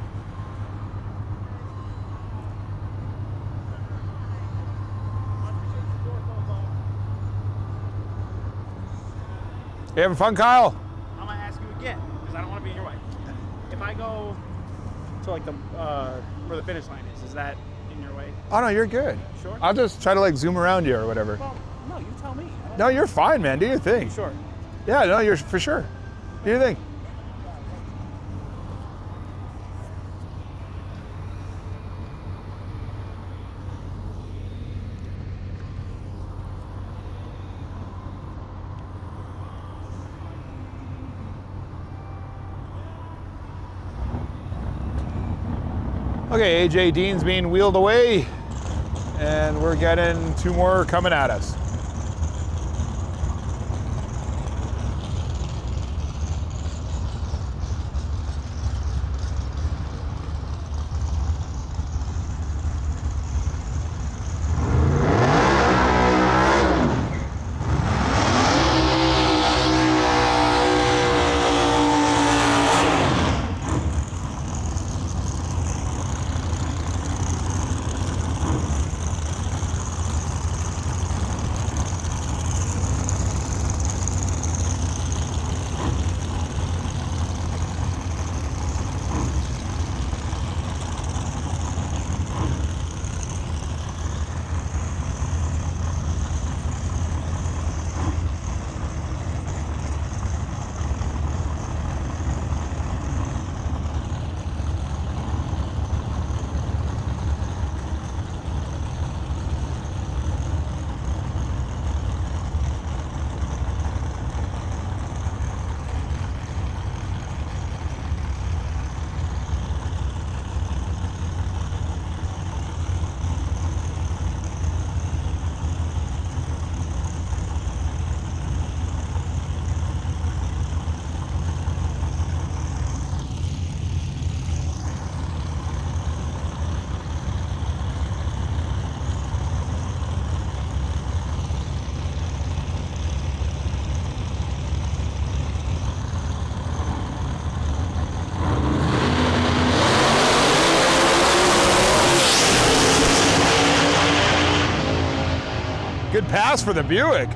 S1: You having fun, Kyle?
S10: I'm gonna ask you again because I don't want to be in your way. If I go to like the where the finish line is that in your way?
S1: Oh no, you're good.
S10: Sure.
S1: I'll just try to like zoom around you or whatever.
S10: Well, no, you tell me.
S1: No, you're fine, man. Do your thing.
S10: Sure.
S1: Yeah, no, you're for sure. Do your thing. Okay, AJ Dean's being wheeled away, and we're getting two more coming at us. pass for the Buick.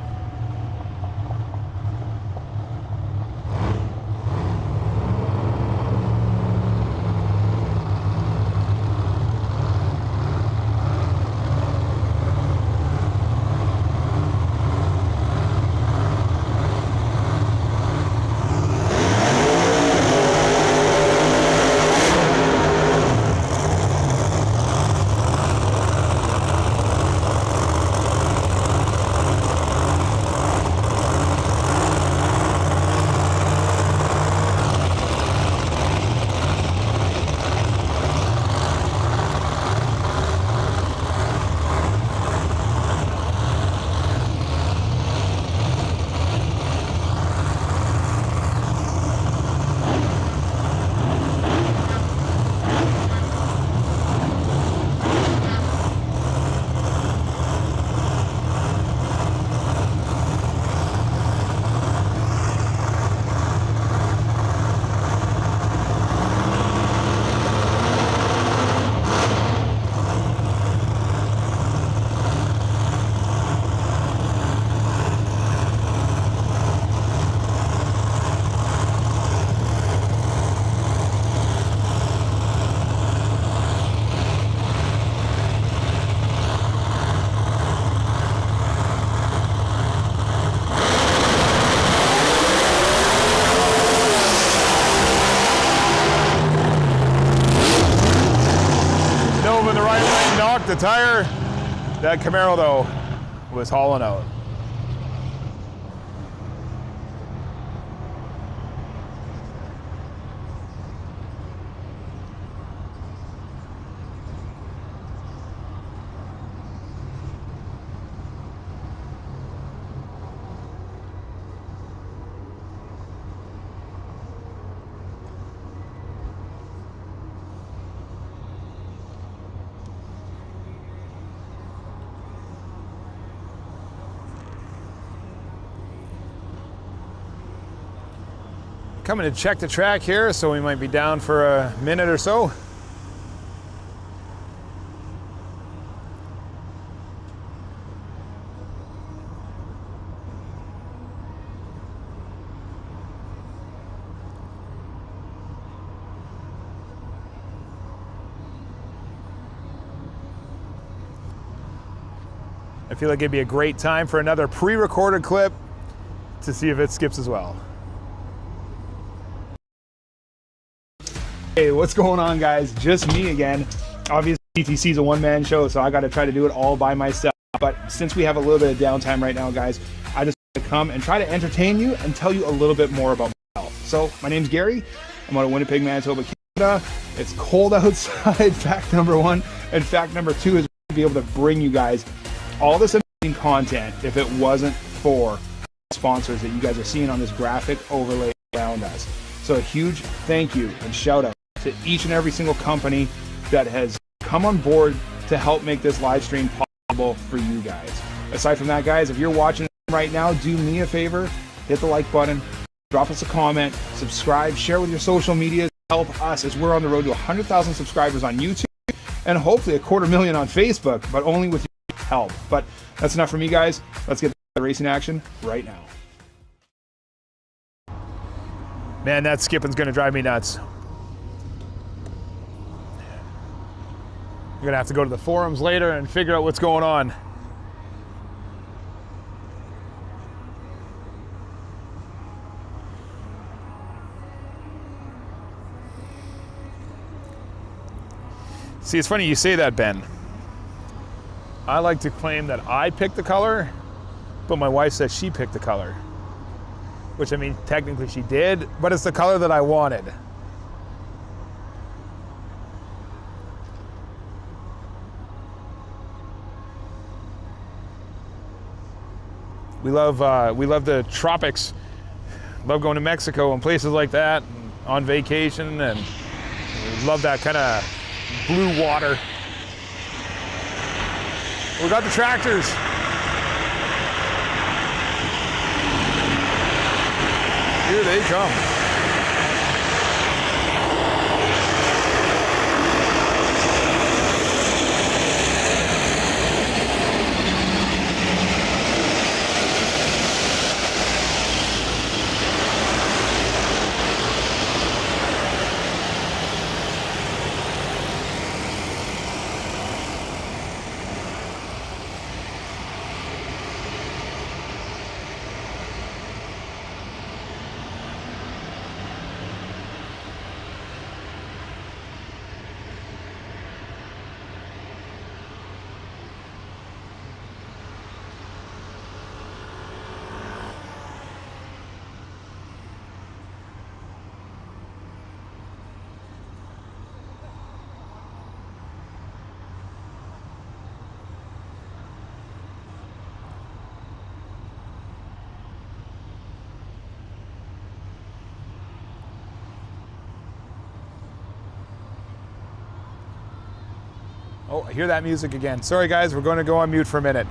S1: The tire, that Camaro though, was hauling out. Coming to check the track here, so we might be down for a minute or so. I feel like it'd be a great time for another pre-recorded clip to see if it skips as well. Hey, what's going on, guys? Just me again. Obviously, TTC is a one-man show, so I got to try to do it all by myself. But since we have a little bit of downtime right now, guys, I just want to come and try to entertain you and tell you a little bit more about myself. So, my name's Gary. I'm out of Winnipeg, Manitoba, Canada. It's cold outside, fact number one. And fact number two is to be able to bring you guys all this amazing content if it wasn't for sponsors that you guys are seeing on this graphic overlay around us. So a huge thank you and shout out to each and every single company that has come on board to help make this live stream possible for you guys. Aside from that, guys, if you're watching right now, do me a favor, hit the like button, drop us a comment, subscribe, share with your social media, help us as we're on the road to 100,000 subscribers on YouTube and hopefully 250,000 on Facebook, but only with your help. But that's enough for me, guys. Let's get the racing action right now. Man, that skipping's gonna drive me nuts. You're gonna have to go to the forums later and figure out what's going on. See, it's funny you say that, Ben. I like to claim that I picked the color, but my wife says she picked the color. Which, I mean, technically she did, but it's the color that I wanted. We love the tropics. Love going to Mexico and places like that, and on vacation, and we love that kind of blue water. We got the tractors. Here they come. Oh, I hear that music again. Sorry guys, we're going to go on mute for a minute.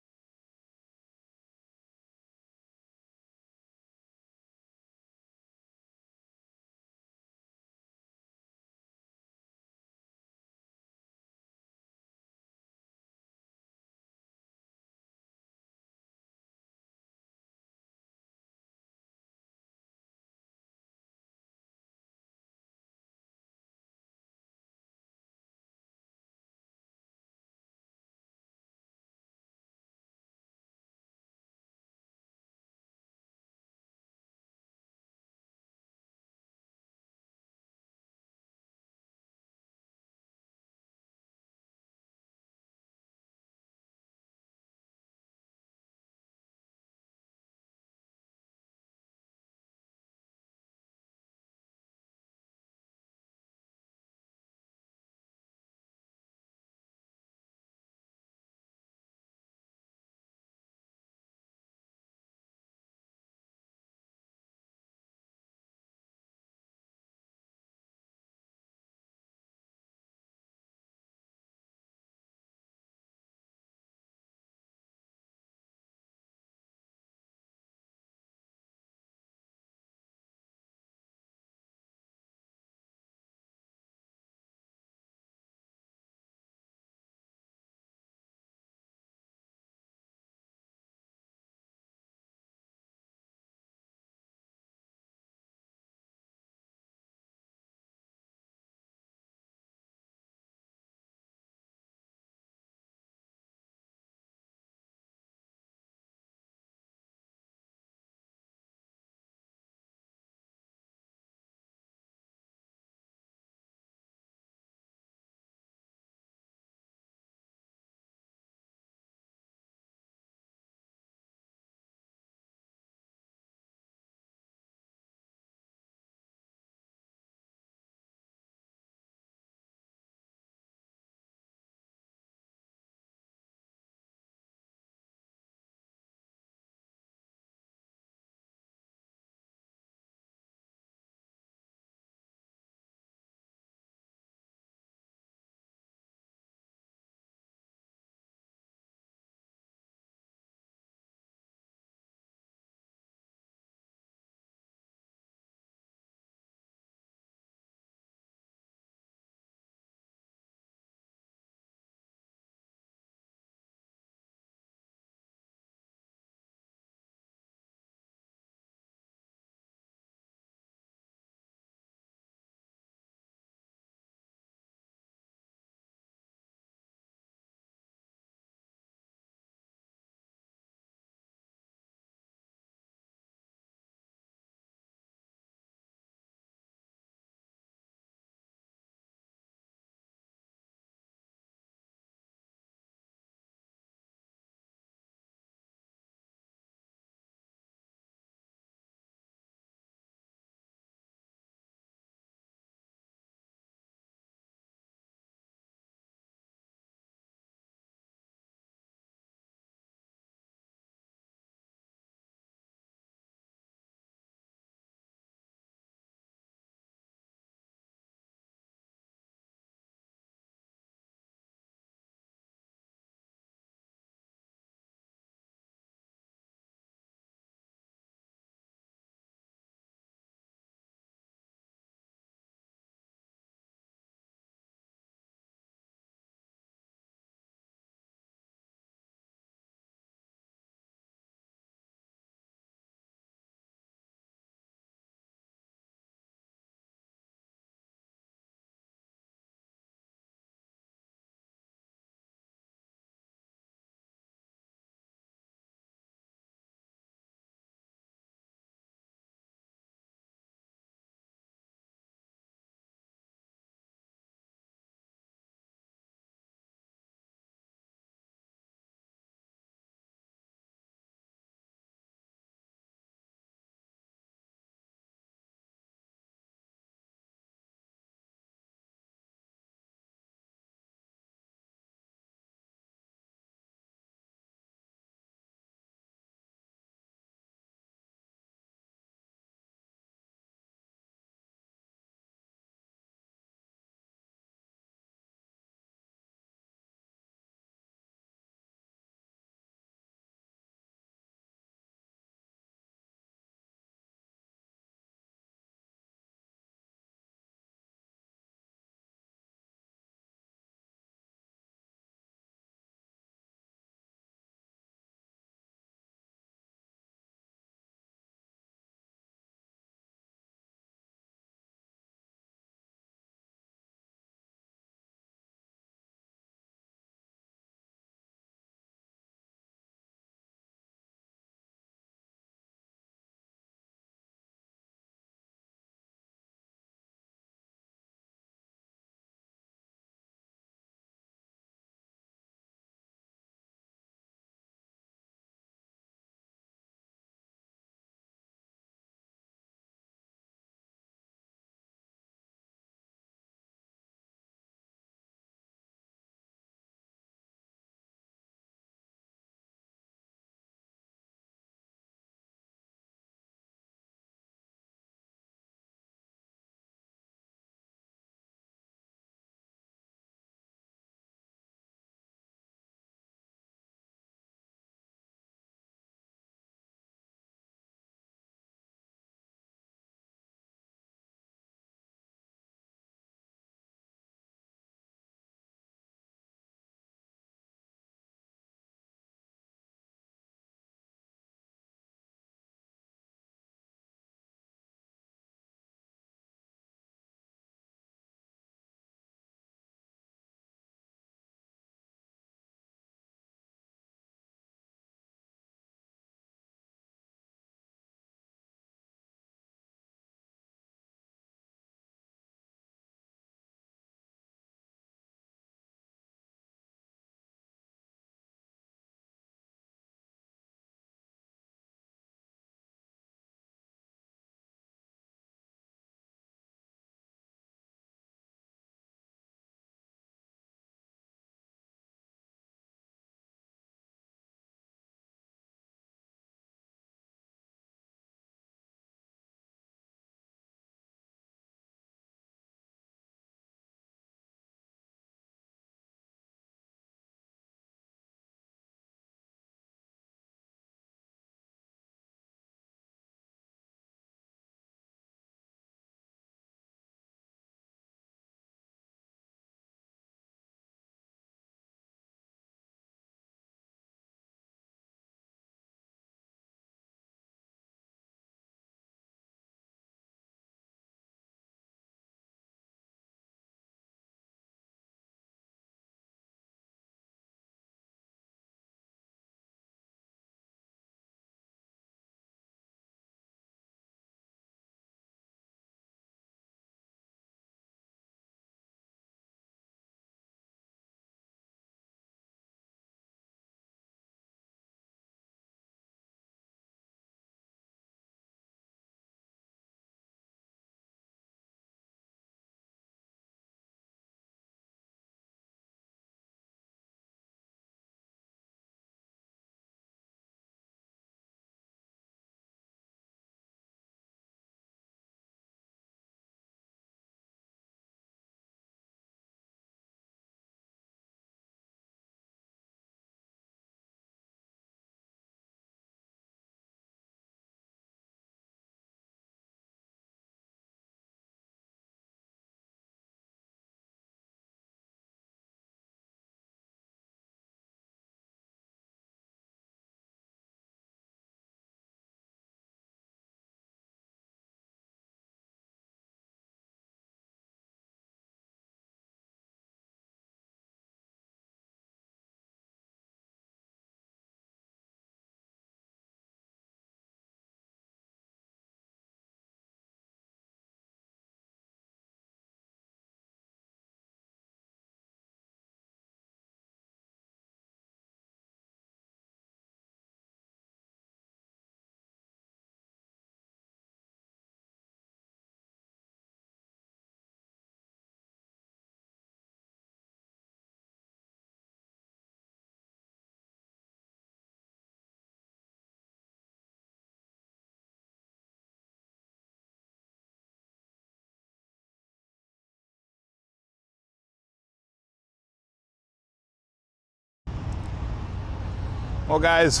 S1: Well, guys,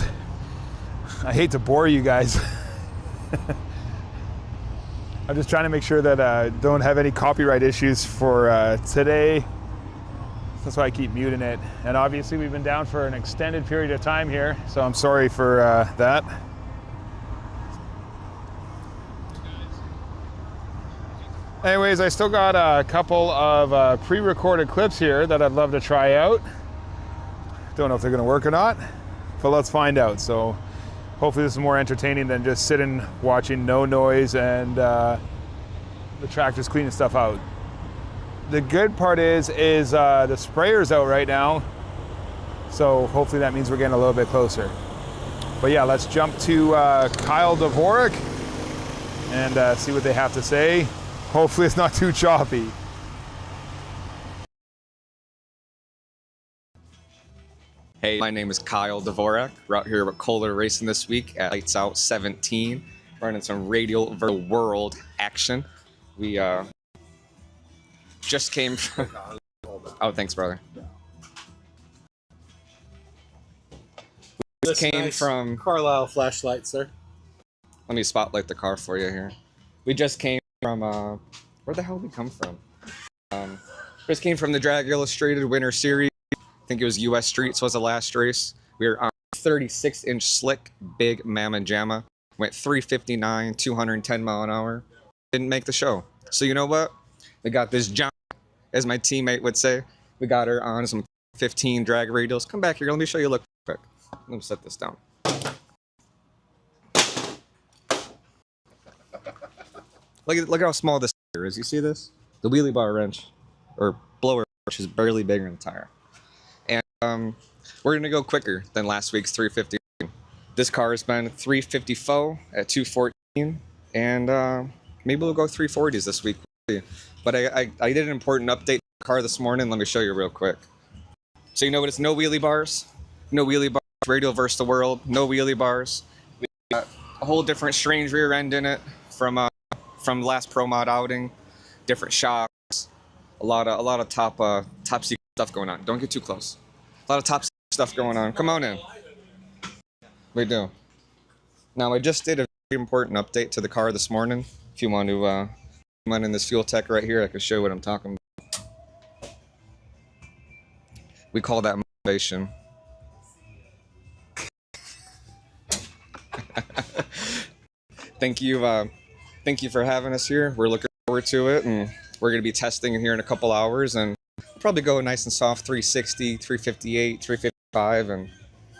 S1: I hate to bore you guys. I'm just trying to make sure that I don't have any copyright issues for today. That's why I keep muting it. And obviously we've been down for an extended period of time here, so I'm sorry for that. Anyways, I still got a couple of pre-recorded clips here that I'd love to try out. Don't know if they're gonna work or not, but let's find out. So hopefully this is more entertaining than just sitting watching no noise and the tractors cleaning stuff out. The good part is the sprayer's out right now, so hopefully that means we're getting a little bit closer. But yeah, let's jump to Kyle Dvorak and see what they have to say. Hopefully it's not too choppy.
S11: Hey, my name is Kyle Dvorak. We're out here with Kohler racing this week at Lights Out 17, running some radial world action. We just came from... Oh, thanks, brother. We just came from...
S5: Carlisle flashlight, sir.
S11: Let me spotlight the car for you here. We just came from... where the hell did we come from? Just came from the Drag Illustrated Winter Series. I think it was US Streets was the last race. We were on 36-inch slick, big Mamma Jamma. Went 359, 210 mile an hour. Didn't make the show. So you know what? We got this John, as my teammate would say. We got her on some 15 drag radials. Come back here, let me show you a look quick. Let me set this down. Look at how small this is. You see this? The wheelie bar wrench, or blower wrench, is barely bigger than the tire. And we're gonna go quicker than last week's 350. This car has been 354 at 214, and maybe we'll go 340s this week. But I did an important update to the car this morning. Let me show you real quick. So you know what? It's no wheelie bars. No wheelie bars. Radial versus the world. No wheelie bars. We got a whole different strange rear end in it from last Pro Mod outing. Different shocks. A lot of top secret stuff going on. Don't get too close. A lot of top stuff going on. Come on in. We do. Now I just did a very important update to the car this morning. If you want to come on in this fuel tech right here, I can show you what I'm talking about. We call that motivation. Thank you for having us here. We're looking forward to it, and we're going to be testing here in a couple hours, and we'll probably go nice and soft 360, 358, 355, and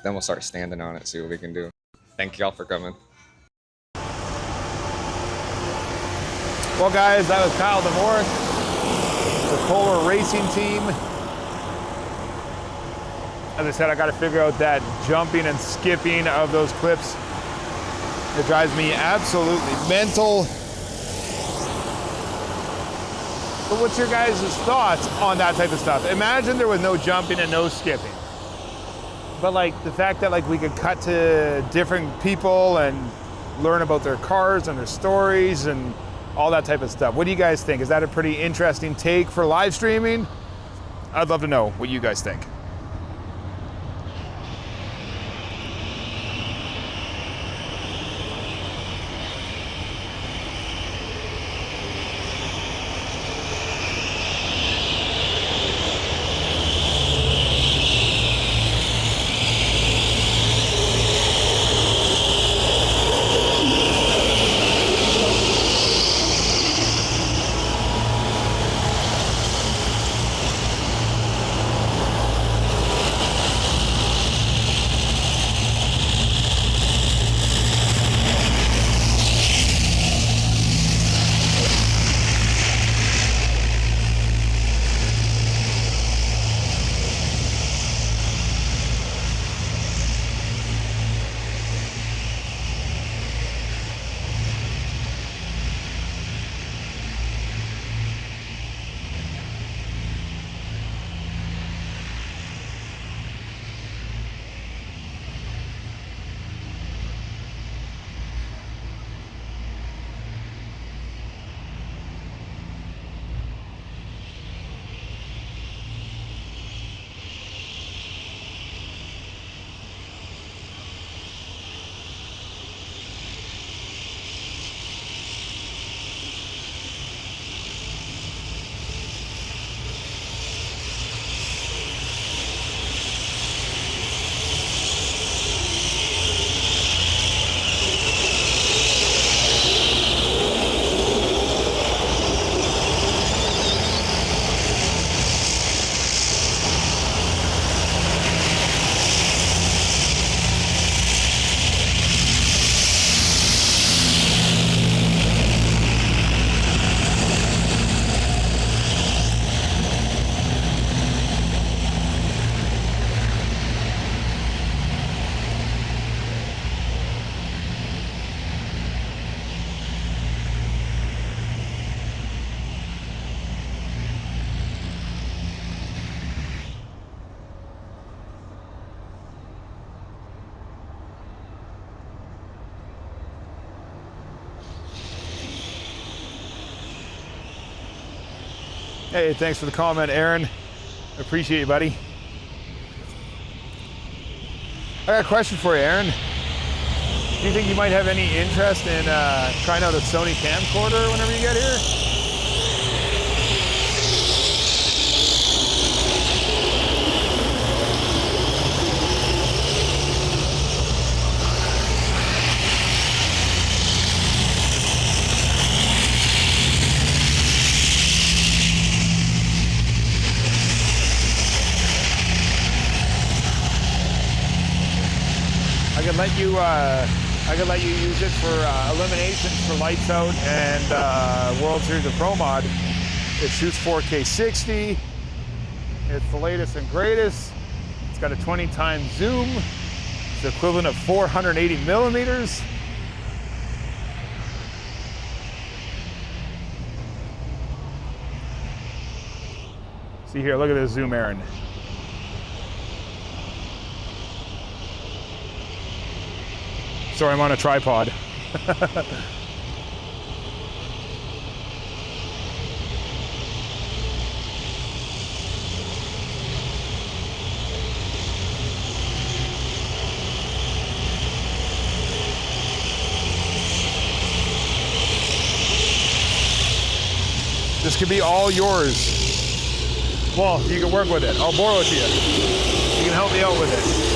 S11: then we'll start standing on it, see what we can do. Thank you all for coming.
S1: Well, guys, that was Kyle Dvorak, the Kohler Racing team. As I said, I got to figure out that jumping and skipping of those clips. It drives me absolutely mental. But what's your guys' thoughts on that type of stuff? Imagine there was no jumping and no skipping. But like the fact that like we could cut to different people and learn about their cars and their stories and all that type of stuff. What do you guys think? Is that a pretty interesting take for live streaming? I'd love to know what you guys think. Hey, thanks for the comment, Aaron. Appreciate you, buddy. I got a question for you, Aaron. Do you think you might have any interest in trying out a Sony camcorder whenever you get here? I could let you use it for eliminations for Lights Out and World Series of Pro Mod. It shoots 4K 60. It's the latest and greatest. It's got a 20 times zoom. It's the equivalent of 480 millimeters. See here, look at this zoom, Aaron. Sorry, I'm on a tripod. This could be all yours. Well, you can work with it. I'll borrow it to you. You can help me out with it.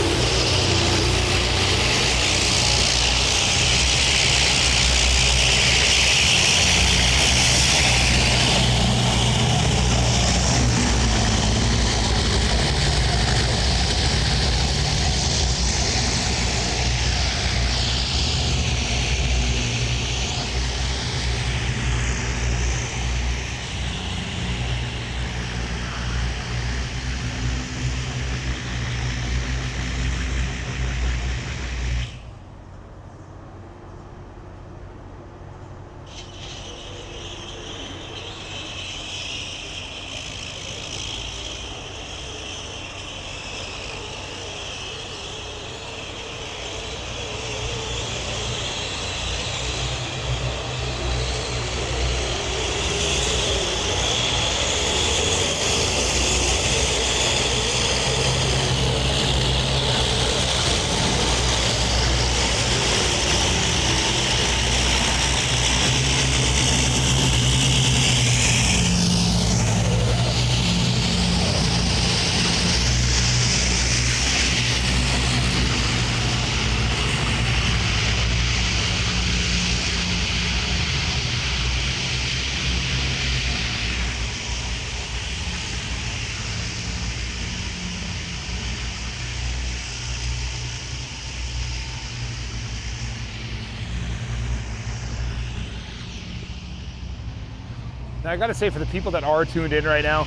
S1: Now, I gotta say, for the people that are tuned in right now,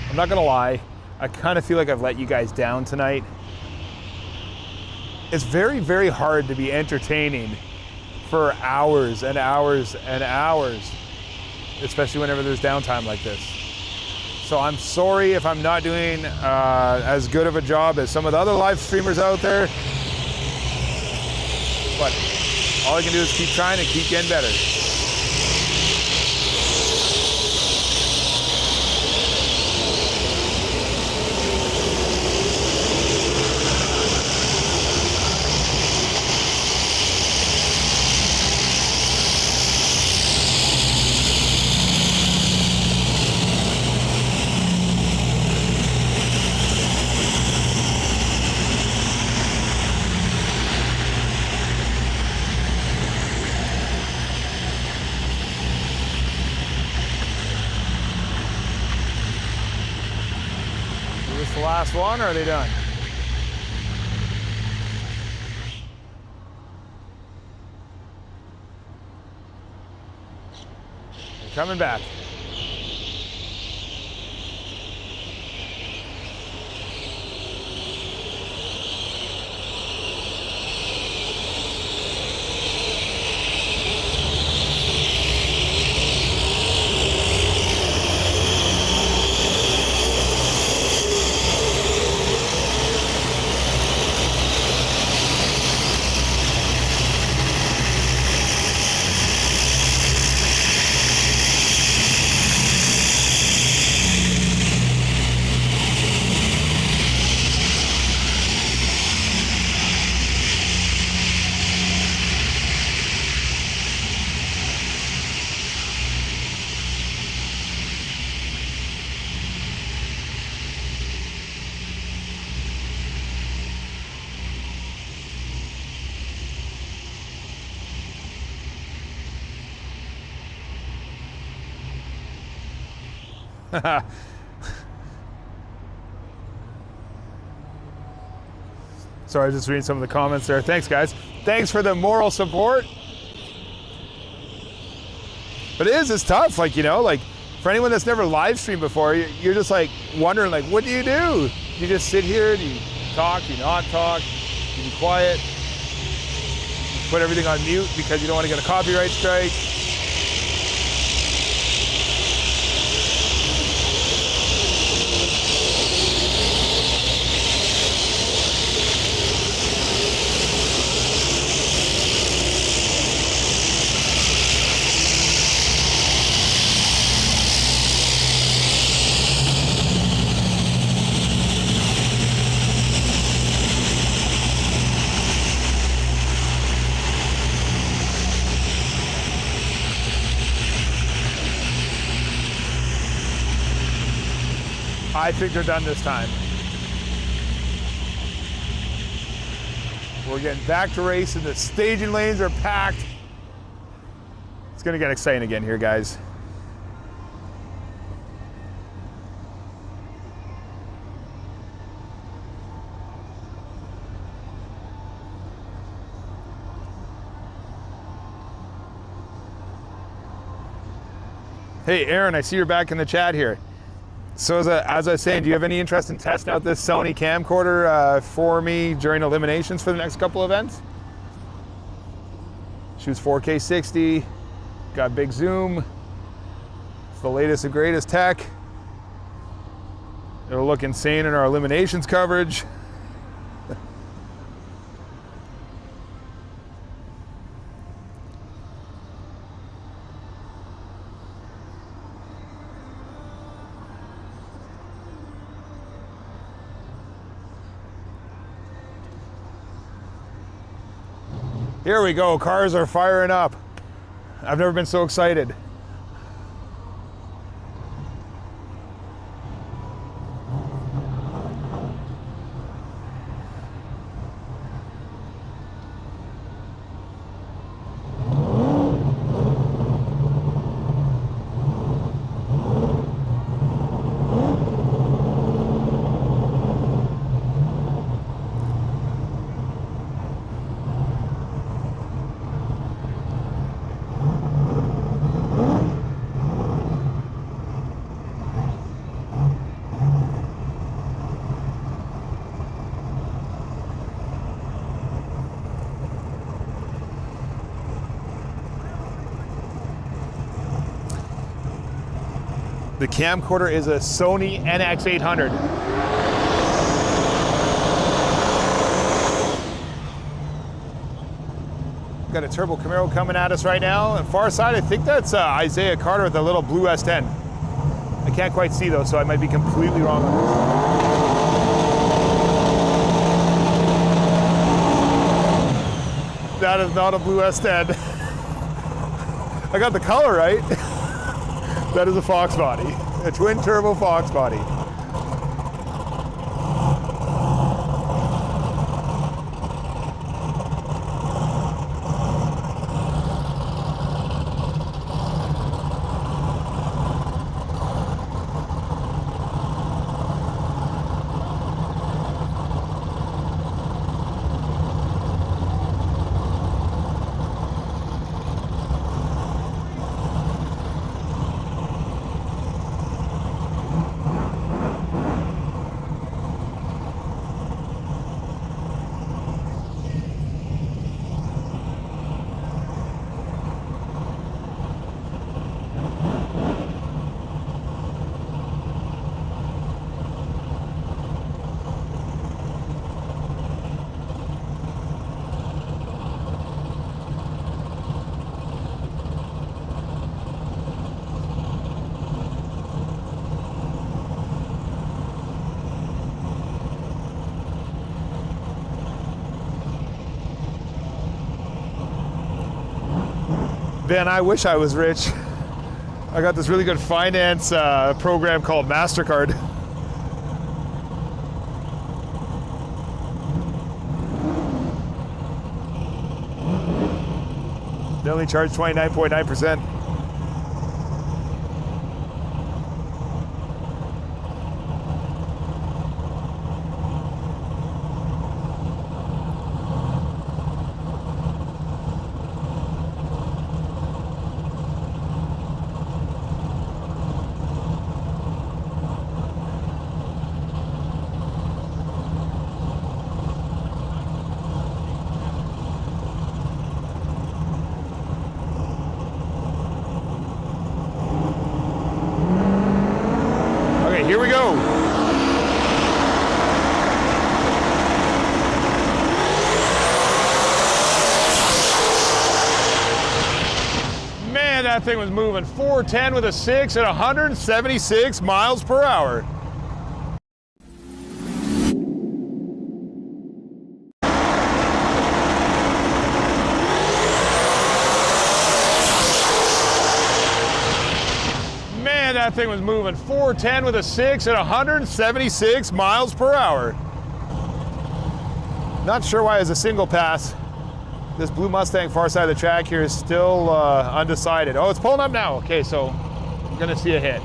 S1: I'm not gonna lie, I kind of feel like I've let you guys down tonight. It's very, very hard to be entertaining for hours and hours and hours, especially whenever there's downtime like this. So I'm sorry if I'm not doing as good of a job as some of the other live streamers out there, but all I can do is keep trying and keep getting better. Last one, or are they done? They're coming back. Sorry, just reading some of the comments there. Thanks, guys. Thanks for the moral support. But it's tough, like, you know, like for anyone that's never live streamed before, you're just like wondering, like, what do? You just sit here, do you talk, do you not talk, do you be quiet, put everything on mute because you don't want to get a copyright strike. I think they're done this time. We're getting back to racing. The staging lanes are packed. It's gonna get exciting again here, guys. Hey, Aaron, I see you're back in the chat here. So as I was saying, do you have any interest in testing out this Sony camcorder for me during eliminations for the next couple events? Shoots 4K 60, got big zoom. It's the latest and greatest tech. It'll look insane in our eliminations coverage. Here we go, cars are firing up. I've never been so excited. The camcorder is a Sony NX800. Got a turbo Camaro coming at us right now. And far side, I think that's Isaiah Carter with a little blue S10. I can't quite see though, so I might be completely wrong on this. That is not a blue S10. I got the color right. That is a Fox body, a twin turbo Fox body. Man, I wish I was rich. I got this really good finance program called MasterCard. They only charge 29.9%. here we go. Man, that thing was moving 410 with a 6 at 176 miles per hour. Man, that thing was moving 410 with a 6 at 176 miles per hour. Not sure why it's a single pass. This blue Mustang far side of the track here is still undecided. Oh, it's pulling up now. Okay, so I'm gonna see a hit.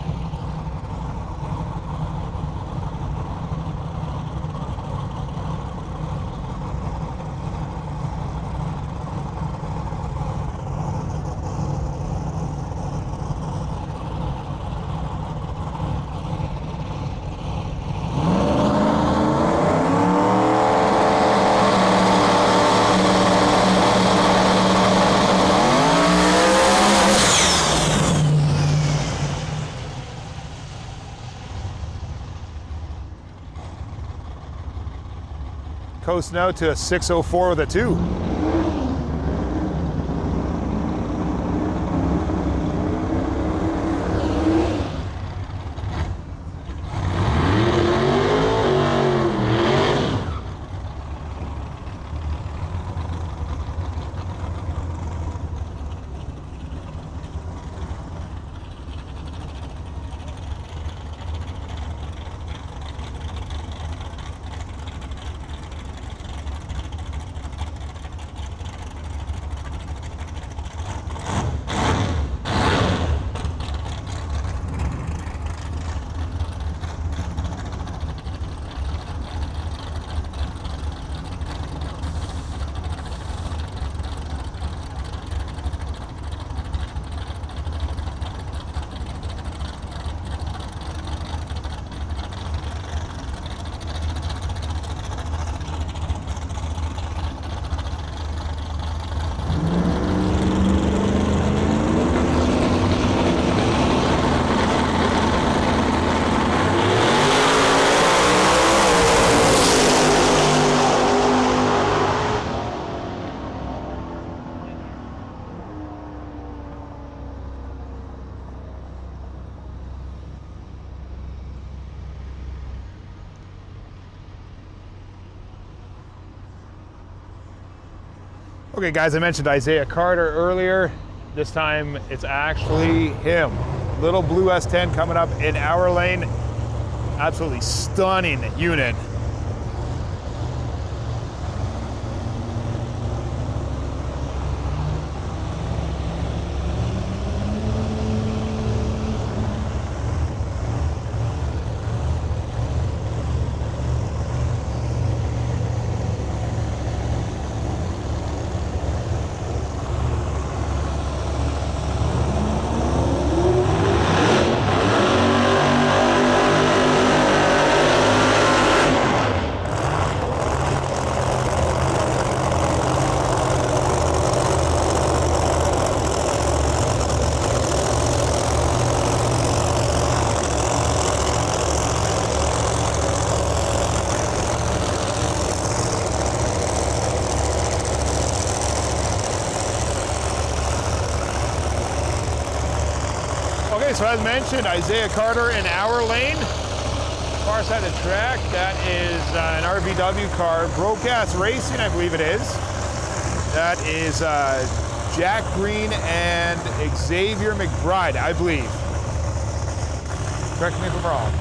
S1: Coast now to a 604 with a 2. Okay guys, I mentioned Isaiah Carter earlier. This time it's actually him. Little blue S10 coming up in our lane. Absolutely stunning unit. Okay, so as mentioned, Isaiah Carter in our lane. Far side of the track, that is an RVW car, Broke Gas Racing, I believe it is. That is Jack Green and Xavier McBride, I believe. Correct me if I'm wrong.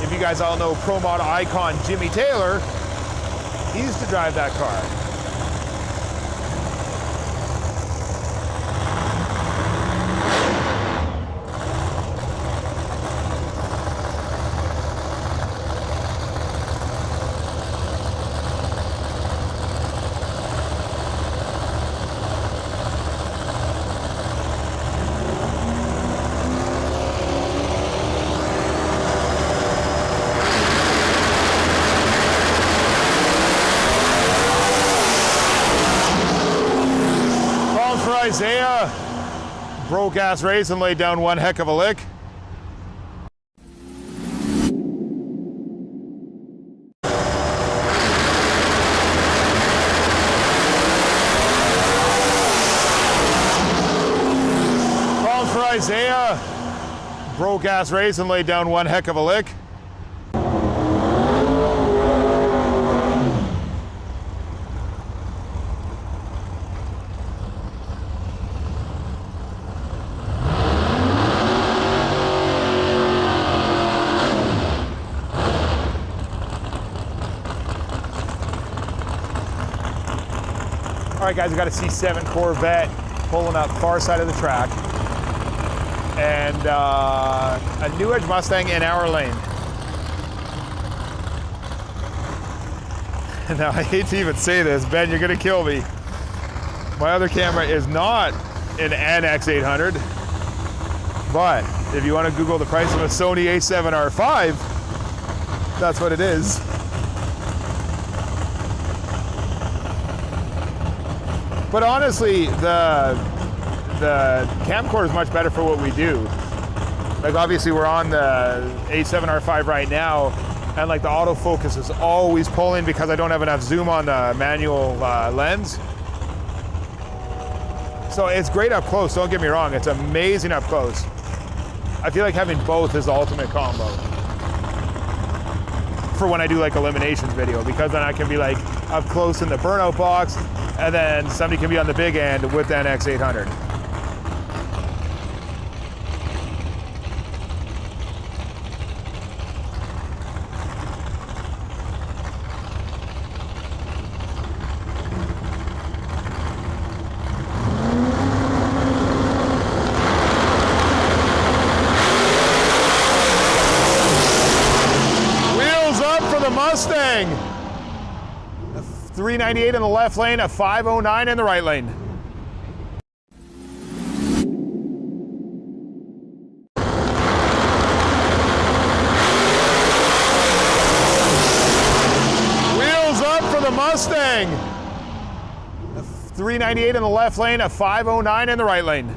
S1: If you guys all know Pro Mod icon Jimmy Taylor, he used to drive that car. Broke ass race and laid down one heck of a lick. Problems for Isaiah. Broke ass race and laid down one heck of a lick. All right, guys, we got a C7 Corvette pulling up far side of the track, and a New Edge Mustang in our lane. Now, I hate to even say this, Ben, you're gonna kill me. My other camera is not an NX800, but if you want to Google the price of a Sony A7R5, that's what it is. But honestly, the camcorder is much better for what we do. Like, obviously we're on the A7R5 right now, and like the autofocus is always pulling because I don't have enough zoom on the manual lens. So it's great up close, don't get me wrong, it's amazing up close. I feel like having both is the ultimate combo for when I do like eliminations video, because then I can be like up close in the burnout box, and then somebody can be on the big end with the NX800. Wheels up for the Mustang. 398 in the left lane, a 509 in the right lane. Wheels up for the Mustang. A 398 in the left lane, a 509 in the right lane.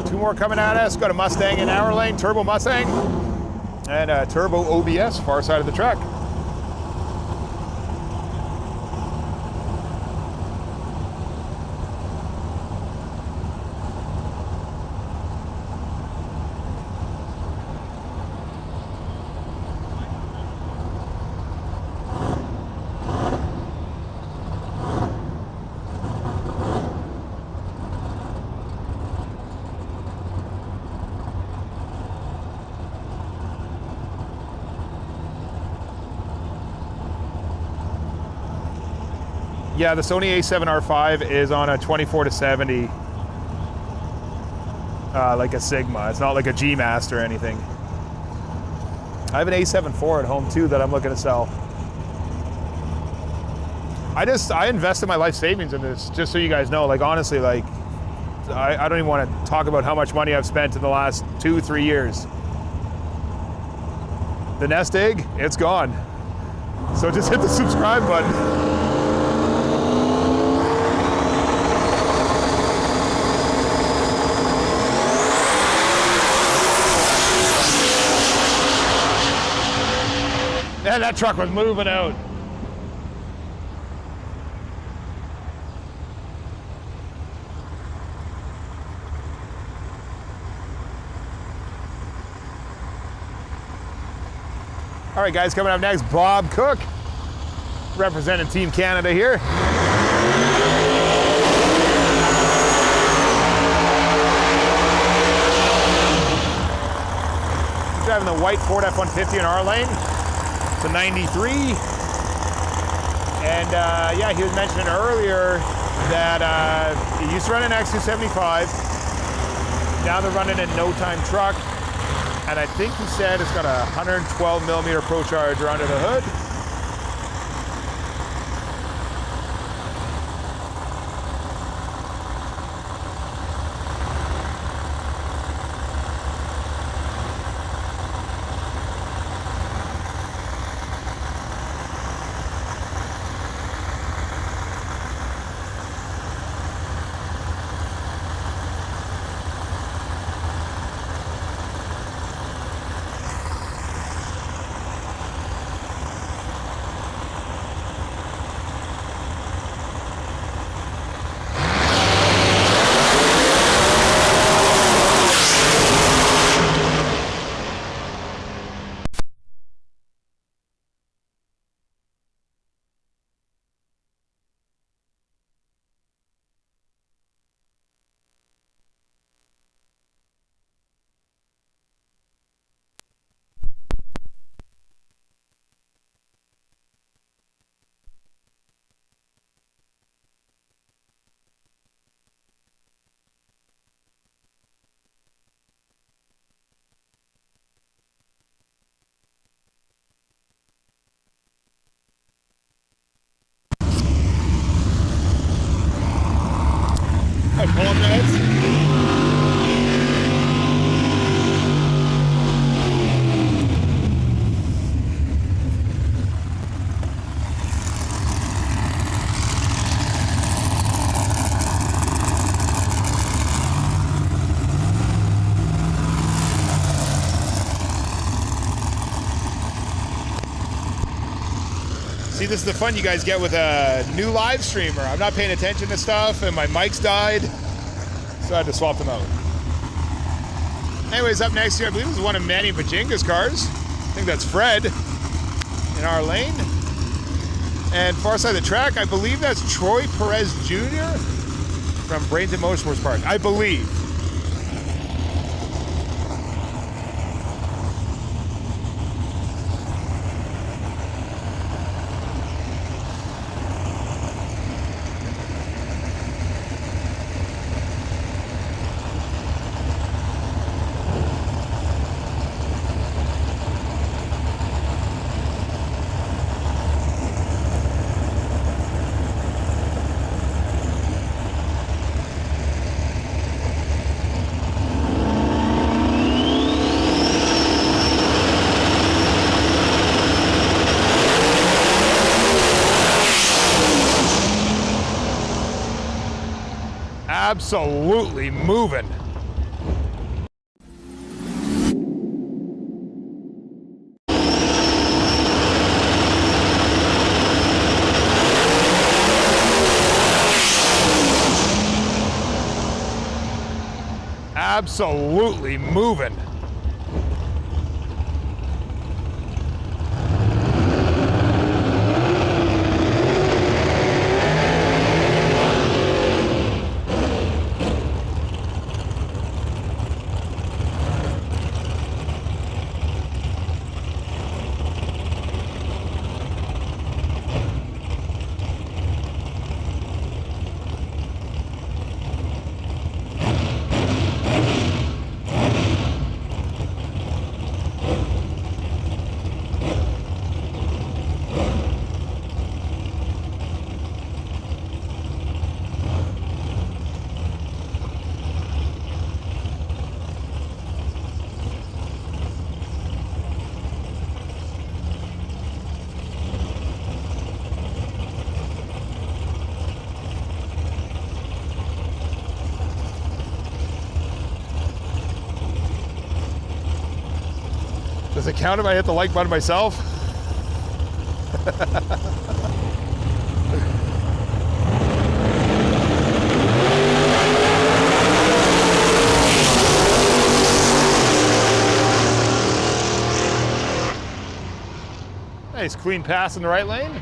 S1: Two more coming at us. Got a Mustang in our lane, turbo Mustang, and a turbo OBS far side of the track. Yeah, the Sony A7R5 is on a 24-70, like a Sigma. It's not like a G Master or anything. I have an A7 IV at home too that I'm looking to sell. I invested my life savings in this, just so you guys know. Like, honestly, like, I don't even want to talk about how much money I've spent in the last 2-3 years. The nest egg, it's gone. So just hit the subscribe button. And that truck was moving out. All right, guys, coming up next, Bob Cook, representing Team Canada here. Driving the white Ford F-150 in our lane. It's a 93, and yeah, he was mentioning earlier that he used to run an X275, now they're running a no-time truck, and I think he said it's got a 112 millimeter ProCharger under the hood. See, this is the fun you guys get with a new live streamer. I'm not paying attention to stuff, and my mics died, so I had to swap them out. Anyways, up next here, I believe this is one of Manny Bajinga's cars. I think that's Fred in our lane. And far side of the track, I believe that's Troy Perez Jr. from Bradenton Motorsports Park, I believe. Absolutely moving. Absolutely moving. Does it count if I hit the like button myself? Nice clean pass in the right lane.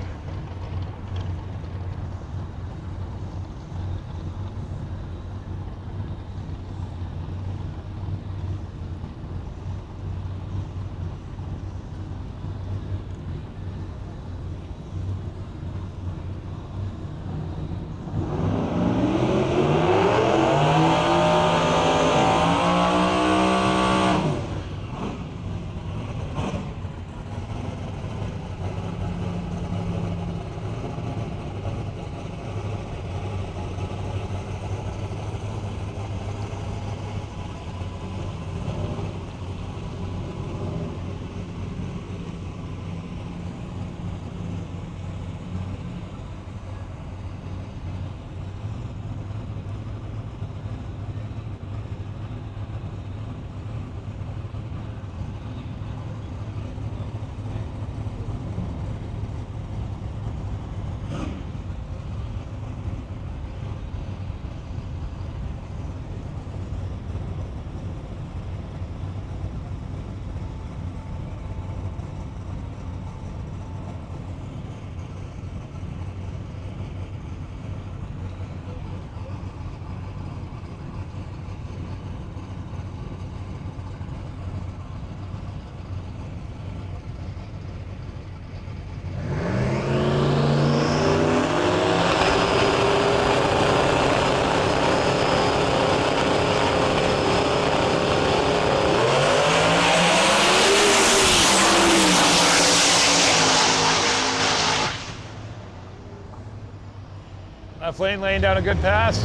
S1: Left lane laying down a good pass.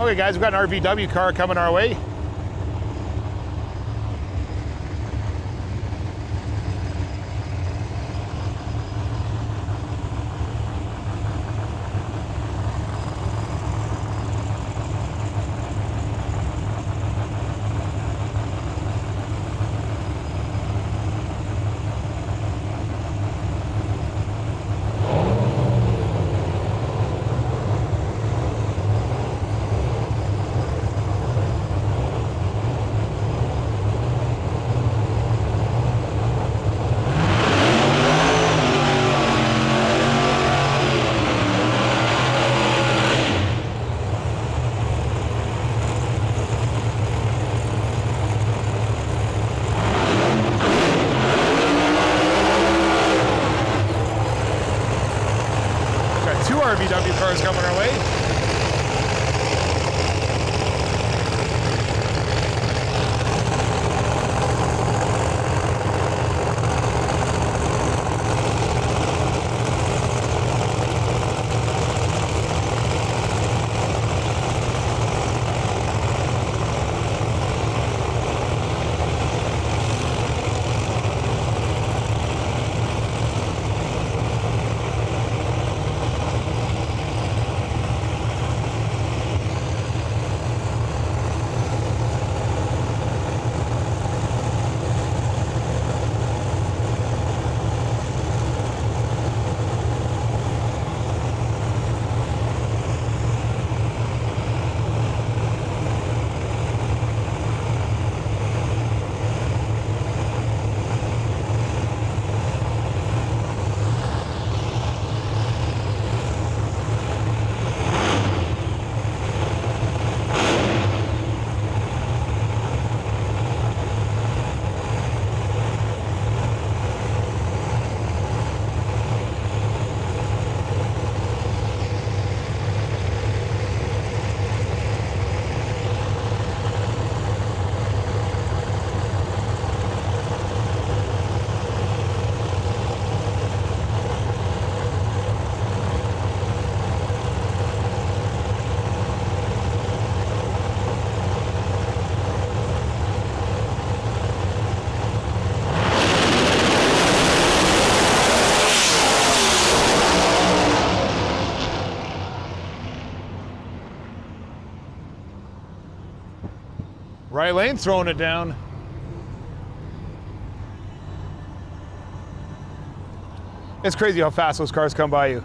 S1: Okay guys, we've got an RVW car coming our way. Two RVW cars coming our way. Right lane, throwing it down. It's crazy how fast those cars come by you.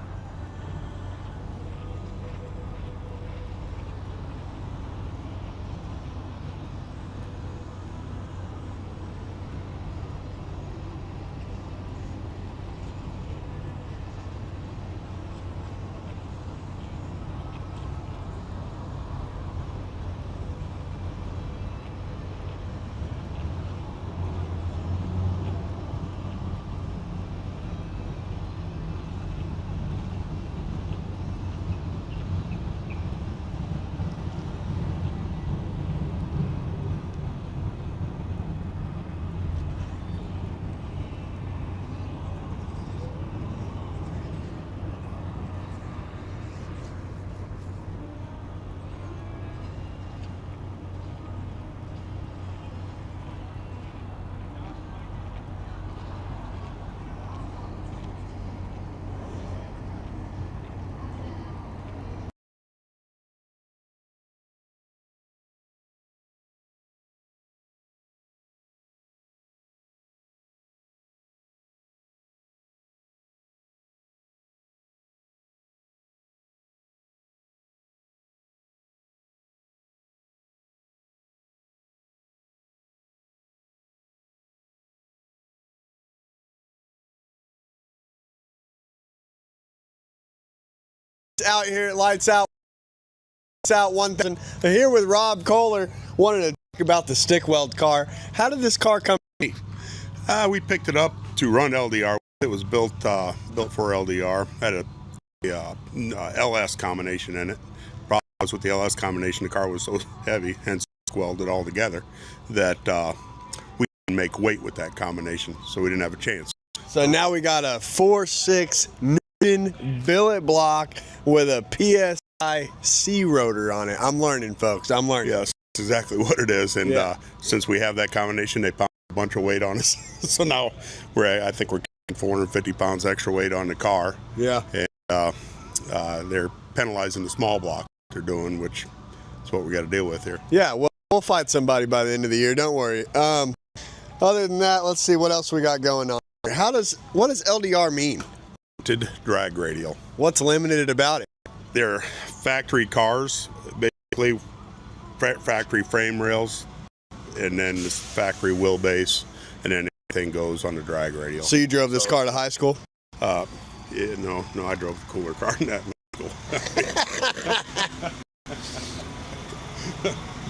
S2: Out here at Lights Out 1000. Here with Rob Kohler, wanted to talk about the stick weld car. How did this car come to be?
S3: We picked it up to run LDR. It was built for LDR. Had a LS combination in it. Problem was with the LS combination, the car was so heavy, hence welded all together, that we didn't make weight with that combination, so we didn't have a chance.
S2: So now we got a 4.6 Newton billet block with a PS C rotor on it. I'm learning, folks. I'm learning.
S3: Yes, that's exactly what it is. And since we have that combination, they pound a bunch of weight on us. So now I think we're carrying 450 pounds extra weight on the car.
S2: Yeah.
S3: And they're penalizing the small block they're doing, which is what we got to deal with here.
S2: Yeah, well, we'll fight somebody by the end of the year. Don't worry. Other than that, let's see what else we got going on. What does LDR mean?
S3: Limited drag radial.
S2: What's limited about it?
S3: They're factory cars, basically factory frame rails, and then this factory wheelbase, and then everything goes on the drag radial.
S2: So you drove this car to high school?
S3: No, I drove a cooler car than that in school.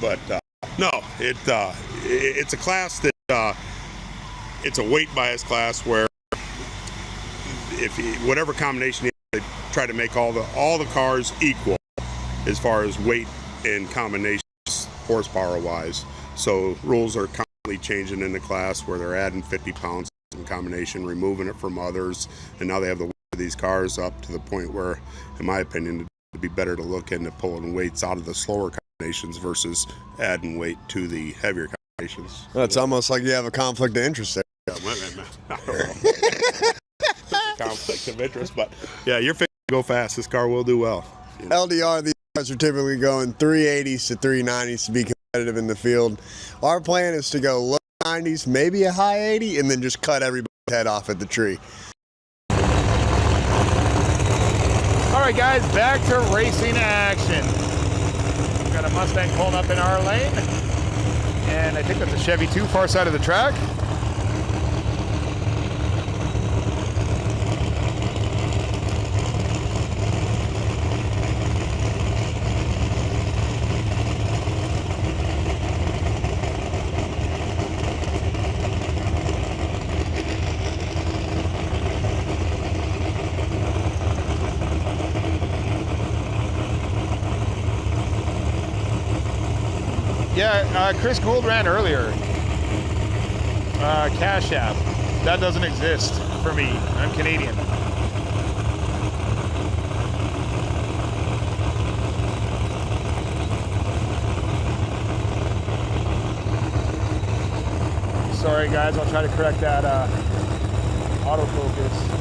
S3: But no, it's a class that it's a weight bias class where whatever combination they try to make all the cars equal as far as weight and combinations horsepower wise. So rules are constantly changing in the class where they're adding 50 pounds in combination, removing it from others, and now they have the weight of these cars up to the point where, in my opinion, it'd be better to look into pulling weights out of the slower combinations versus adding weight to the heavier combinations.
S2: Well, it's almost like you have a conflict of interest there.
S3: I don't know. Conflict of interest, but yeah, you're fixing to go fast. This car will do well.
S2: LDR, these cars are typically going 380s to 390s to be competitive in the field. Our plan is to go low 90s, maybe a high 80, and then just cut everybody's head off at the tree.
S1: All right, guys, back to racing action. We've got a Mustang pulling up in our lane, and I think that's a Chevy 2, far side of the track. Yeah, Chris Gould ran earlier. Cash App. That doesn't exist for me. I'm Canadian. Sorry guys, I'll try to correct that autofocus.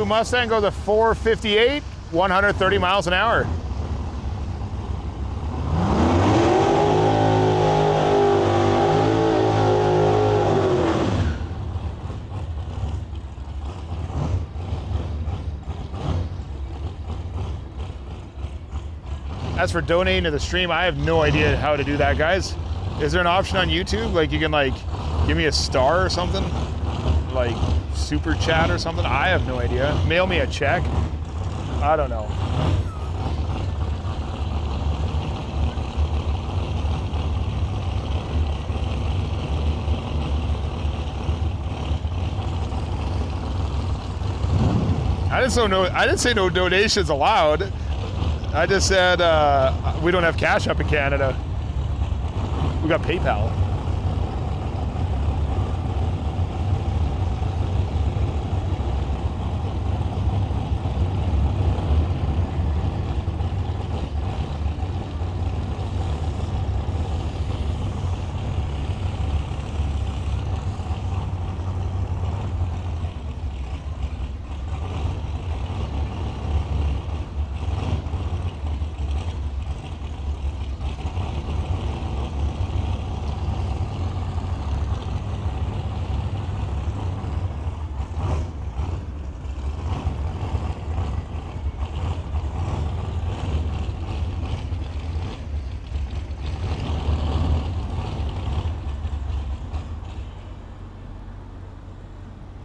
S1: Mustang goes at 458, 130 miles an hour. As for donating to the stream, I have no idea how to do that, guys. Is there an option on YouTube? Like you can give me a star or something? Like super chat or something? I have no idea. Mail me a check? I don't know. I didn't say no donations allowed. I just said we don't have Cash App in Canada. We got PayPal.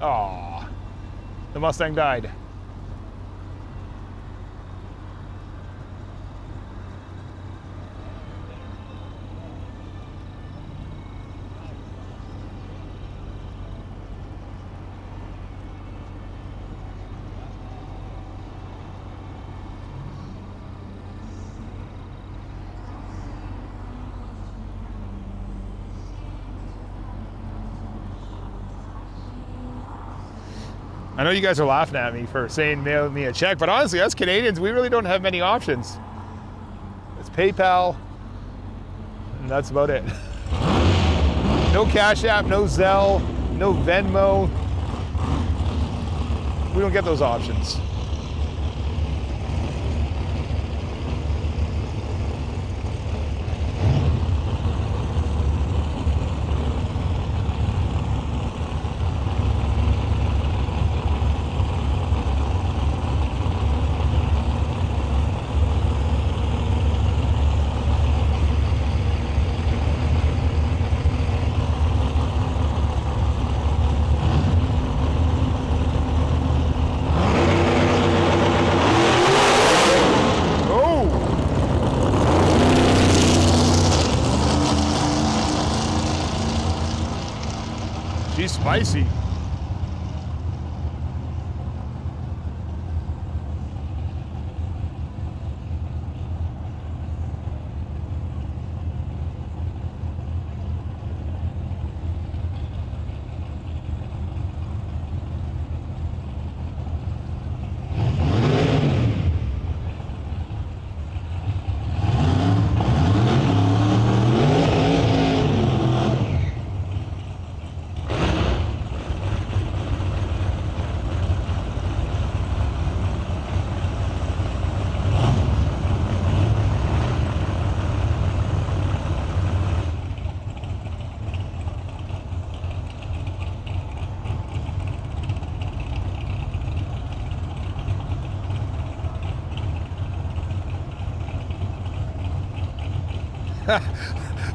S1: Aw, the Mustang died. I know you guys are laughing at me for saying mail me a check, but honestly, us Canadians, we really don't have many options. It's PayPal, and that's about it. No Cash App, no Zelle, no Venmo. We don't get those options. She's spicy.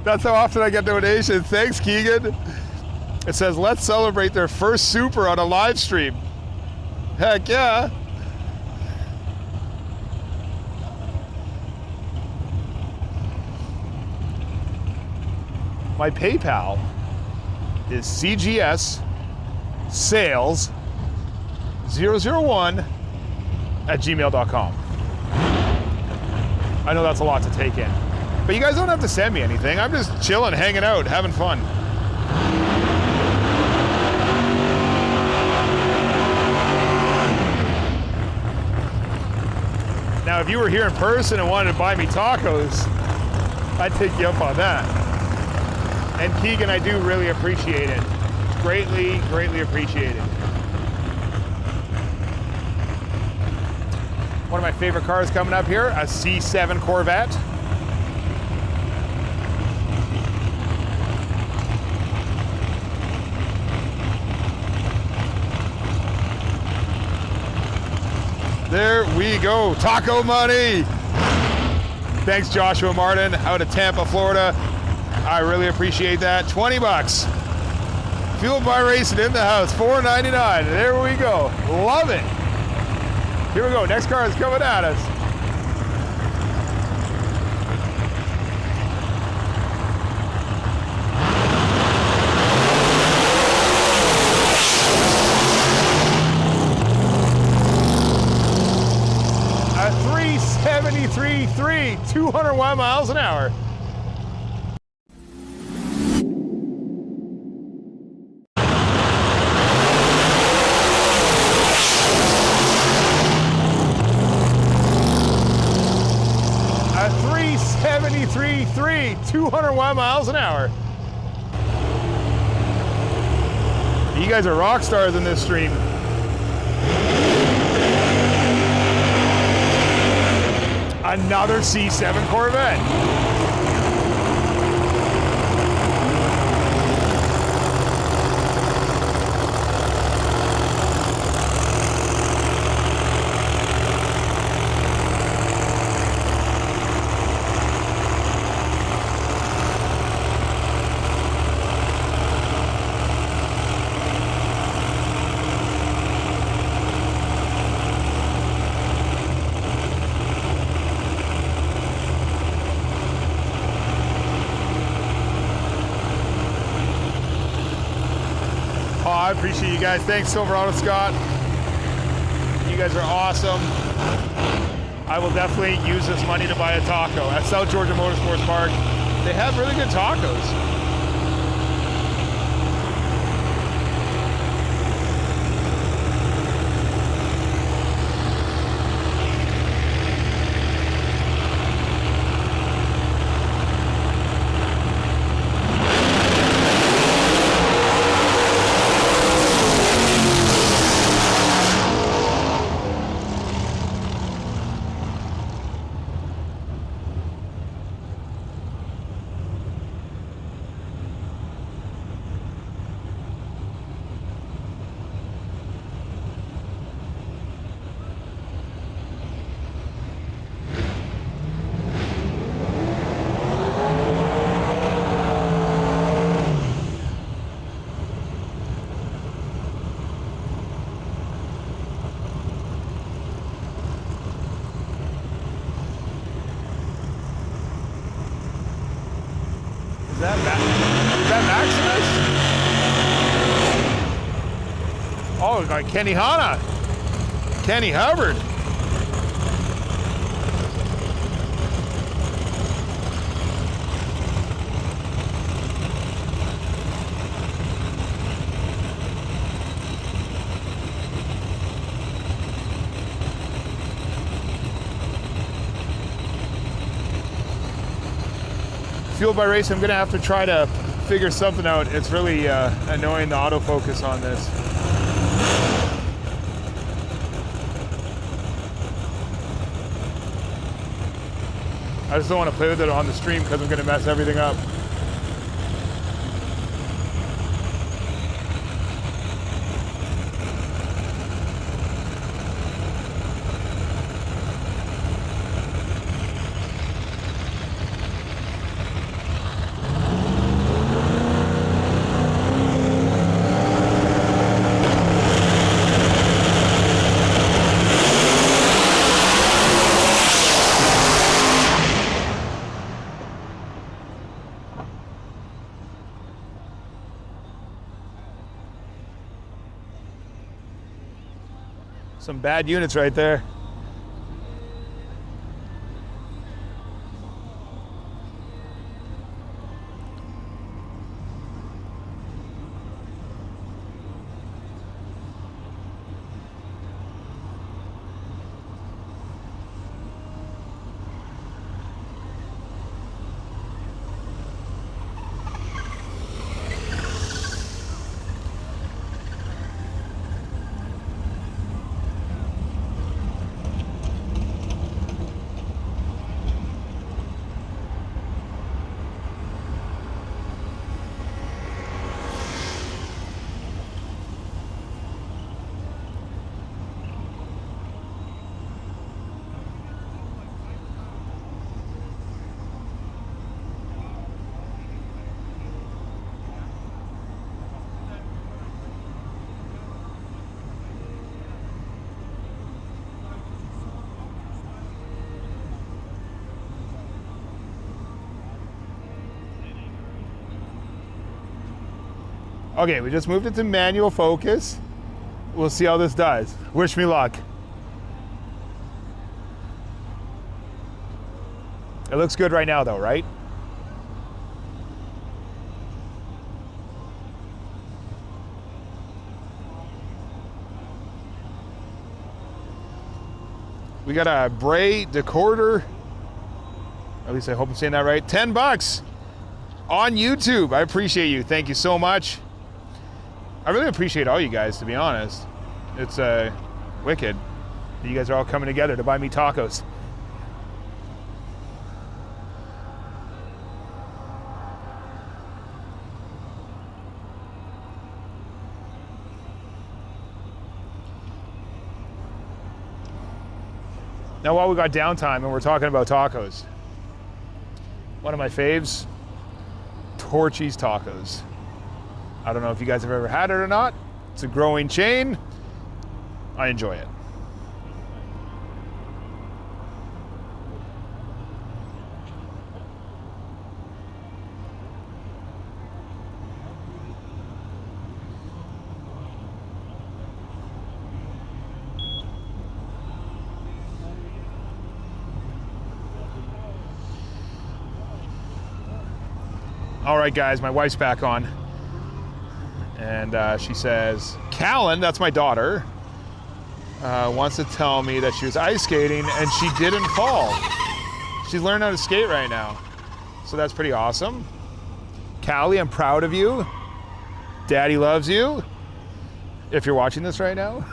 S1: That's how often I get donations. Thanks, Keegan. It says, let's celebrate their first super on a live stream. Heck yeah. My PayPal is cgssales001@gmail.com. I know that's a lot to take in. But you guys don't have to send me anything. I'm just chilling, hanging out, having fun. Now, if you were here in person and wanted to buy me tacos, I'd take you up on that. And Keegan, I do really appreciate it. Greatly, greatly appreciate it. One of my favorite cars coming up here, a C7 Corvette. There we go, taco money. Thanks, Joshua Martin, out of Tampa, Florida. I really appreciate that. 20 bucks. Fueled by Racing in the house, $4.99. There we go, love it. Here we go, next car is coming at us. A 373.3, 201 miles an hour. A 373.3, 201 miles an hour. You guys are rock stars in this stream. Another C7 Corvette. I appreciate you guys. Thanks, Silverado Scott. You guys are awesome. I will definitely use this money to buy a taco at South Georgia Motorsports Park. They have really good tacos. Is that Maximus? Oh, we got Kenny Hanna. Kenny Hubbard. Fueled by Race, I'm gonna have to try to figure something out. It's really annoying, the autofocus on this. I just don't want to play with it on the stream because I'm gonna mess everything up. Some bad units right there. Okay, we just moved it to manual focus. We'll see how this does. Wish me luck. It looks good right now though, right? We got a Bray decorder. At least I hope I'm saying that right. $10 on YouTube. I appreciate you. Thank you so much. I really appreciate all you guys, to be honest. It's wicked. You guys are all coming together to buy me tacos. Now, while we got downtime and we're talking about tacos, one of my faves, Torchy's Tacos. I don't know if you guys have ever had it or not. It's a growing chain. I enjoy it. All right, guys, my wife's back on. And she says, Callan, that's my daughter, wants to tell me that she was ice skating and she didn't fall. She's learning how to skate right now. So that's pretty awesome. Callie, I'm proud of you. Daddy loves you. If you're watching this right now.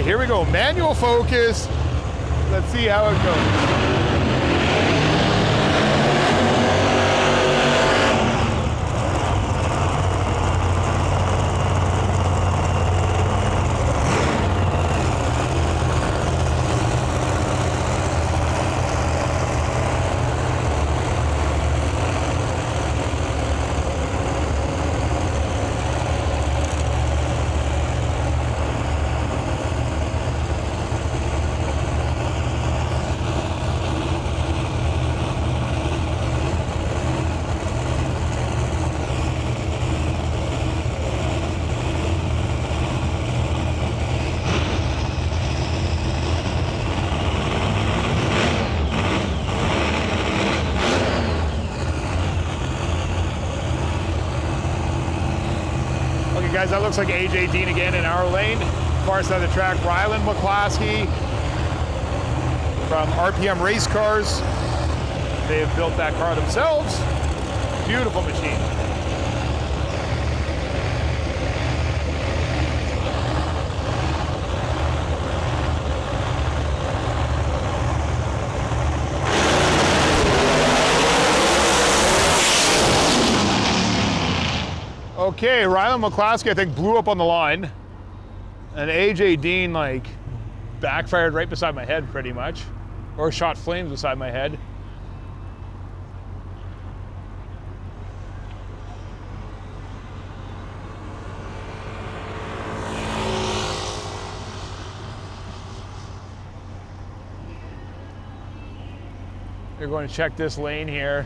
S1: here we go. Manual focus. Let's see how it goes. Guys, that looks like AJ Dean again in our lane. Far side of the track, Rylan McCloskey from RPM Race Cars. They have built that car themselves. Beautiful machine. Okay, Rylan McCloskey, I think, blew up on the line. And AJ Dean, like, backfired right beside my head, pretty much. Or shot flames beside my head. They're going to check this lane here.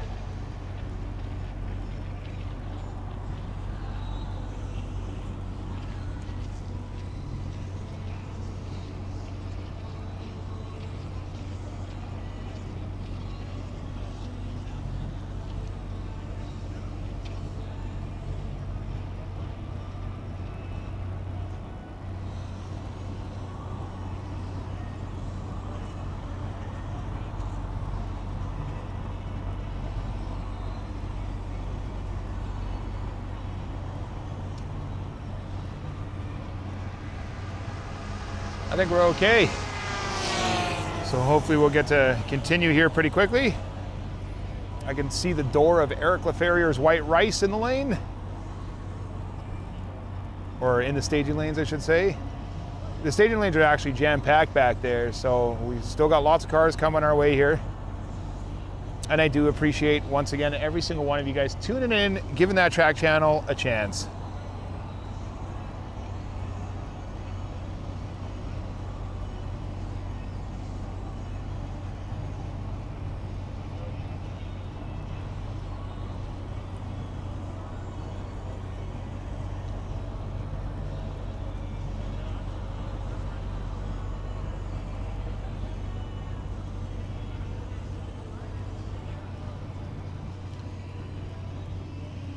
S1: I think we're okay. So hopefully we'll get to continue here pretty quickly. I can see the door of Eric Leferior's White Rice in the lane. Or in the staging lanes, I should say. The staging lanes are actually jam-packed back there, so we've still got lots of cars coming our way here. And I do appreciate, once again, every single one of you guys tuning in, giving that track channel a chance.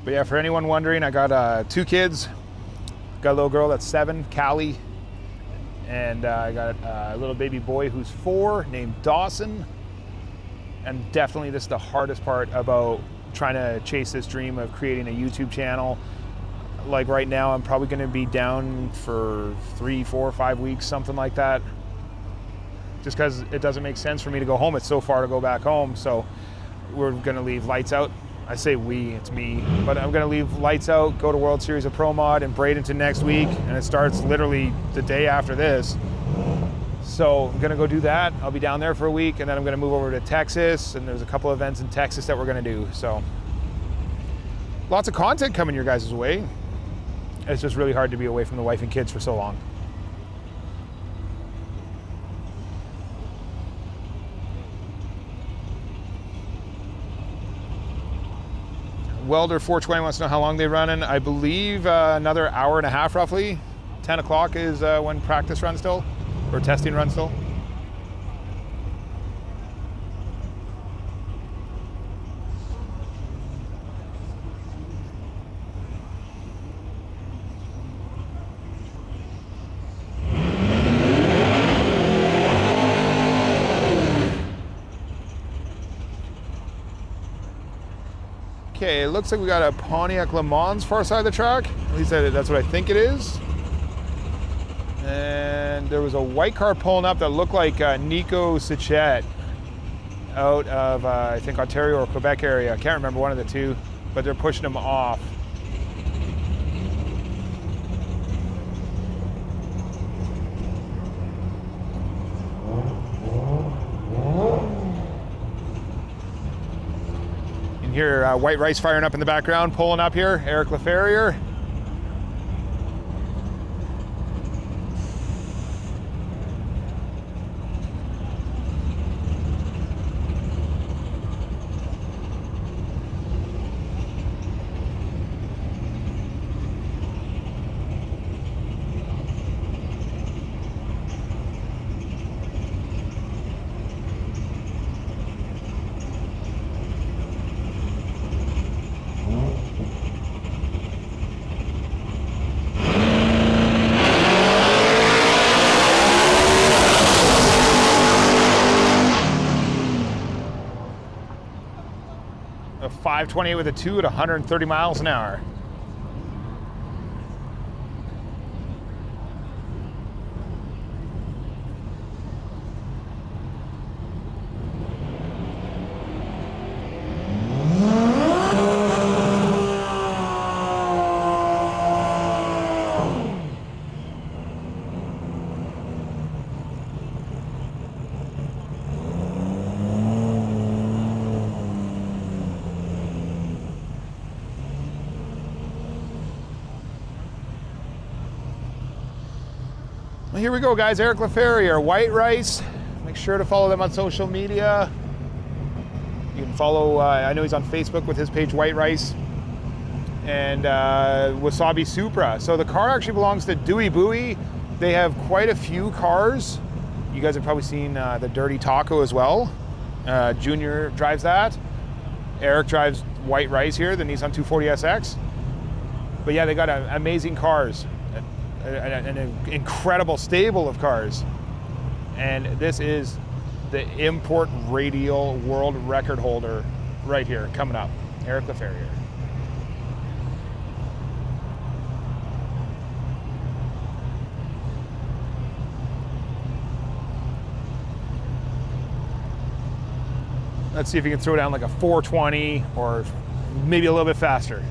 S1: But yeah, for anyone wondering, I got 2 kids. Got a little girl that's 7, Callie. And I got a little baby boy who's 4 named Dawson. And definitely this is the hardest part about trying to chase this dream of creating a YouTube channel. Like right now, I'm probably gonna be down for 3, 4, 5 weeks, something like that. Just because it doesn't make sense for me to go home. It's so far to go back home. So we're gonna leave lights out. I say we, it's me, but I'm gonna leave lights out, go to World Series of Pro Mod in Bradenton next week, and it starts literally the day after this. So I'm gonna go do that. I'll be down there for a week, and then I'm gonna move over to Texas, and there's a couple of events in Texas that we're gonna do. So lots of content coming your guys' way. It's just really hard to be away from the wife and kids for so long. Welder 420 wants to know how long they're running. I believe another hour and a half roughly. 10 o'clock is when practice runs still, or testing runs still. Okay, it looks like we got a Pontiac Le Mans far side of the track. At least that's what I think it is. And there was a white car pulling up that looked like Nico Sichet out of, I think, Ontario or Quebec area. I can't remember, one of the two, but they're pushing him off. You can hear White Rice firing up in the background, pulling up here, Eric Leferior. A 528 with a 2 at 130 miles an hour. Well, here we go, guys. Eric Leferior, White Rice. Make sure to follow them on social media. You can follow, I know he's on Facebook with his page, White Rice, and Wasabi Supra. So the car actually belongs to Dewey Bowie. They have quite a few cars. You guys have probably seen the Dirty Taco as well. Junior drives that. Eric drives White Rice here, the Nissan 240SX. But yeah, they got amazing cars. An incredible stable of cars, and this is the import radial world record holder right here coming up, Eric Leferior. Let's see if he can throw down like a 420 or maybe a little bit faster.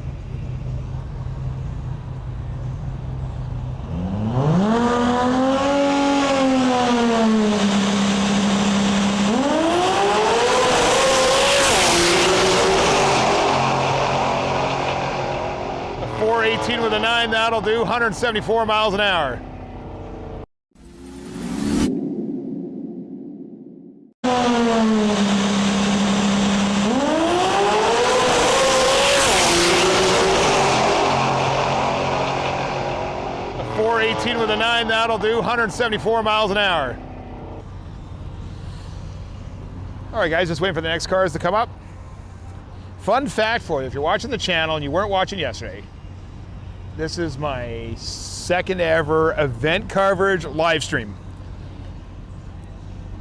S1: A 418 with a 9, that'll do 174 miles an hour. A 418 with a 9, that'll do 174 miles an hour. All right, guys, just waiting for the next cars to come up. Fun fact for you, if you're watching the channel and you weren't watching yesterday, this is my second ever event coverage live stream.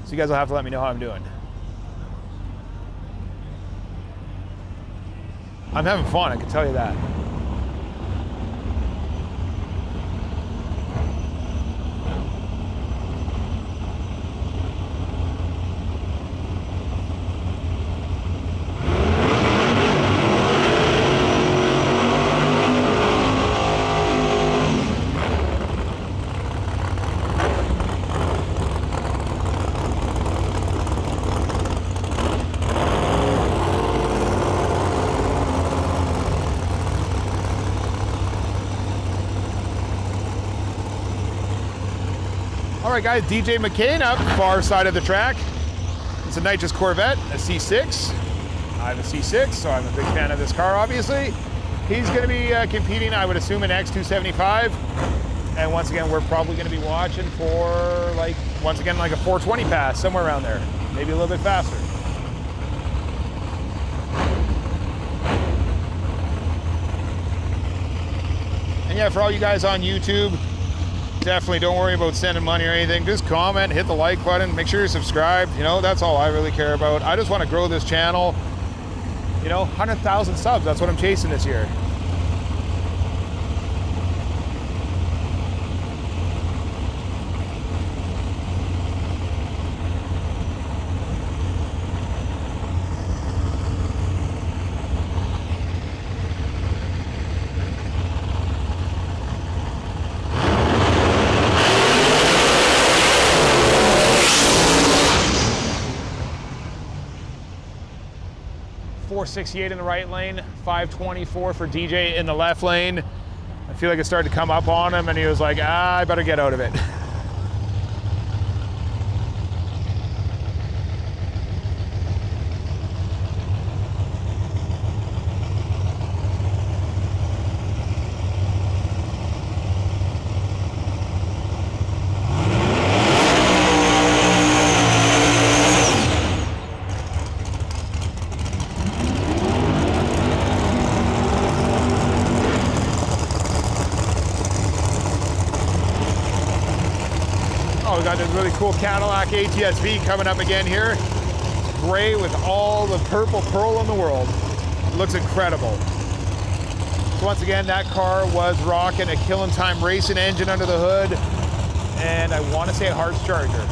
S1: So you guys will have to let me know how I'm doing. I'm having fun, I can tell you that. All right, guys, DJ McCain up, far side of the track. It's a nitrous Corvette, a C6. I have a C6, so I'm a big fan of this car, obviously. He's gonna be competing, I would assume, an X275. And once again, we're probably gonna be watching for, like, once again, like a 420 pass, somewhere around there. Maybe a little bit faster. And yeah, for all you guys on YouTube, definitely don't worry about sending money or anything. Just comment, hit the like button, make sure you're subscribed. You know, that's all I really care about. I just want to grow this channel. You know, 100,000 subs, that's what I'm chasing this year. 468 in the right lane, 524 for DJ in the left lane. I feel like it started to come up on him, and he was like, I better get out of it. We got this really cool Cadillac ATS-V coming up again here. It's gray with all the purple pearl in the world. It looks incredible. So once again, that car was rocking a Killing Time Racing engine under the hood, and I want to say a Hartz Charger.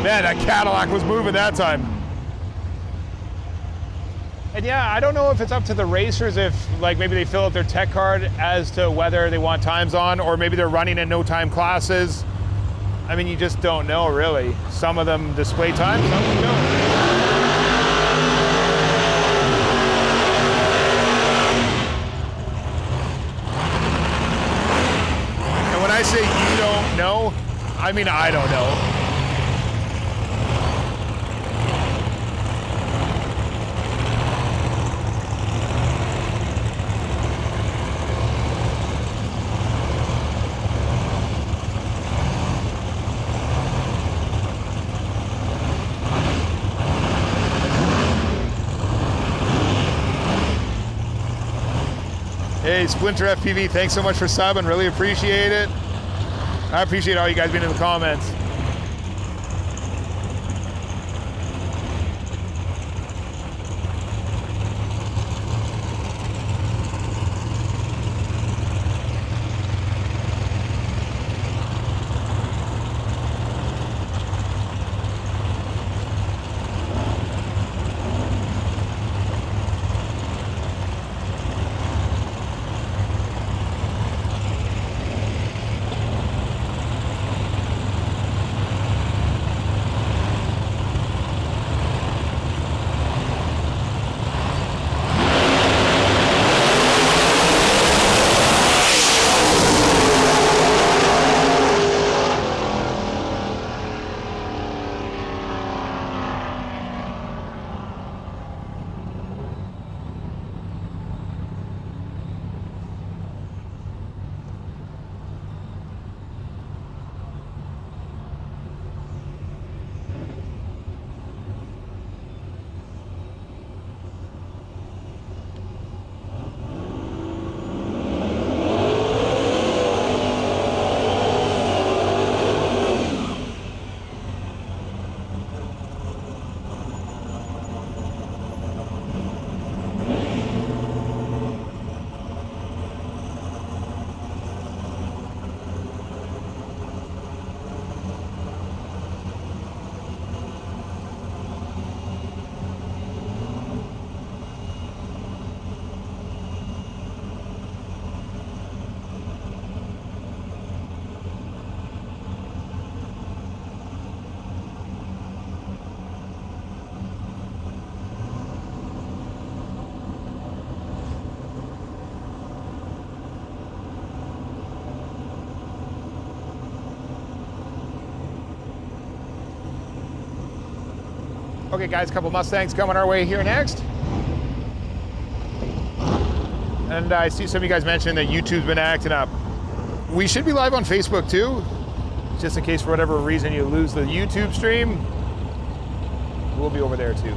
S1: Man, that Cadillac was moving that time. And yeah, I don't know if it's up to the racers, if like maybe they fill out their tech card as to whether they want times on, or maybe they're running in no time classes. I mean, you just don't know really. Some of them display time, some of them don't. And when I say you don't know, I mean I don't know. Hey, Splinter FPV, thanks so much for subbing. Really appreciate it. I appreciate all you guys being in the comments. Okay guys, a couple Mustangs coming our way here next. And I see some of you guys mentioning that YouTube's been acting up. We should be live on Facebook too, just in case for whatever reason you lose the YouTube stream. We'll be over there too.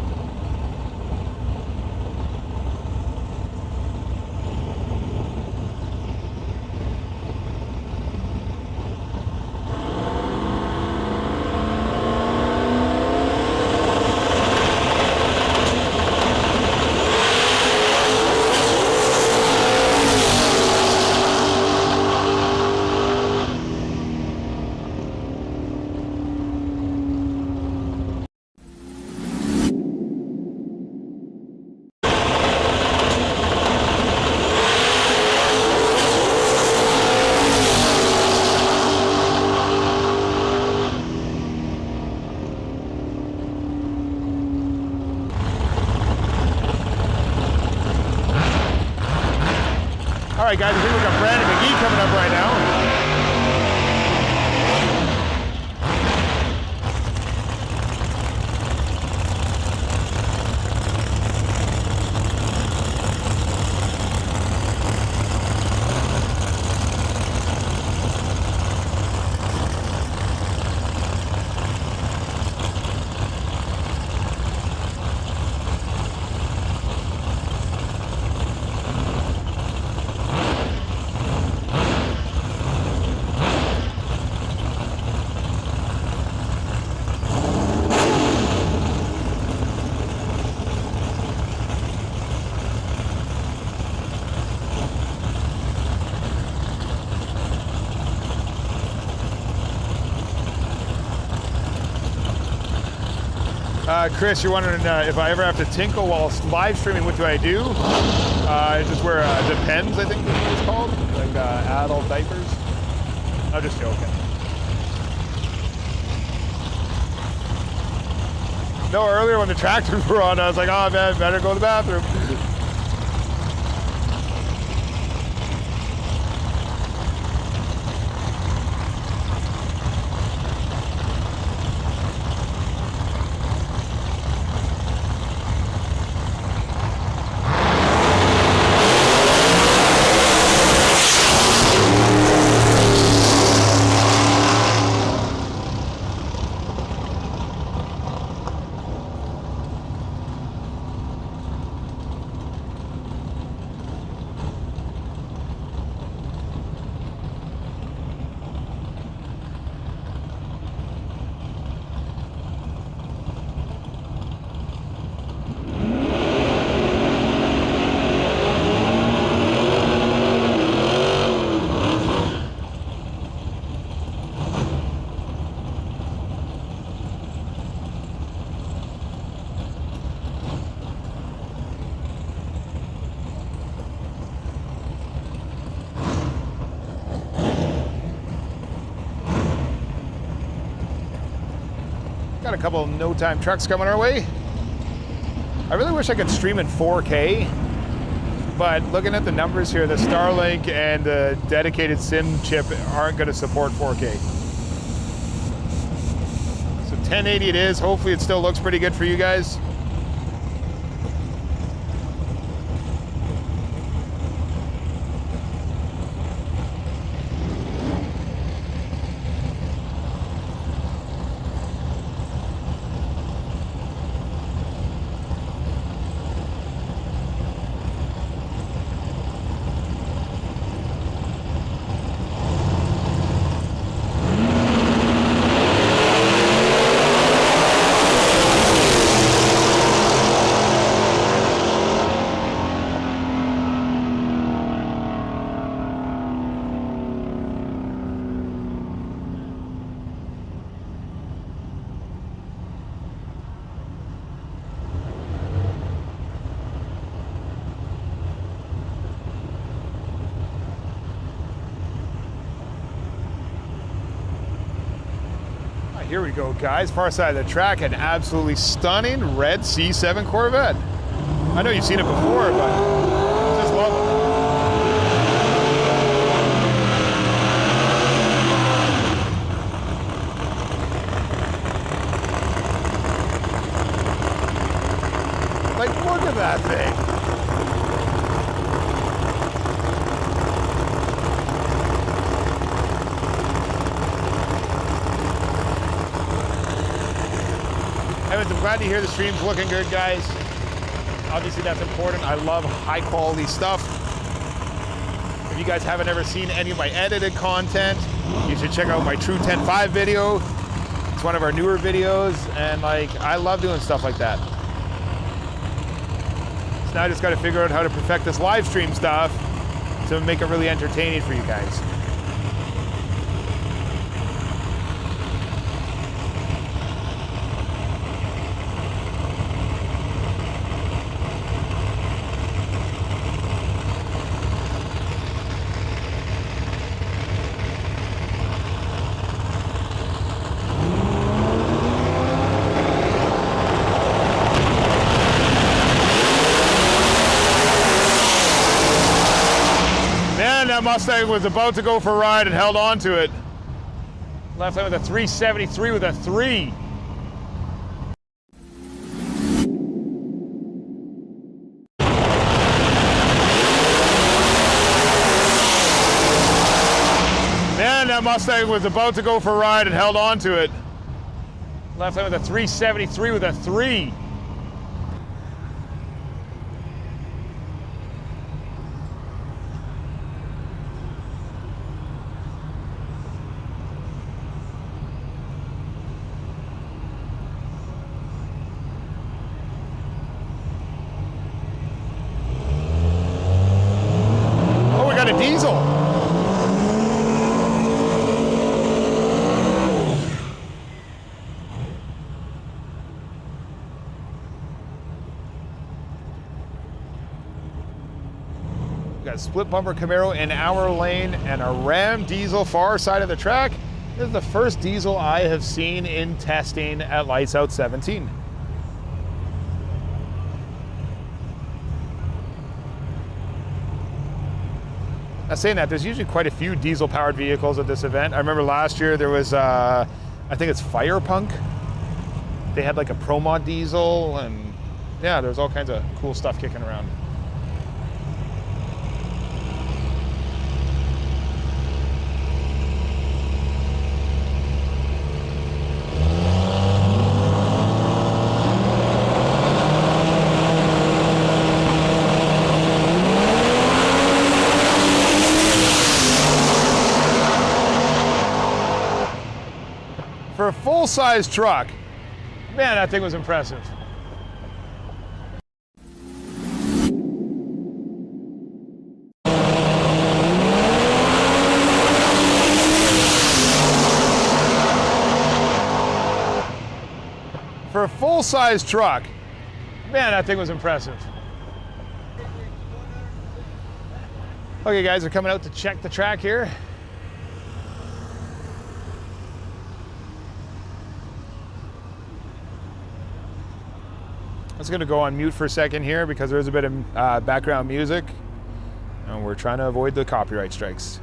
S1: right, guys, I think we got Brandon McGee coming up right now. Chris, you're wondering if I ever have to tinkle while live streaming, what do I do? Just wear Depends, I think is what it's called, like adult diapers. I'm just joking. No, earlier when the tractors were on, I was like, oh man, better go to the bathroom. Got a couple of no-time trucks coming our way. I really wish I could stream in 4K, but looking at the numbers here, the Starlink and the dedicated SIM chip aren't going to support 4K. So 1080 it is. Hopefully it still looks pretty good for you guys. Here we go, guys. Far side of the track, an absolutely stunning red C7 Corvette. I know you've seen it before, but just love it. Like, look at that thing. I'm glad to hear the stream's looking good, guys. Obviously that's important. I love high quality stuff. If you guys haven't ever seen any of my edited content, you should check out my True 10.5 video. It's one of our newer videos, and like, I love doing stuff like that. So now I just got to figure out how to perfect this live stream stuff to make it really entertaining for you guys. Mustang was about to go for a ride and held on to it. Left line with a 373 with a 3. Man, that Mustang was about to go for a ride and held on to it. Left line with a 373 with a 3. Oh, we got a diesel. Got a split bumper Camaro in our lane and a Ram diesel far side of the track. This is the first diesel I have seen in testing at Lights Out 17. Now saying that, there's usually quite a few diesel powered vehicles at this event. I remember last year there was, I think it's Fire Punk. They had like a Pro Mod diesel, and yeah, there's all kinds of cool stuff kicking around. For a full-size truck, man, that thing was impressive. For a full-size truck, man, that thing was impressive. Okay, guys, we're coming out to check the track here. I'm just going to go on mute for a second here because there's a bit of background music and we're trying to avoid the copyright strikes.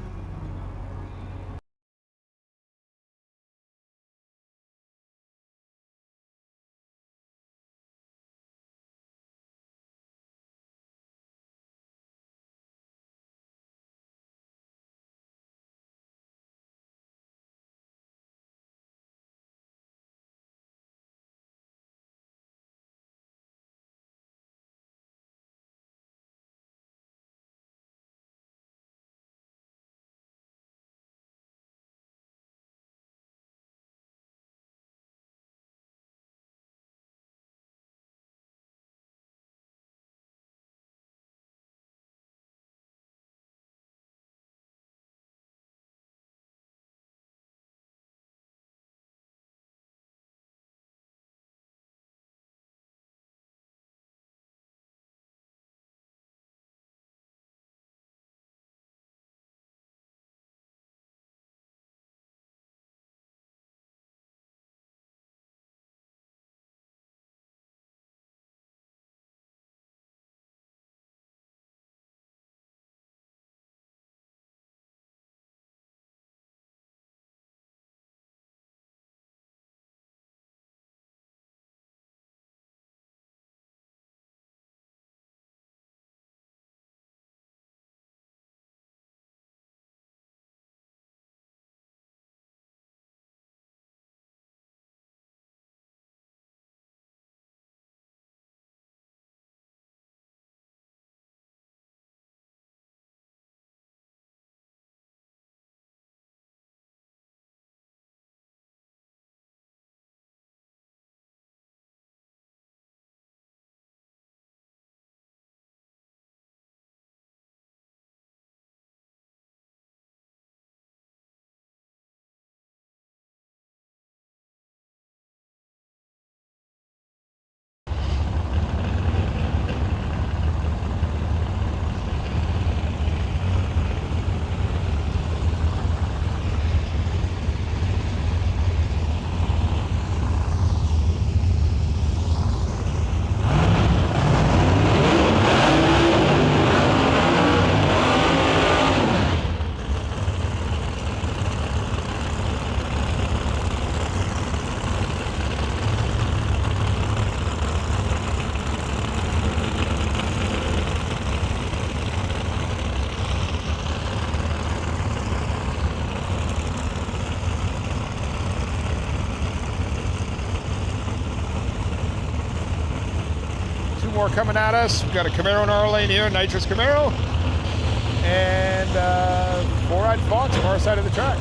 S1: more coming at us. We've got a Camaro in our lane here, nitrous Camaro. And 4-eyed Fox on our side of the track.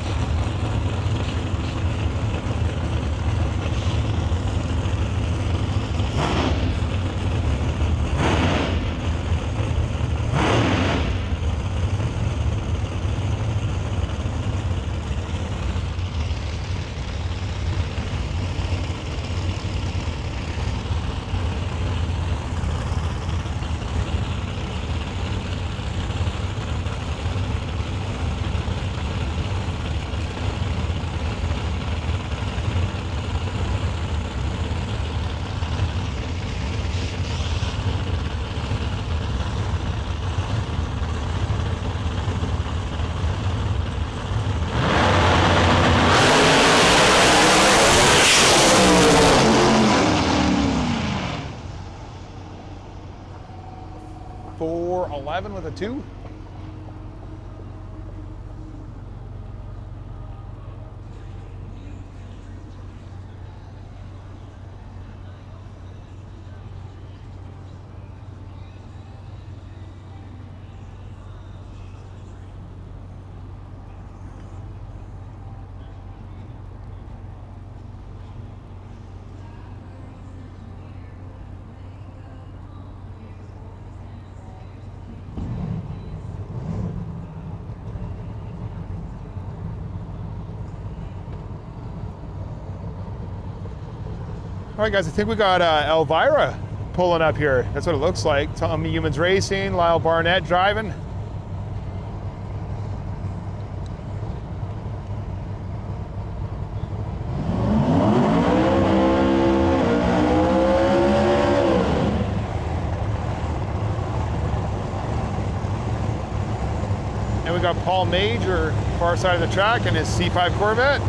S1: With a 2. All right, guys, I think we got Elvira pulling up here. That's what it looks like. Tommy Humans Racing, Lyle Barnett driving. And we got Paul Major, far side of the track, in his C5 Corvette.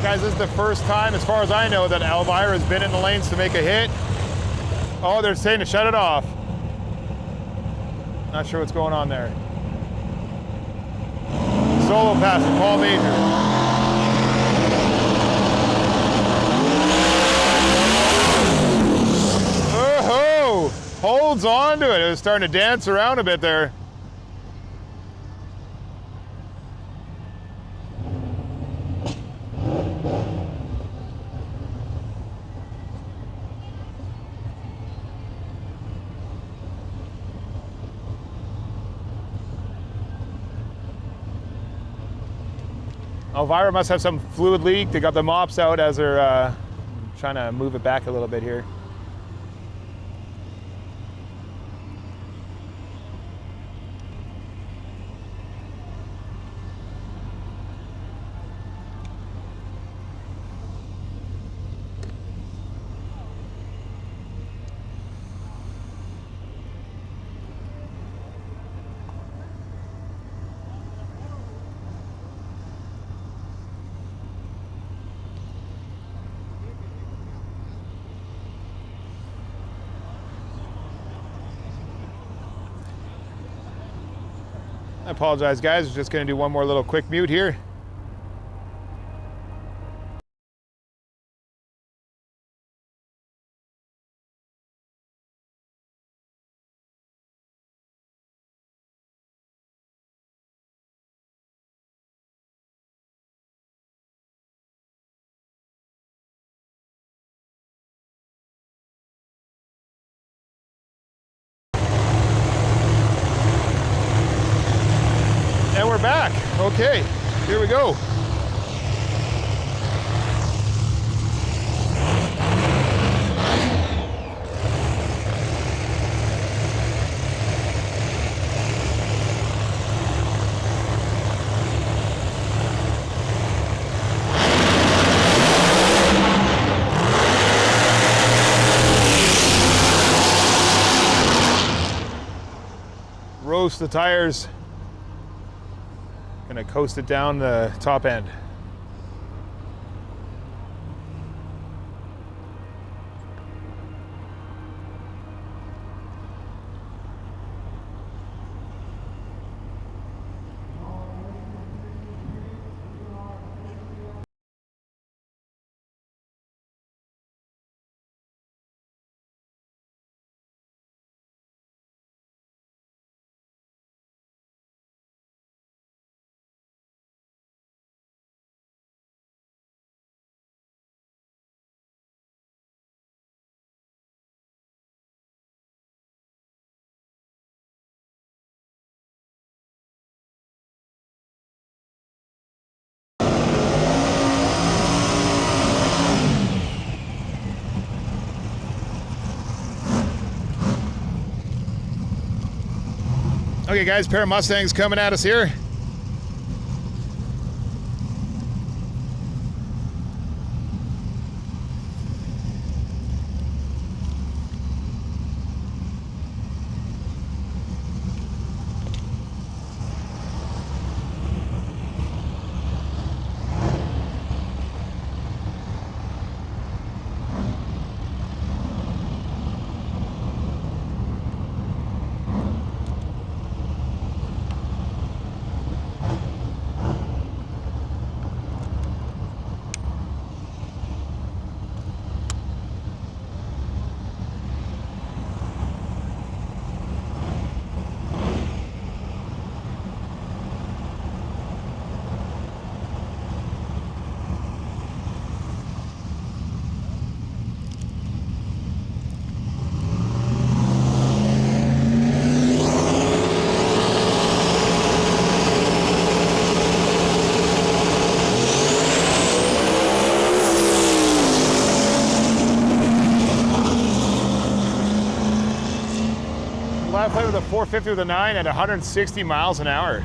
S1: Guys, this is the first time, as far as I know, that Elvira has been in the lanes to make a hit. Oh, they're saying to shut it off. Not sure what's going on there. Solo pass to Paul Major. Oh, holds on to it. It was starting to dance around a bit there. Elvira must have some fluid leak. They got the mops out as they're trying to move it back a little bit here. I apologize, guys. We're just going to do one more little quick mute here. Okay, here we go. Roast the tires. Gonna coast it down the top end. Okay guys, pair of Mustangs coming at us here. Last play with a 450 with a 9 at 160 miles an hour.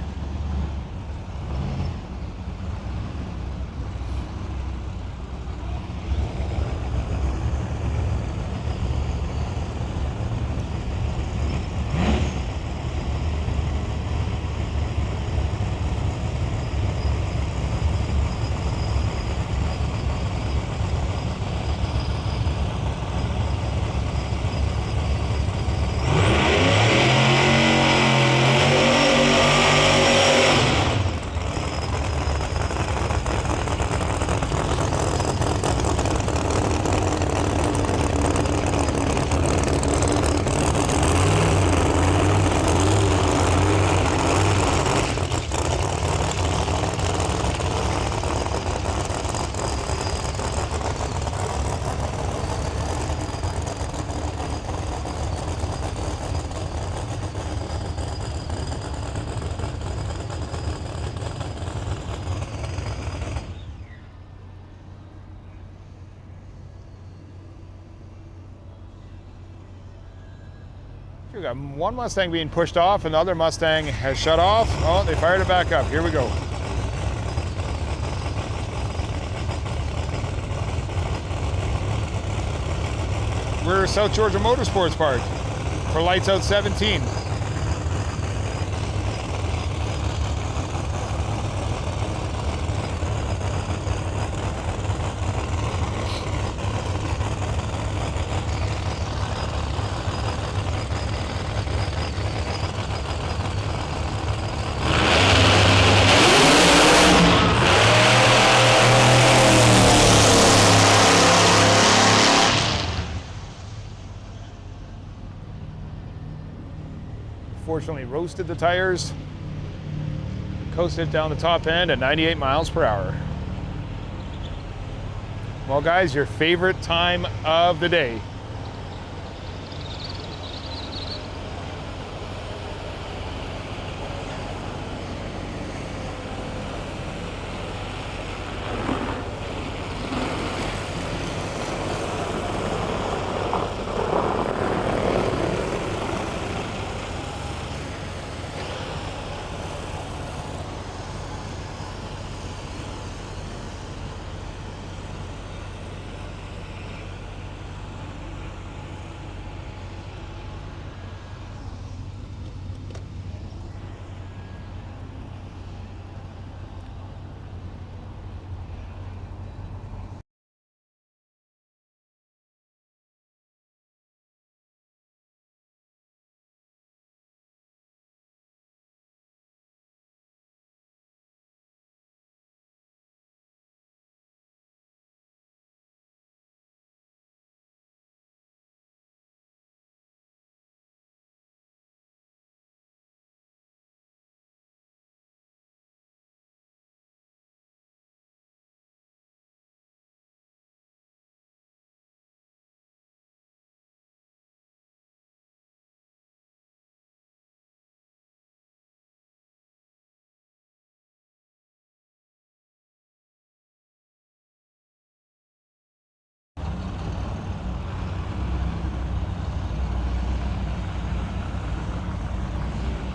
S1: We've got one Mustang being pushed off and the other Mustang has shut off. Oh, they fired it back up. Here we go. We're South Georgia Motorsports Park for Lights Out 17. Fortunately roasted the tires, coasted down the top end at 98 miles per hour. Well guys, your favorite time of the day.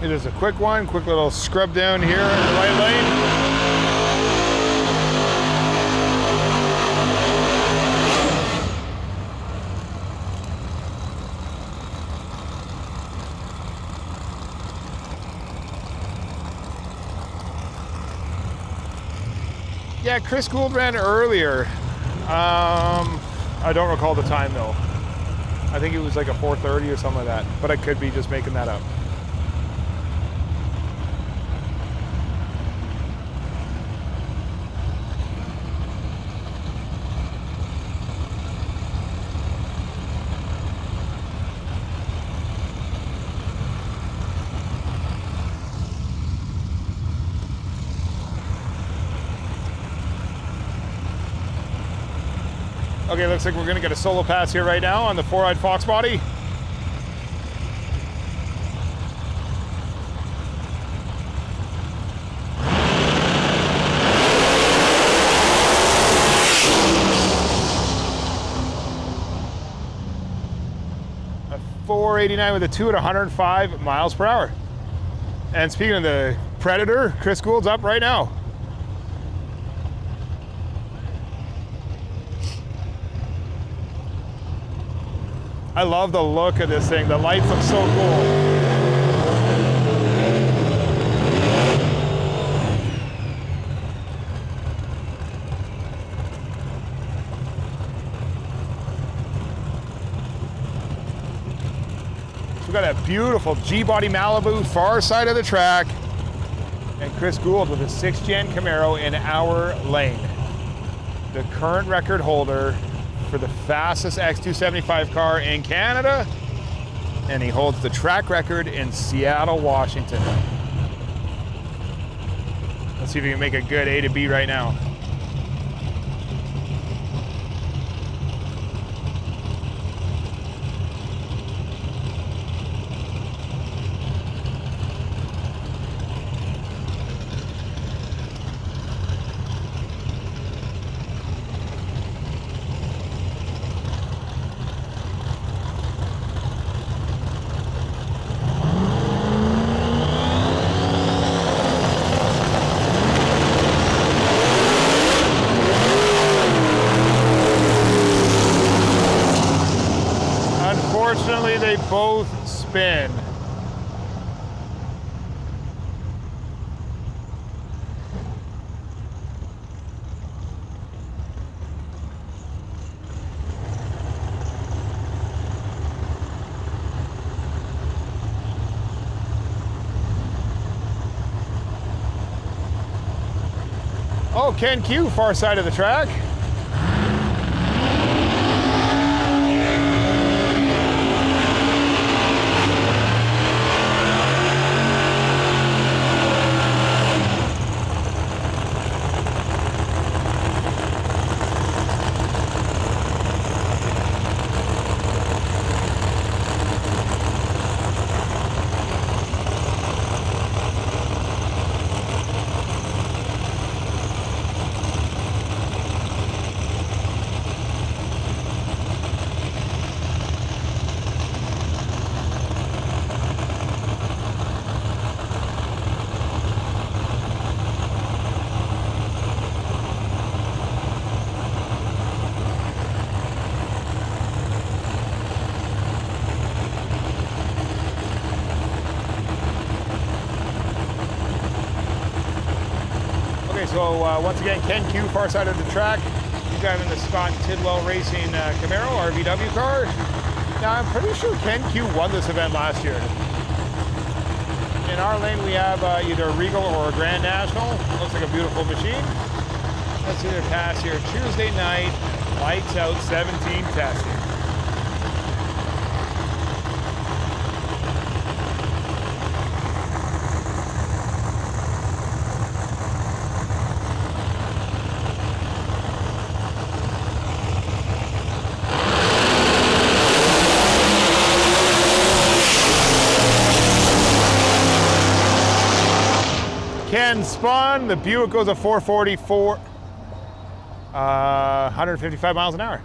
S1: It is a quick one, quick little scrub down here in the right lane. Yeah, Chris Gould ran earlier. I don't recall the time though. I think it was like a 4:30 or something like that, but I could be just making that up. Okay, looks like we're gonna get a solo pass here right now on the four-eyed fox body. A 489 with a 2 at 105 miles per hour. And speaking of the Predator, Chris Gould's up right now. I love the look of this thing. The lights look so cool. We got a beautiful G-body Malibu far side of the track, and Chris Gould with a 6th gen Camaro in our lane. The current record holder for the fastest X275 car in Canada, and he holds the track record in Seattle, Washington. Let's see if we can make a good A to B right now. Unfortunately, they both spin. Oh, Ken Q, far side of the track. So once again, Ken Q, far side of the track. He's driving the Scott Tidwell Racing Camaro RVW car. Now I'm pretty sure Ken Q won this event last year. In our lane we have either a Regal or a Grand National. Looks like a beautiful machine. Let's see their pass here. Tuesday night, lights out 17 testing. Ken spun, the Buick goes at 444, 155 miles an hour.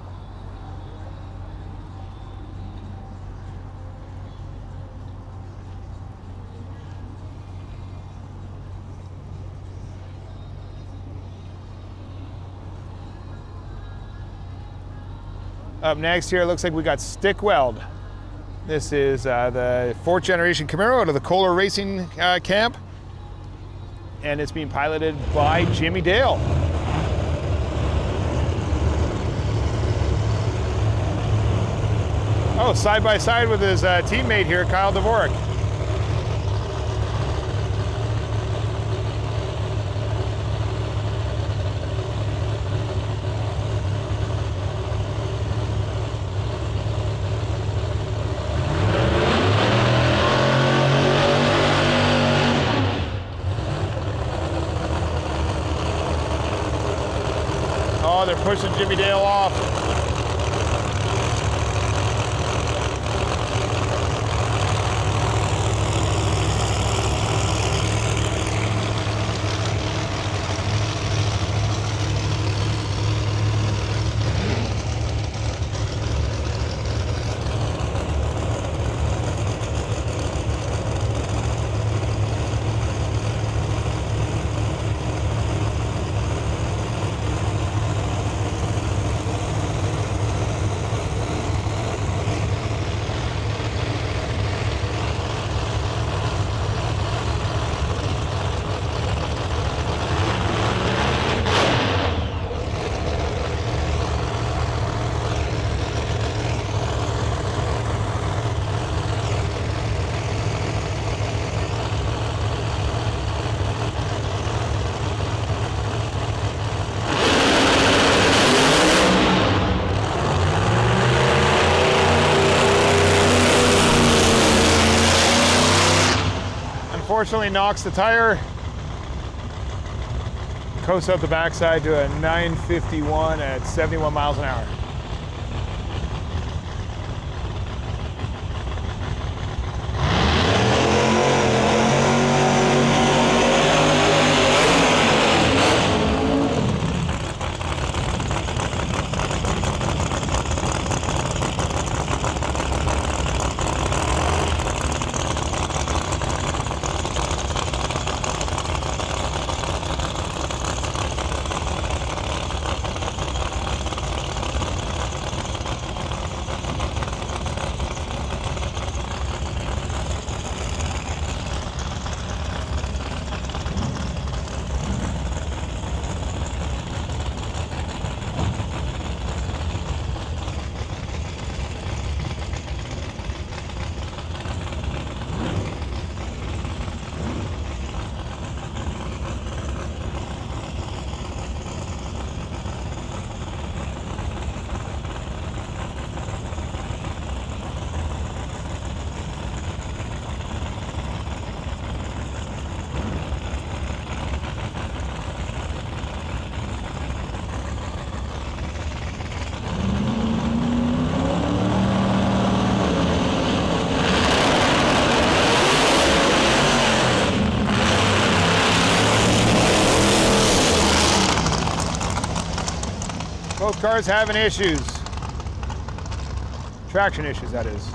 S1: Up next here, it looks like we got Stick Weld. This is the 4th generation Camaro out of the Kohler Racing camp. And it's being piloted by Jimmy Dale. Oh, side by side with his teammate here, Kyle Dvorak. Oh, they're pushing Jimmy Dale off. Unfortunately knocks the tire. Coasts up the backside to a 951 at 71 miles an hour. Both cars having issues. Traction issues, that is.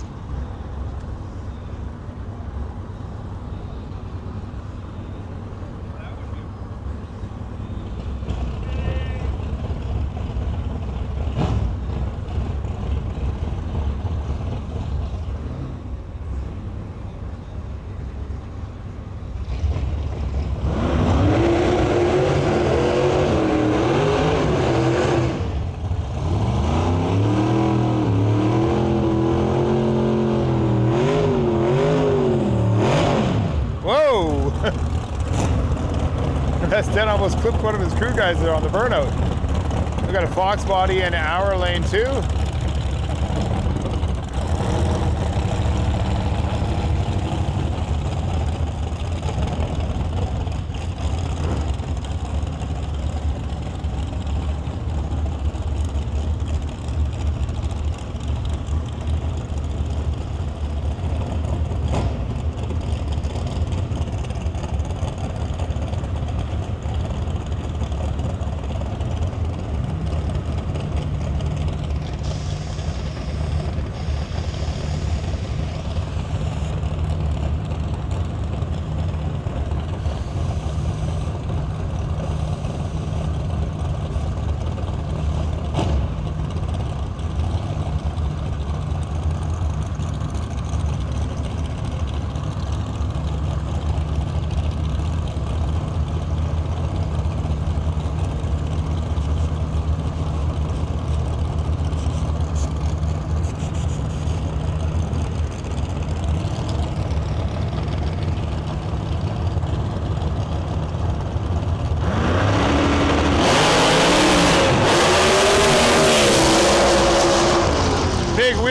S1: That almost clipped one of his crew guys there on the burnout. We got a Fox body in our lane too.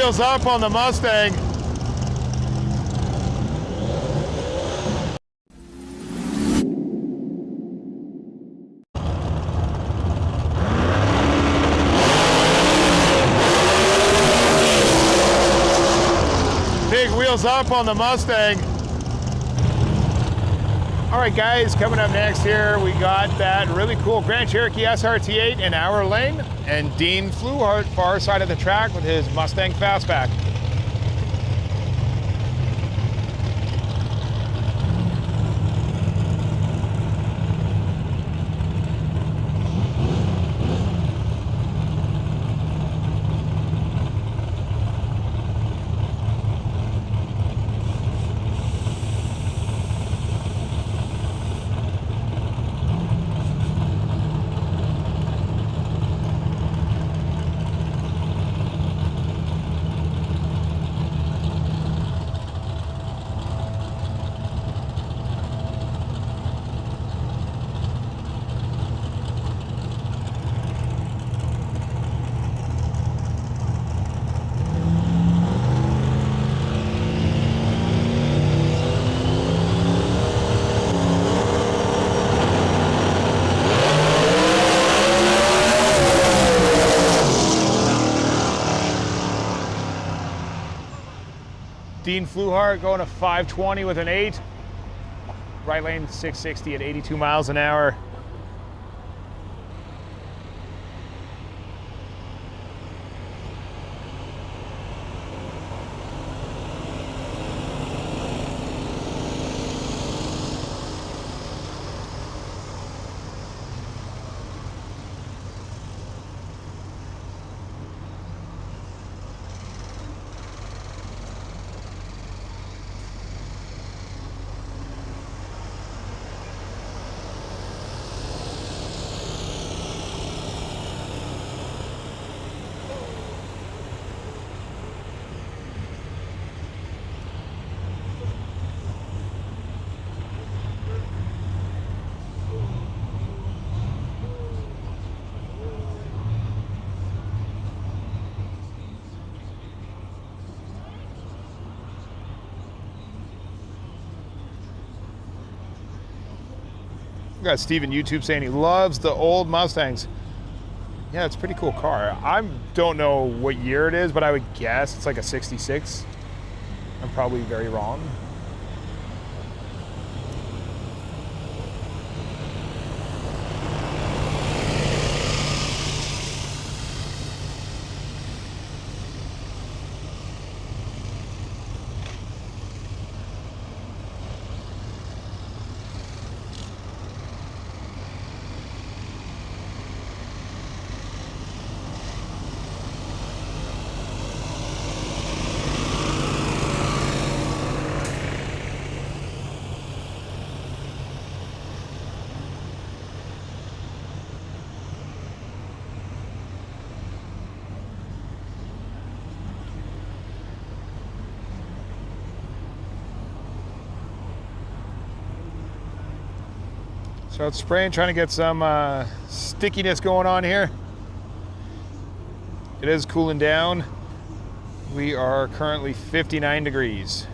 S1: wheels up on the Mustang. Big wheels up on the Mustang. All right, guys, coming up next here, we got that really cool Grand Cherokee SRT8 in our lane, and Dean Fluhart far side of the track with his Mustang Fastback. Dean Fluhart going to 520 with an 8. Right lane 660 at 82 miles an hour. We got Steven YouTube saying he loves the old Mustangs. Yeah, it's a pretty cool car. I don't know what year it is, but I would guess it's like a 66. I'm probably very wrong. So it's spraying, trying to get some stickiness going on here. It is cooling down. We are currently 59 degrees.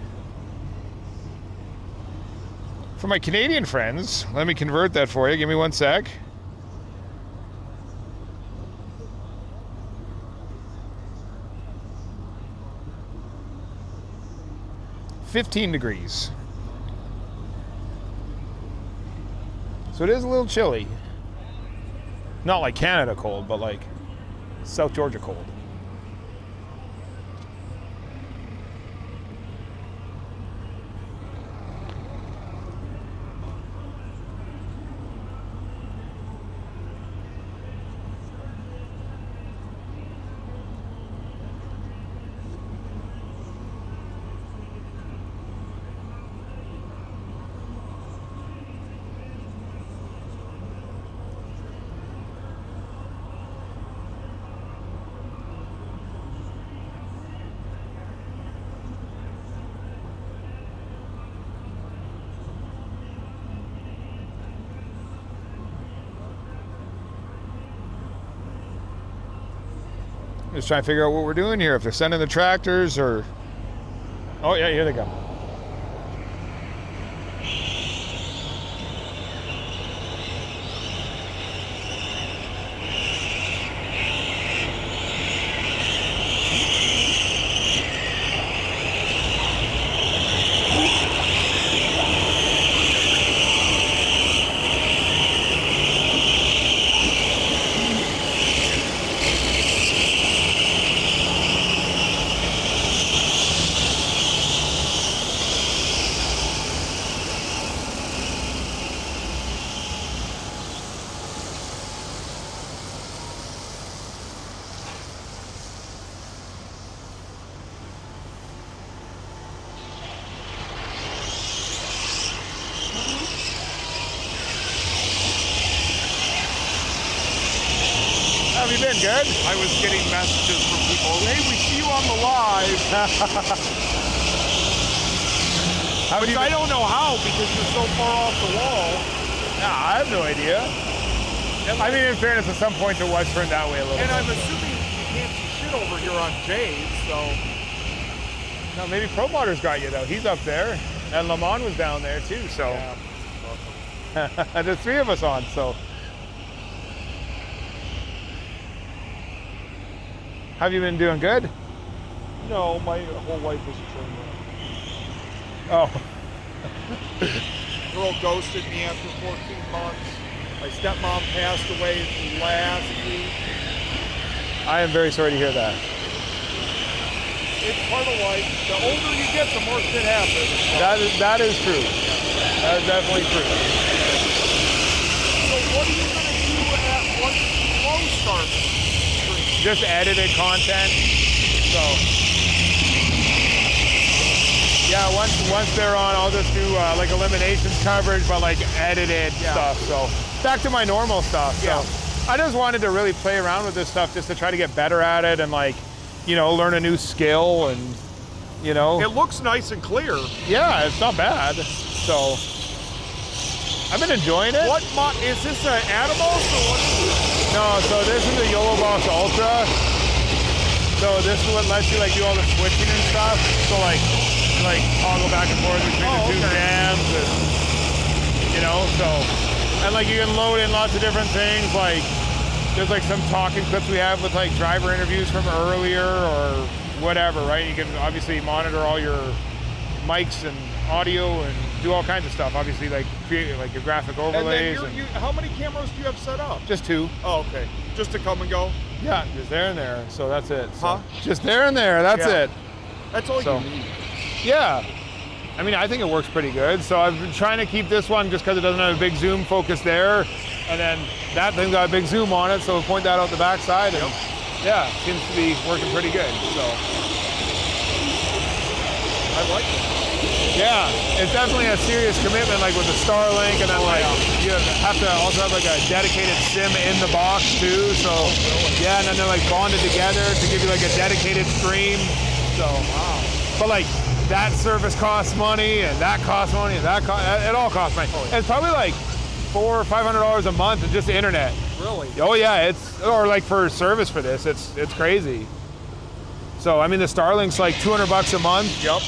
S1: For my Canadian friends, let me convert that for you. Give me one sec. $15 degrees. So it is a little chilly. Not like Canada cold, but like South Georgia cold. Just trying to figure out what we're doing here. If they're sending the tractors or... Oh yeah, here they go. How have you been? Good?
S6: I was getting messages from people. Hey, we see you on the live. But I don't know how because you're so far off the wall.
S1: Nah, I have no idea. I mean, in fairness, at some point it was turned that way a little bit.
S6: And I'm assuming you can't see shit over here on Jay's, so...
S1: No, maybe Pro Modder's got you, though. He's up there. And Lamont was down there, too, so... Yeah. There's three of us on, so... Have you been doing good?
S6: No, my whole life was a train wreck.
S1: Oh.
S6: Girl ghosted me after 14 months. My stepmom passed away last week.
S1: I am very sorry to hear that.
S6: It's part of life. The older you get, the more shit happens.
S1: That is true. That is definitely true.
S6: So what are you going to do once Flow starts?
S1: Just edited content. So yeah, once they're on, I'll just do like eliminations coverage, but like edited stuff. So back to my normal stuff. So I just wanted to really play around with this stuff just to try to get better at it and like, you know, learn a new skill and, you know.
S6: It looks nice and clear.
S1: Yeah, it's not bad. So I've been enjoying it.
S6: What is this an Atomos or what is this?
S1: No, so this is a YOLO Boss Ultra. So this is what lets you like do all the switching and stuff. So like toggle back and forth between the two jams and, you know, so, and like you can load in lots of different things. Like there's like some talking clips we have with like driver interviews from earlier or whatever, right? You can obviously monitor all your mics and audio and do all kinds of stuff. Obviously, like create like your graphic overlays.
S6: And then how many cameras do you have set up?
S1: Just two.
S6: Oh, okay. Just to come and go?
S1: Yeah, just there and there. So that's it. So
S6: huh?
S1: Just there and there. That's it.
S6: That's all you need.
S1: Yeah. I mean, I think it works pretty good. So I've been trying to keep this one just because it doesn't have a big zoom focus there. And then that thing's got a big zoom on it, so we'll point that out the backside. And yeah, seems to be working pretty good. So
S6: I like it.
S1: Yeah, it's definitely a serious commitment, like with the Starlink, and then you have to also have like a dedicated SIM in the box too. So yeah, and then they're like bonded together to give you like a dedicated stream. So but like that service costs money, and that costs money, and it all costs money. It's probably like $400 or $500 a month in just the internet.
S6: Really?
S1: Oh yeah, or like for service for this, it's crazy. So I mean, the Starlink's like $200 a month.
S6: Yep.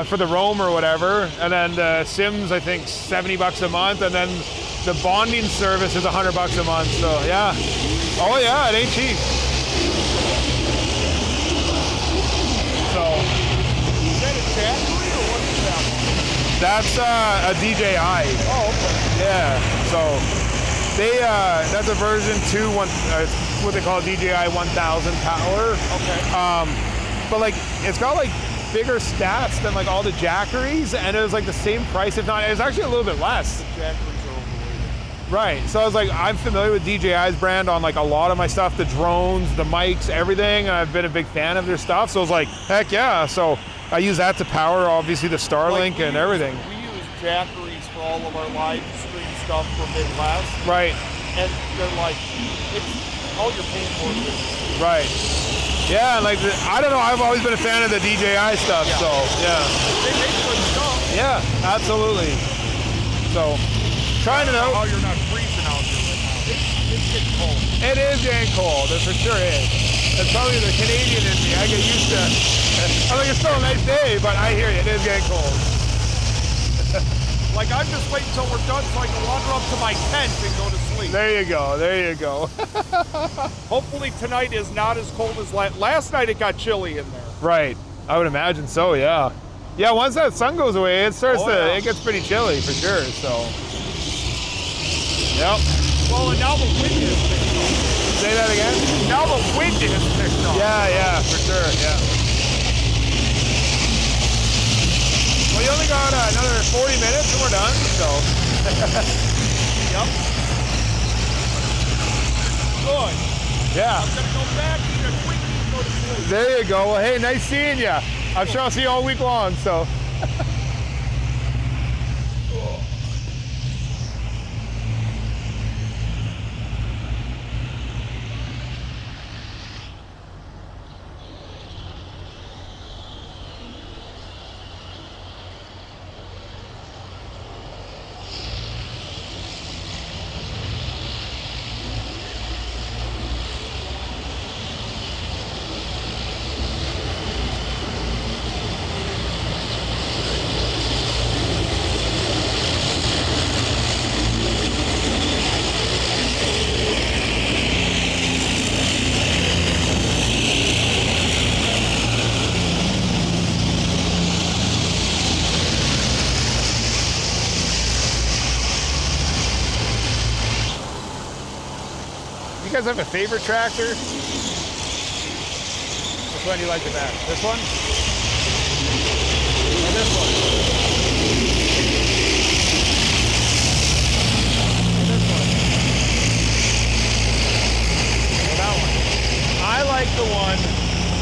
S1: For the roam or whatever, and then the Sims I think $70 a month, and then the bonding service is $100 a month. So yeah, oh yeah, it ain't cheap. So
S6: is that a Jackery or what is that one?
S1: That's a DJI.
S6: Oh, okay.
S1: Yeah. So they that's a version 2, what they call DJI 1000 power.
S6: Okay.
S1: But like it's got like bigger stats than like all the Jackeries, and it was like the same price, if not, it was actually a little bit less.
S6: The Jackeries are overrated.
S1: Right, so I was like, I'm familiar with DJI's brand on like a lot of my stuff, the drones, the mics, everything, and I've been a big fan of their stuff, so I was like, heck yeah. So I use that to power, obviously, the Starlink and everything.
S6: We use Jackeries for all of our live stream stuff from Midwest.
S1: Right.
S6: And they're like, it's all you're paying for is
S1: right. Yeah, and like, I don't know, I've always been a fan of the DJI stuff, so, yeah.
S6: They make good stuff.
S1: Yeah, absolutely. So, trying it out.
S6: How you're not freezing out here right now. It's getting cold.
S1: It is getting cold, it for sure is. It's probably the Canadian in me. I get used to I think it's still a nice day, but I hear you. It is getting cold.
S6: Like, I'm just waiting until we're done so I can wander up to my tent and go to sleep.
S1: There you go. There you go.
S6: Hopefully tonight is not as cold as last night. It got chilly in there.
S1: Right. I would imagine so, yeah. Yeah, once that sun goes away, it starts it gets pretty chilly for sure, so. Yep.
S6: Well, and now the wind is picked up.
S1: Say that again?
S6: Now the wind is picked up.
S1: Yeah, for sure, yeah. Well, you only got another 40 minutes and we're done, so.
S6: Yep. Good.
S1: Yeah.
S6: I'm gonna go back, eat a quick and go to sleep.
S1: There you go. Well, hey, nice seeing you. I'm sure I'll see you all week long, so. You guys have a favorite tractor? Which one do you like the best? This one? Or this one? Or this one? Or that one? I like the one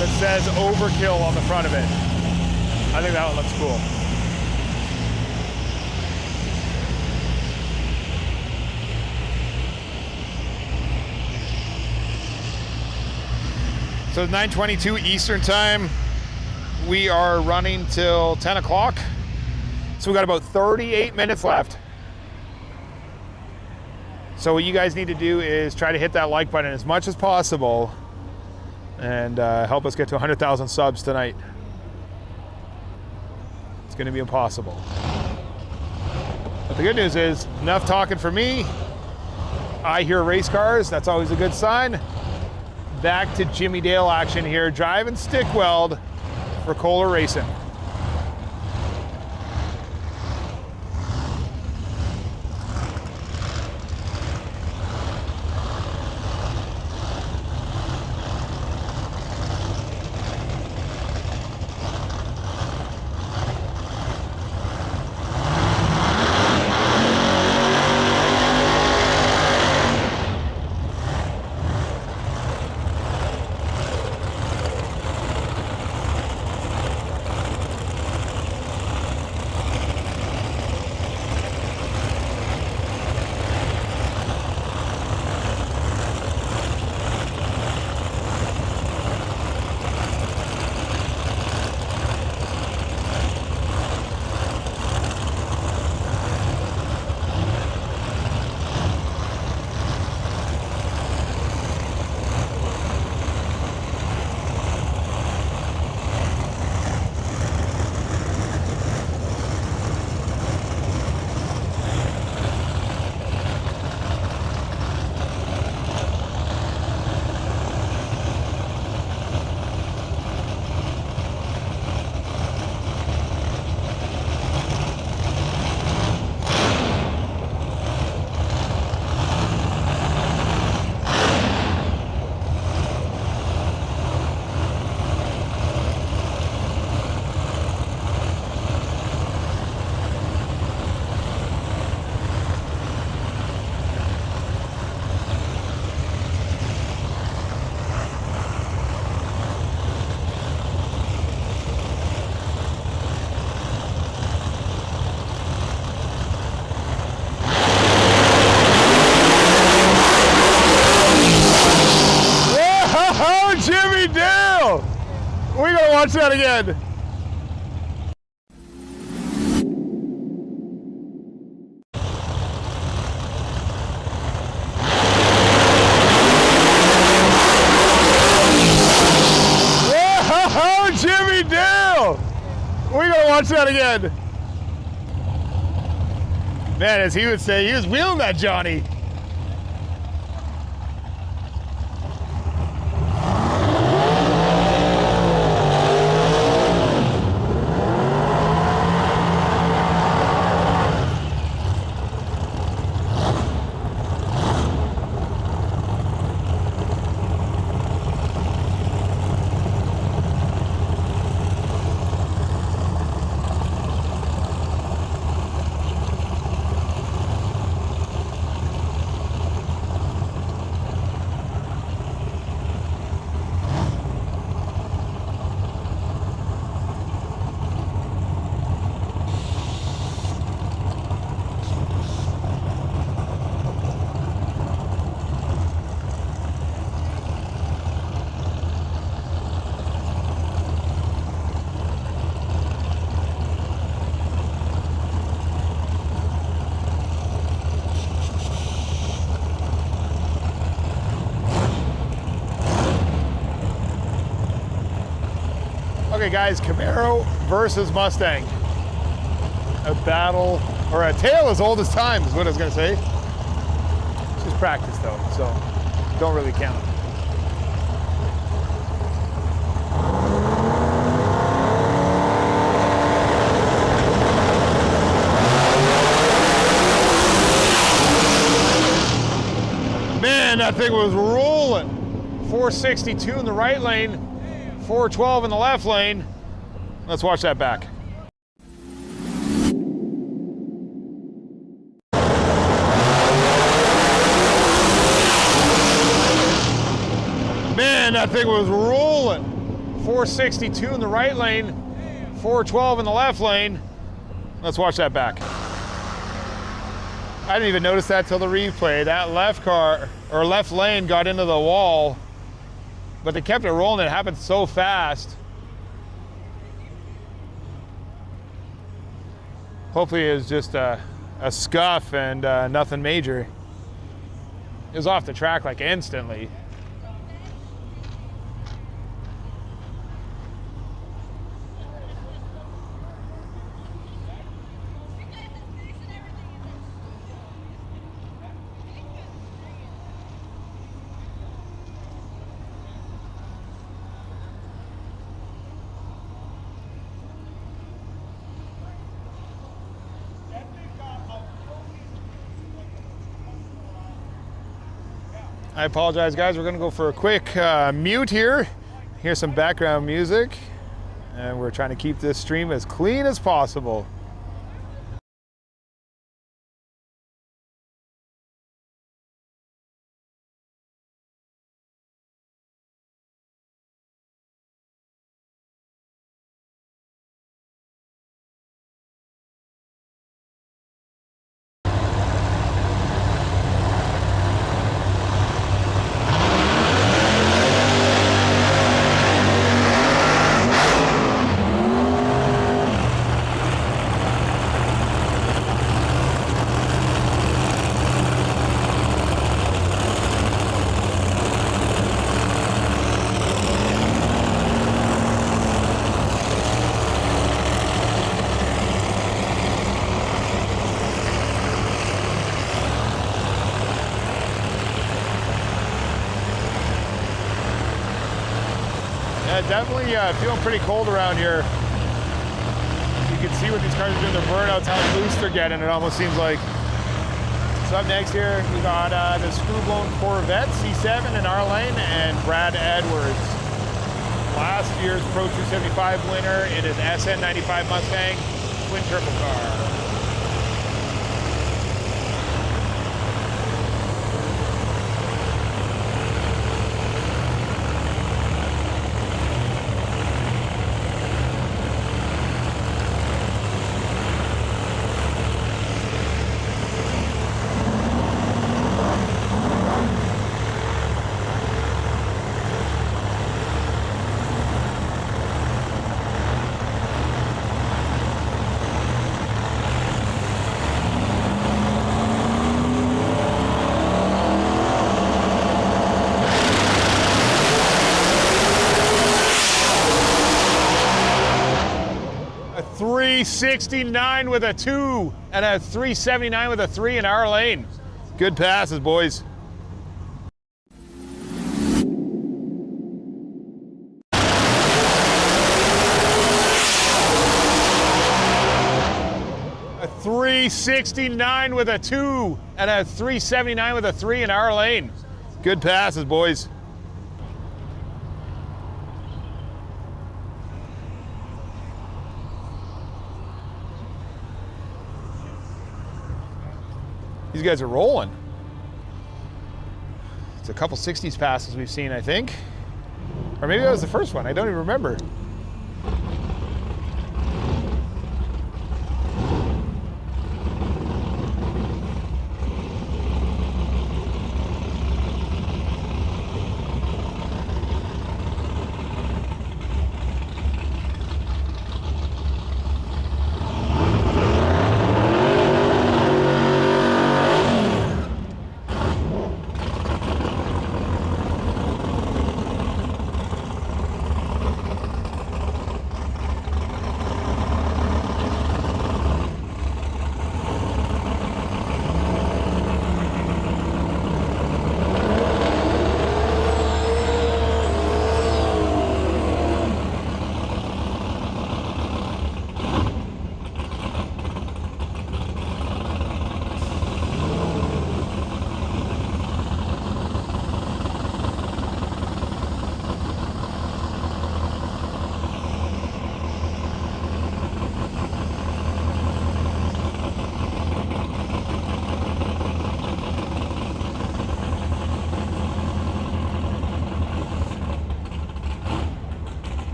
S1: that says overkill on the front of it. I think that one looks cool. So it's 9:22 Eastern time. We are running till 10 o'clock. So we got about 38 minutes left. So what you guys need to do is try to hit that like button as much as possible and help us get to 100,000 subs tonight. It's gonna be impossible. But the good news is, enough talking for me. I hear race cars, that's always a good sign. Back to Jimmy Dale action here, driving stick weld for Kohler Racing. Jimmy Dale! We gotta watch that again. We gotta watch that again. Man, as he would say, he was wheeling that Johnny. Okay guys, Camaro versus Mustang. A battle, or a tale as old as time is what I was gonna say. It's just practice though, so don't really count. Man, that thing was rolling. 462 in the right lane, 412 in the left lane. Let's watch that back. Man, that thing was rolling. 462 in the right lane, 412 in the left lane. Let's watch that back. I didn't even notice that till the replay. That left car, or left lane, got into the wall, but they kept it rolling. It happened so fast. Hopefully it was just a scuff and nothing major. It was off the track like instantly. I apologize, guys. We're gonna go for a quick mute here. Here's some background music, and we're trying to keep this stream as clean as possible. Definitely feeling pretty cold around here. You can see what these cars are doing, their burnouts, how loose they're getting, it almost seems like. So up next here, we got the screw-blown Corvette C7 in our lane, and Brad Edwards. Last year's Pro 275 winner in his SN95 Mustang twin turbo car. 369 with a 2 and a 379 with a 3 in our lane. Good passes, boys. A 369 with a 2 and a 379 with a 3 in our lane. Good passes, boys. These guys are rolling. It's a couple 60s passes we've seen, I think. Or maybe that was the first one. I don't even remember.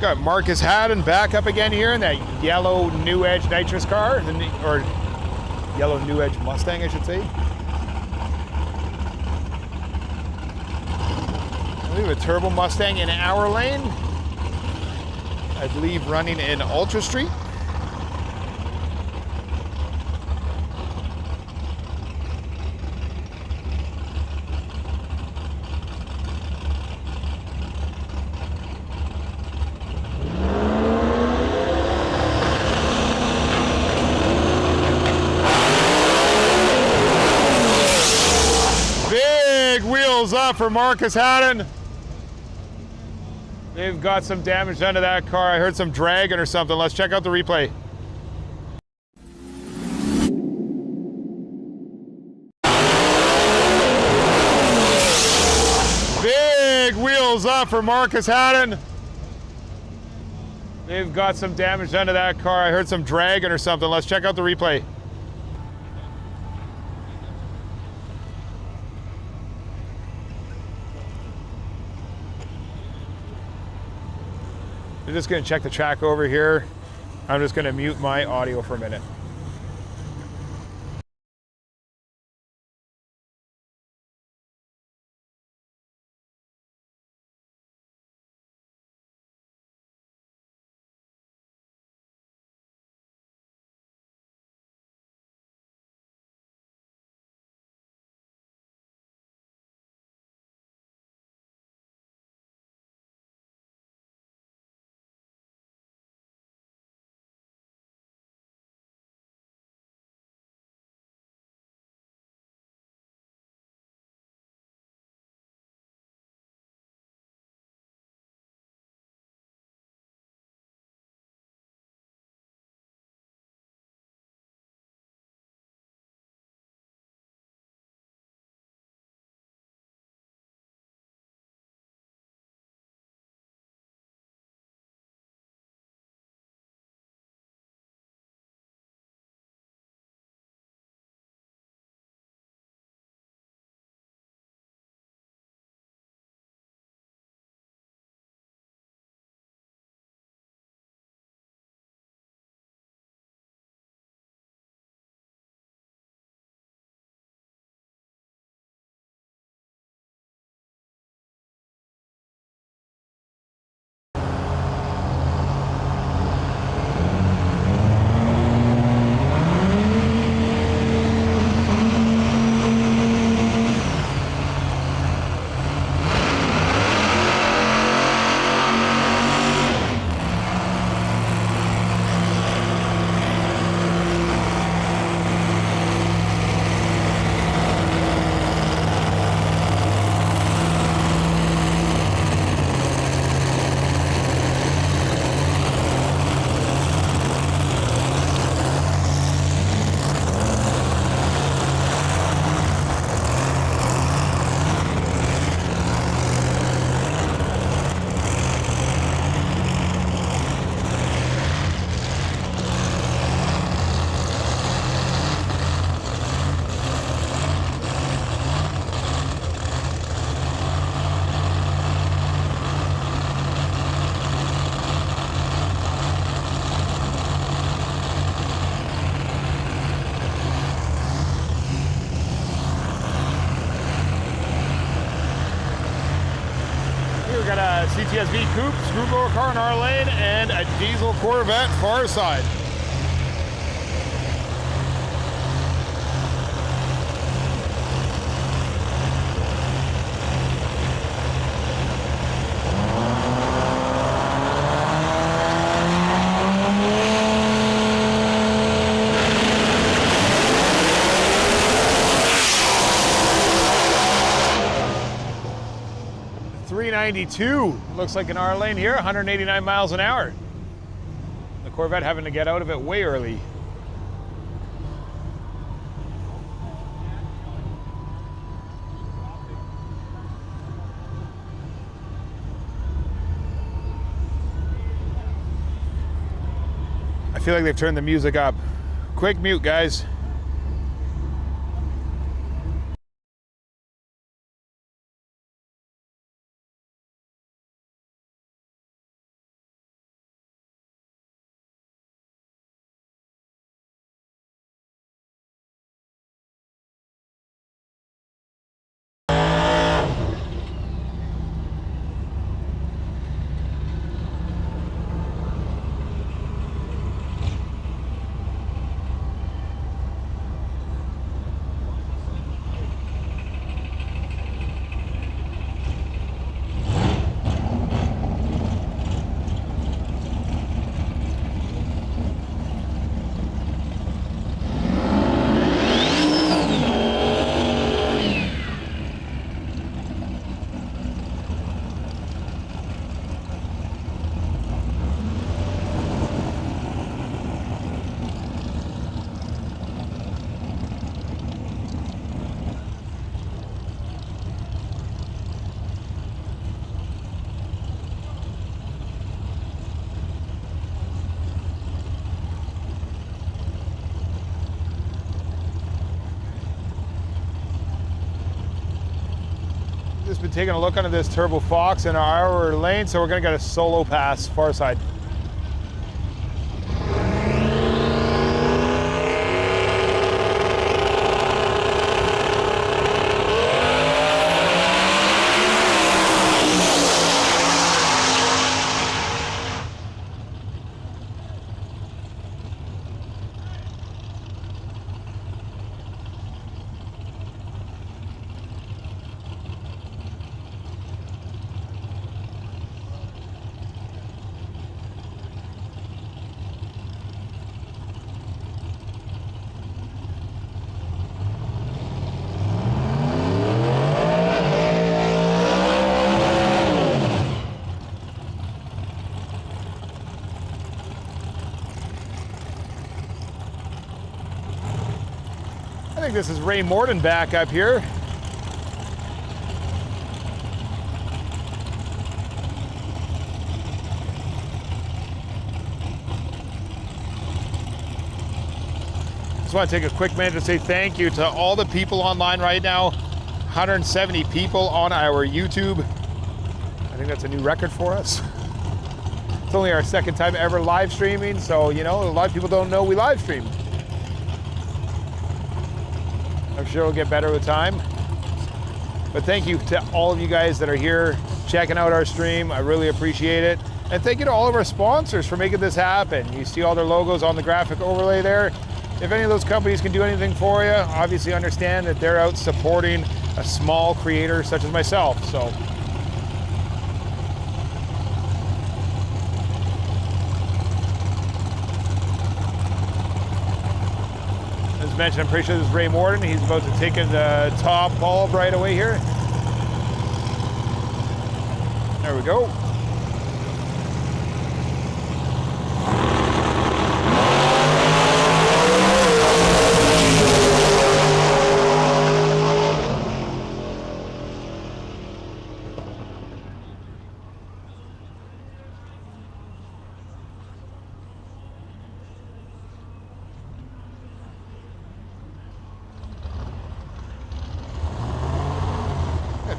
S1: Got Marcus Haddon back up again here in that yellow New Edge nitrous car, or yellow New Edge Mustang, I should say. We have a turbo Mustang in our lane. I believe running in Ultra Street. Up for Marcus Haddon. They've got some damage done to that car. I heard some dragging or something. Let's check out the replay. Big wheels up for Marcus Haddon. They've got some damage done to that car. I heard some dragging or something. Let's check out the replay. I'm just going to check the track over here. I'm just going to mute my audio for a minute. CTSV coupe, screw blower car in our lane, and a diesel Corvette far side. Looks like in our lane here, 189 miles an hour. The Corvette having to get out of it way early. I feel like they've turned the music up. Quick mute, guys. Just been taking a look under this Turbo Fox in our lane, so we're gonna get a solo pass far side. I think this is Ray Morton back up here. Just want to take a quick minute to say thank you to all the people online right now. 170 people on our YouTube. I think that's a new record for us. It's only our second time ever live streaming, so you know, a lot of people don't know we live stream. I'm sure it'll get better with time. But thank you to all of you guys that are here checking out our stream. I really appreciate it. And thank you to all of our sponsors for making this happen. You see all their logos on the graphic overlay there. If any of those companies can do anything for you, obviously understand that they're out supporting a small creator such as myself. So as mentioned, I'm pretty sure this is Ray Morton. He's about to take in the top bulb right away here. There we go.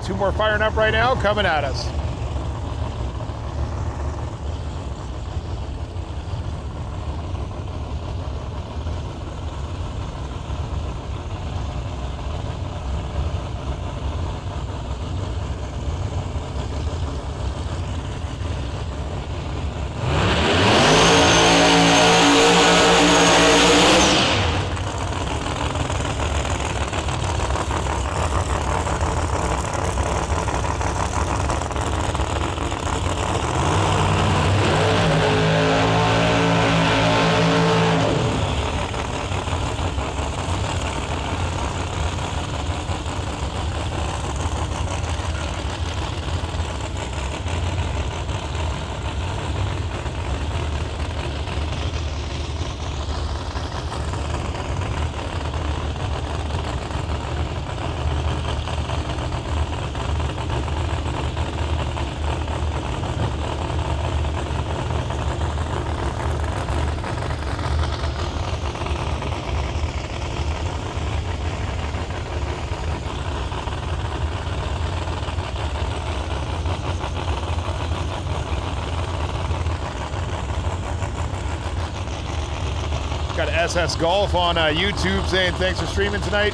S1: Two more firing up right now, coming at us. SS Golf on YouTube saying thanks for streaming tonight.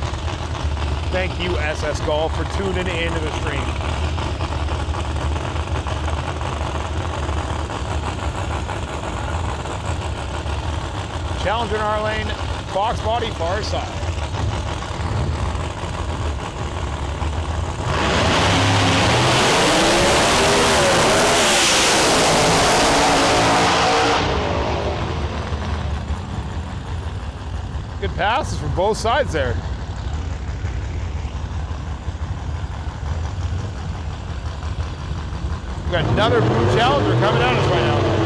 S1: Thank you, SS Golf, for tuning into the stream. Challenger in our lane, Fox body, far side. Good passes from both sides there. We've got another blue Challenger coming at us right now.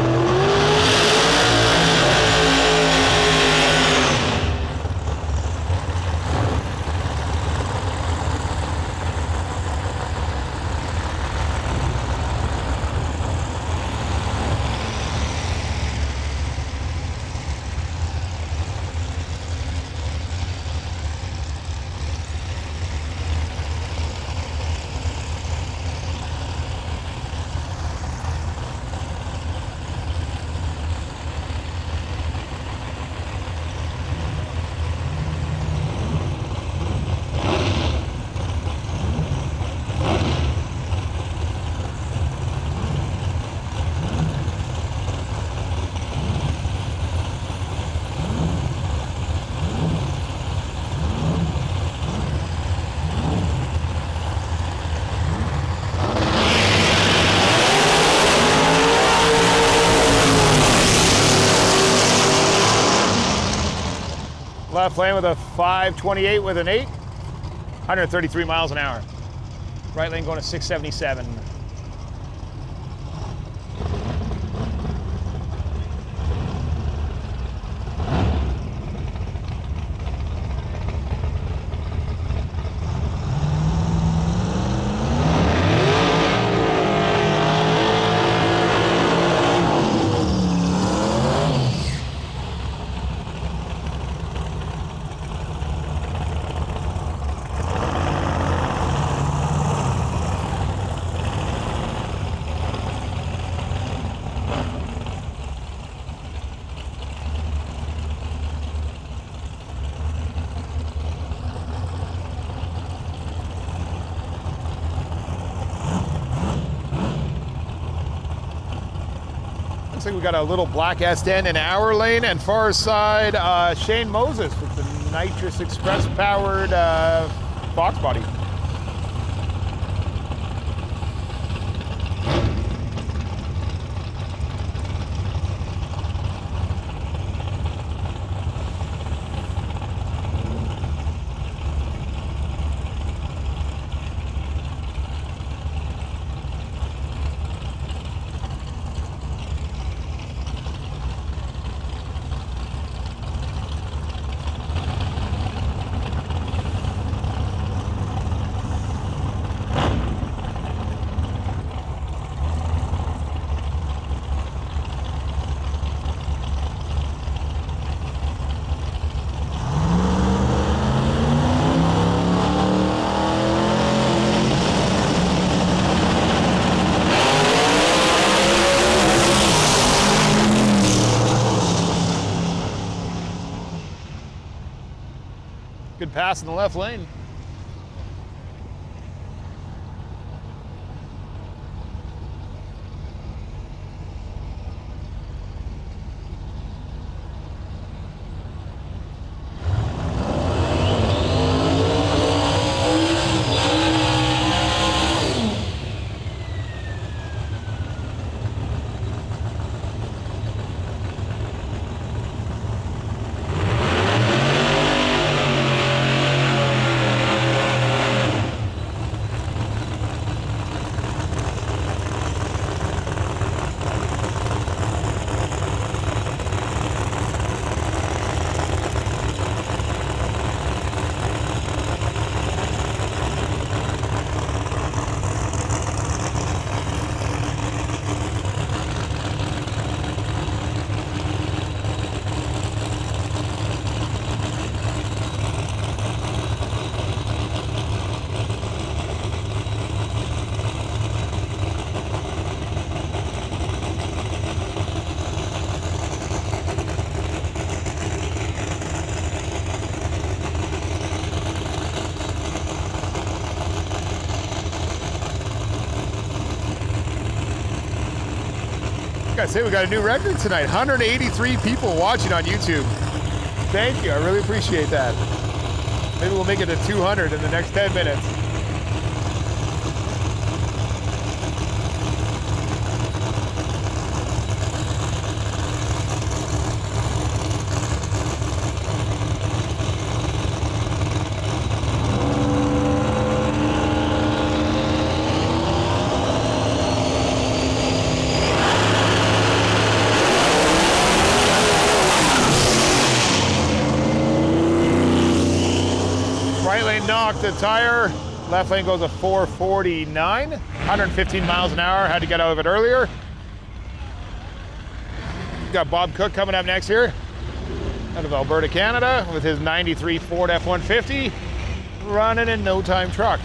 S1: Left lane with a 528 with an 8, 133 miles an hour. Right lane going to 677. Looks like we got a little black S10 in our lane, and far side, Shane Moses with the Nitrous Express powered Fox body. Good pass in the left lane. Gotta say, we got a new record tonight. 183 people watching on YouTube. Thank you, I really appreciate that. Maybe we'll make it to 200 in the next 10 minutes. Right lane knocked the tire. Left lane goes a 449, 115 miles an hour. Had to get out of it earlier. Got Bob Cook coming up next here, out of Alberta, Canada, with his 93 Ford F-150, running a no-time truck.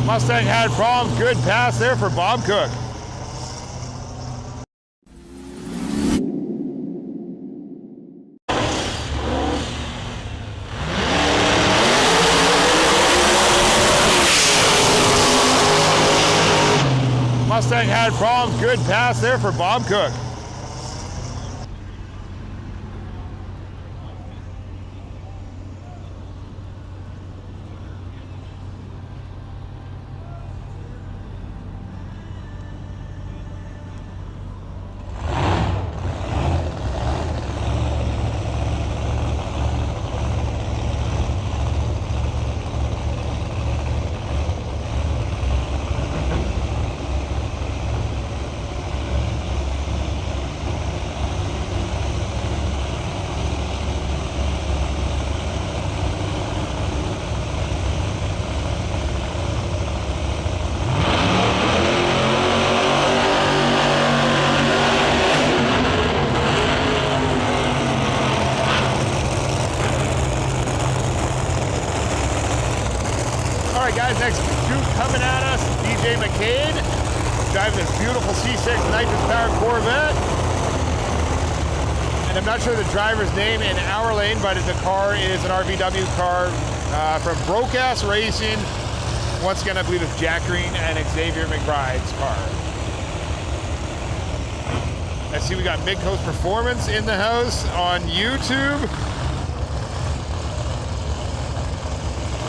S1: Mustang had problems. Good pass there for Bob Cook. Mustang had problems. Good pass there for Bob Cook. Guys, next Duke coming at us, DJ McCain, driving this beautiful C6 nitrous-powered Corvette. And I'm not sure the driver's name in our lane, but the car is an RVW car from Brocass Racing. Once again, I believe it's Jack Green and Xavier McBride's car. I see we got Midcoast Performance in the house on YouTube.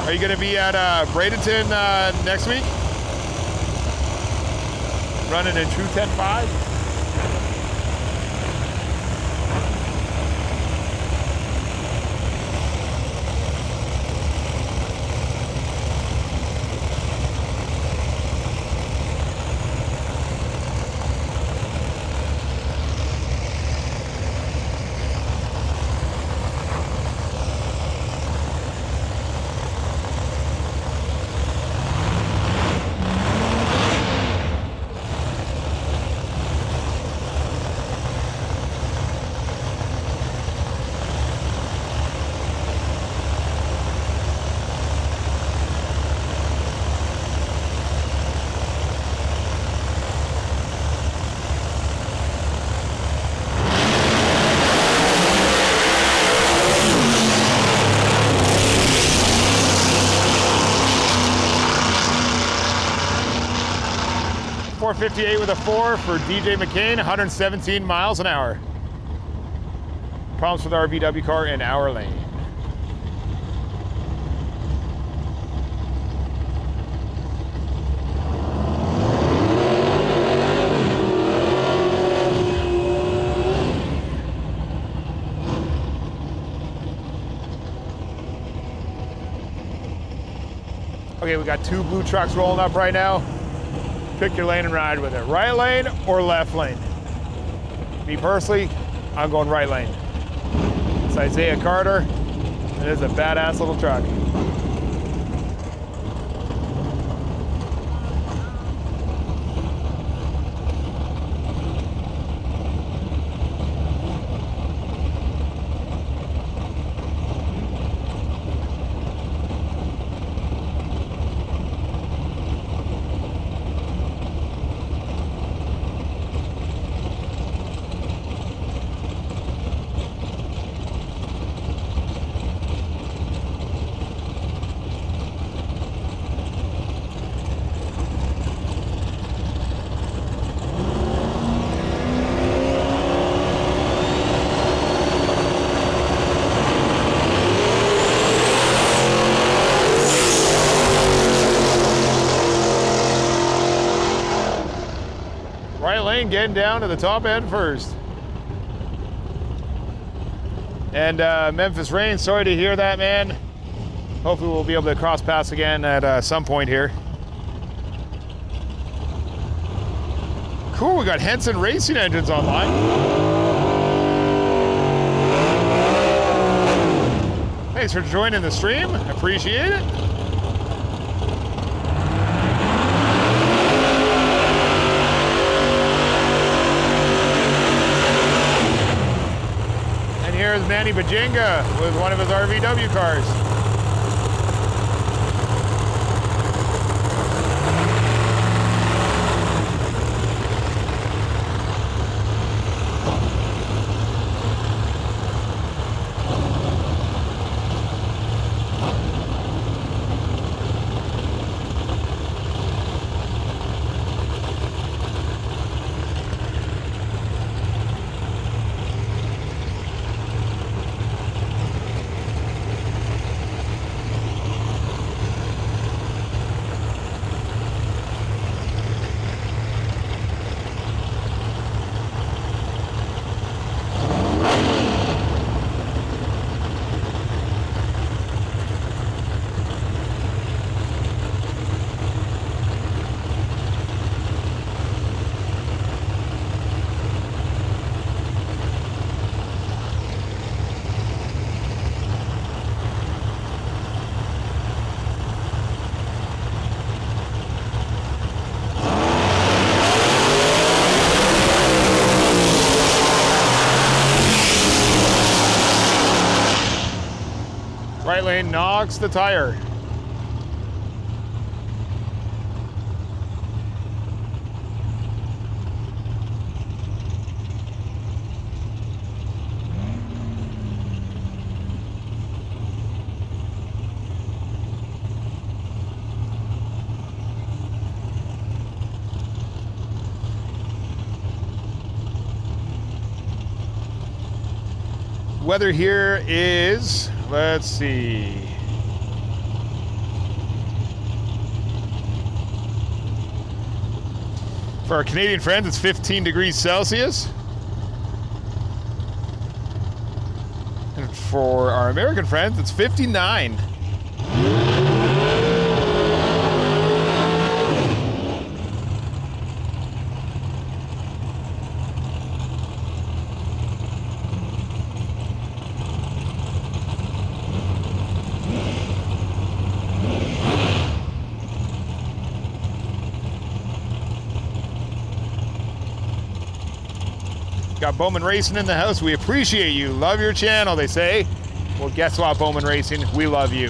S1: Are you going to be at Bradenton next week? Running in True 10.5? 458 with a 4 for DJ McCain, 117 miles an hour. Problems with our VW car in our lane. Okay, we got 2 blue trucks rolling up right now. Pick your lane and ride with it. Right lane or left lane? Me personally, I'm going right lane. It's Isaiah Carter. It is a badass little truck. Right lane getting down to the top end first. And Memphis Rain, sorry to hear that, man. Hopefully we'll be able to cross paths again at some point here. Cool, we got Henson Racing Engines online. Thanks for joining the stream, appreciate it. Here's Manny Bajinga with one of his RVW cars. Right lane knocks the tire. Weather here is, let's see. For our Canadian friends, it's 15 degrees Celsius. And for our American friends, it's 59. Got Bowman Racing in the house. We appreciate you. Love your channel, they say. Well, guess what, Bowman Racing? We love you.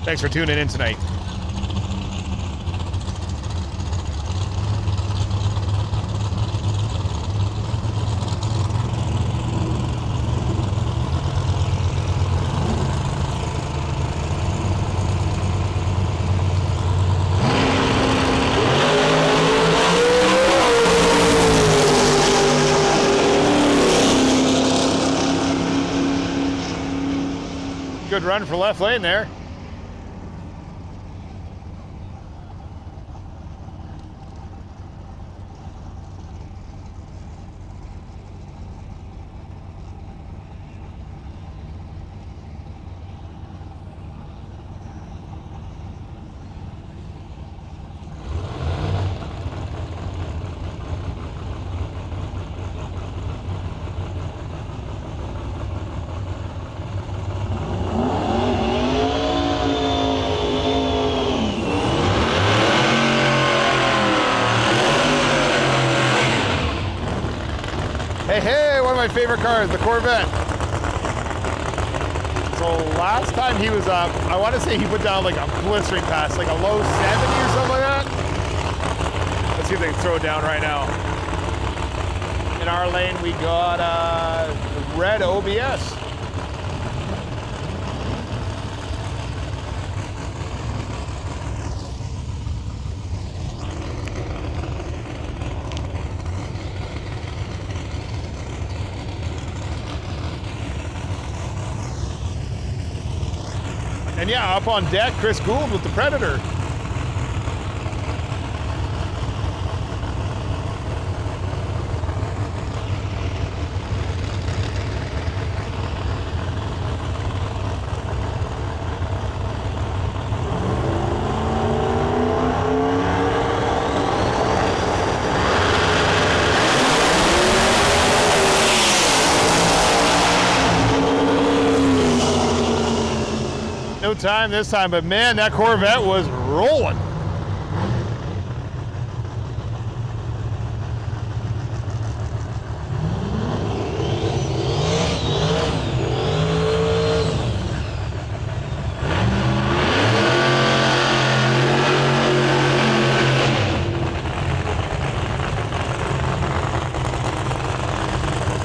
S1: Thanks for tuning in tonight. run for left lane there. Hey, one of my favorite cars, the Corvette. So last time he was up, I want to say he put down like a blistering pass, like a low 70 or something like that. Let's see if they can throw it down right now. In our lane, we got red OBS. And yeah, up on deck, Chris Gould with the Predator. No time this time, but man, that Corvette was rolling.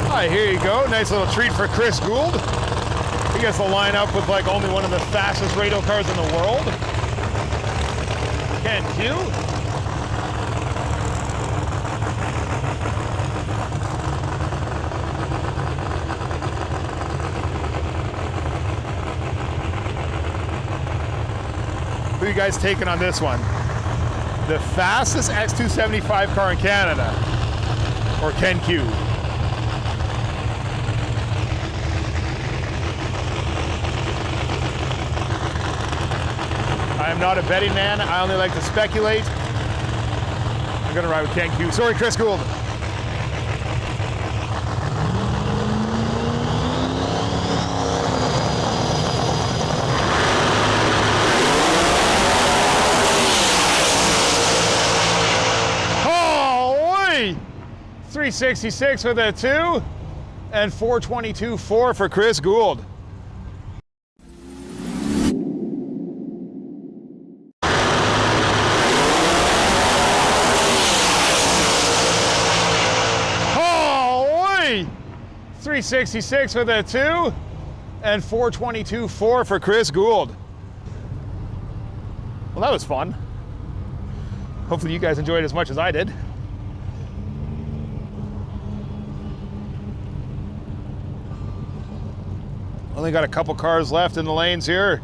S1: All right, here you go. Nice little treat for Chris Gould. He gets to line up with like only one of the fastest radio cars in the world. Ken Q. Who are you guys taking on this one? The fastest X275 car in Canada, or Ken Q? I'm not a betting man. I only like to speculate. I'm gonna ride with Ken Q. Sorry, Chris Gould. Holy! 366 with a 2 and 422.4 for Chris Gould. Holy! 366 with a 2 and 422.4 for Chris Gould. Well, that was fun. Hopefully you guys enjoyed it as much as I did. Only got a couple cars left in the lanes here.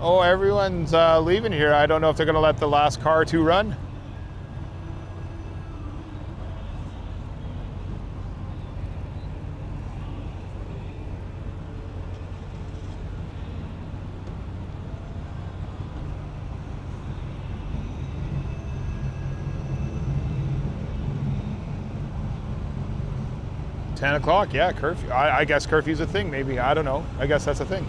S1: Oh, everyone's leaving here. I don't know if they're going to let the last car or two run. $10 yeah, curfew. I guess curfew's a thing, maybe. I don't know. I guess that's a thing.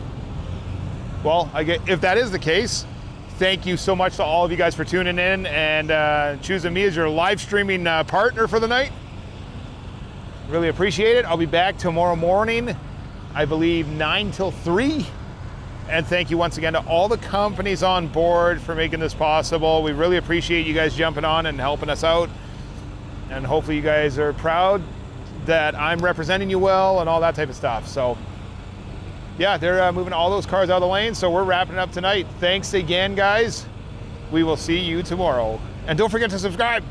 S1: Well, if that is the case, thank you so much to all of you guys for tuning in and choosing me as your live streaming partner for the night. Really appreciate it. I'll be back tomorrow morning, I believe 9 till 3. And thank you once again to all the companies on board for making this possible. We really appreciate you guys jumping on and helping us out. And hopefully you guys are proud that I'm representing you well and all that type of stuff. So yeah, they're moving all those cars out of the lane. So we're wrapping it up tonight. Thanks again, guys. We will see you tomorrow. And don't forget to subscribe.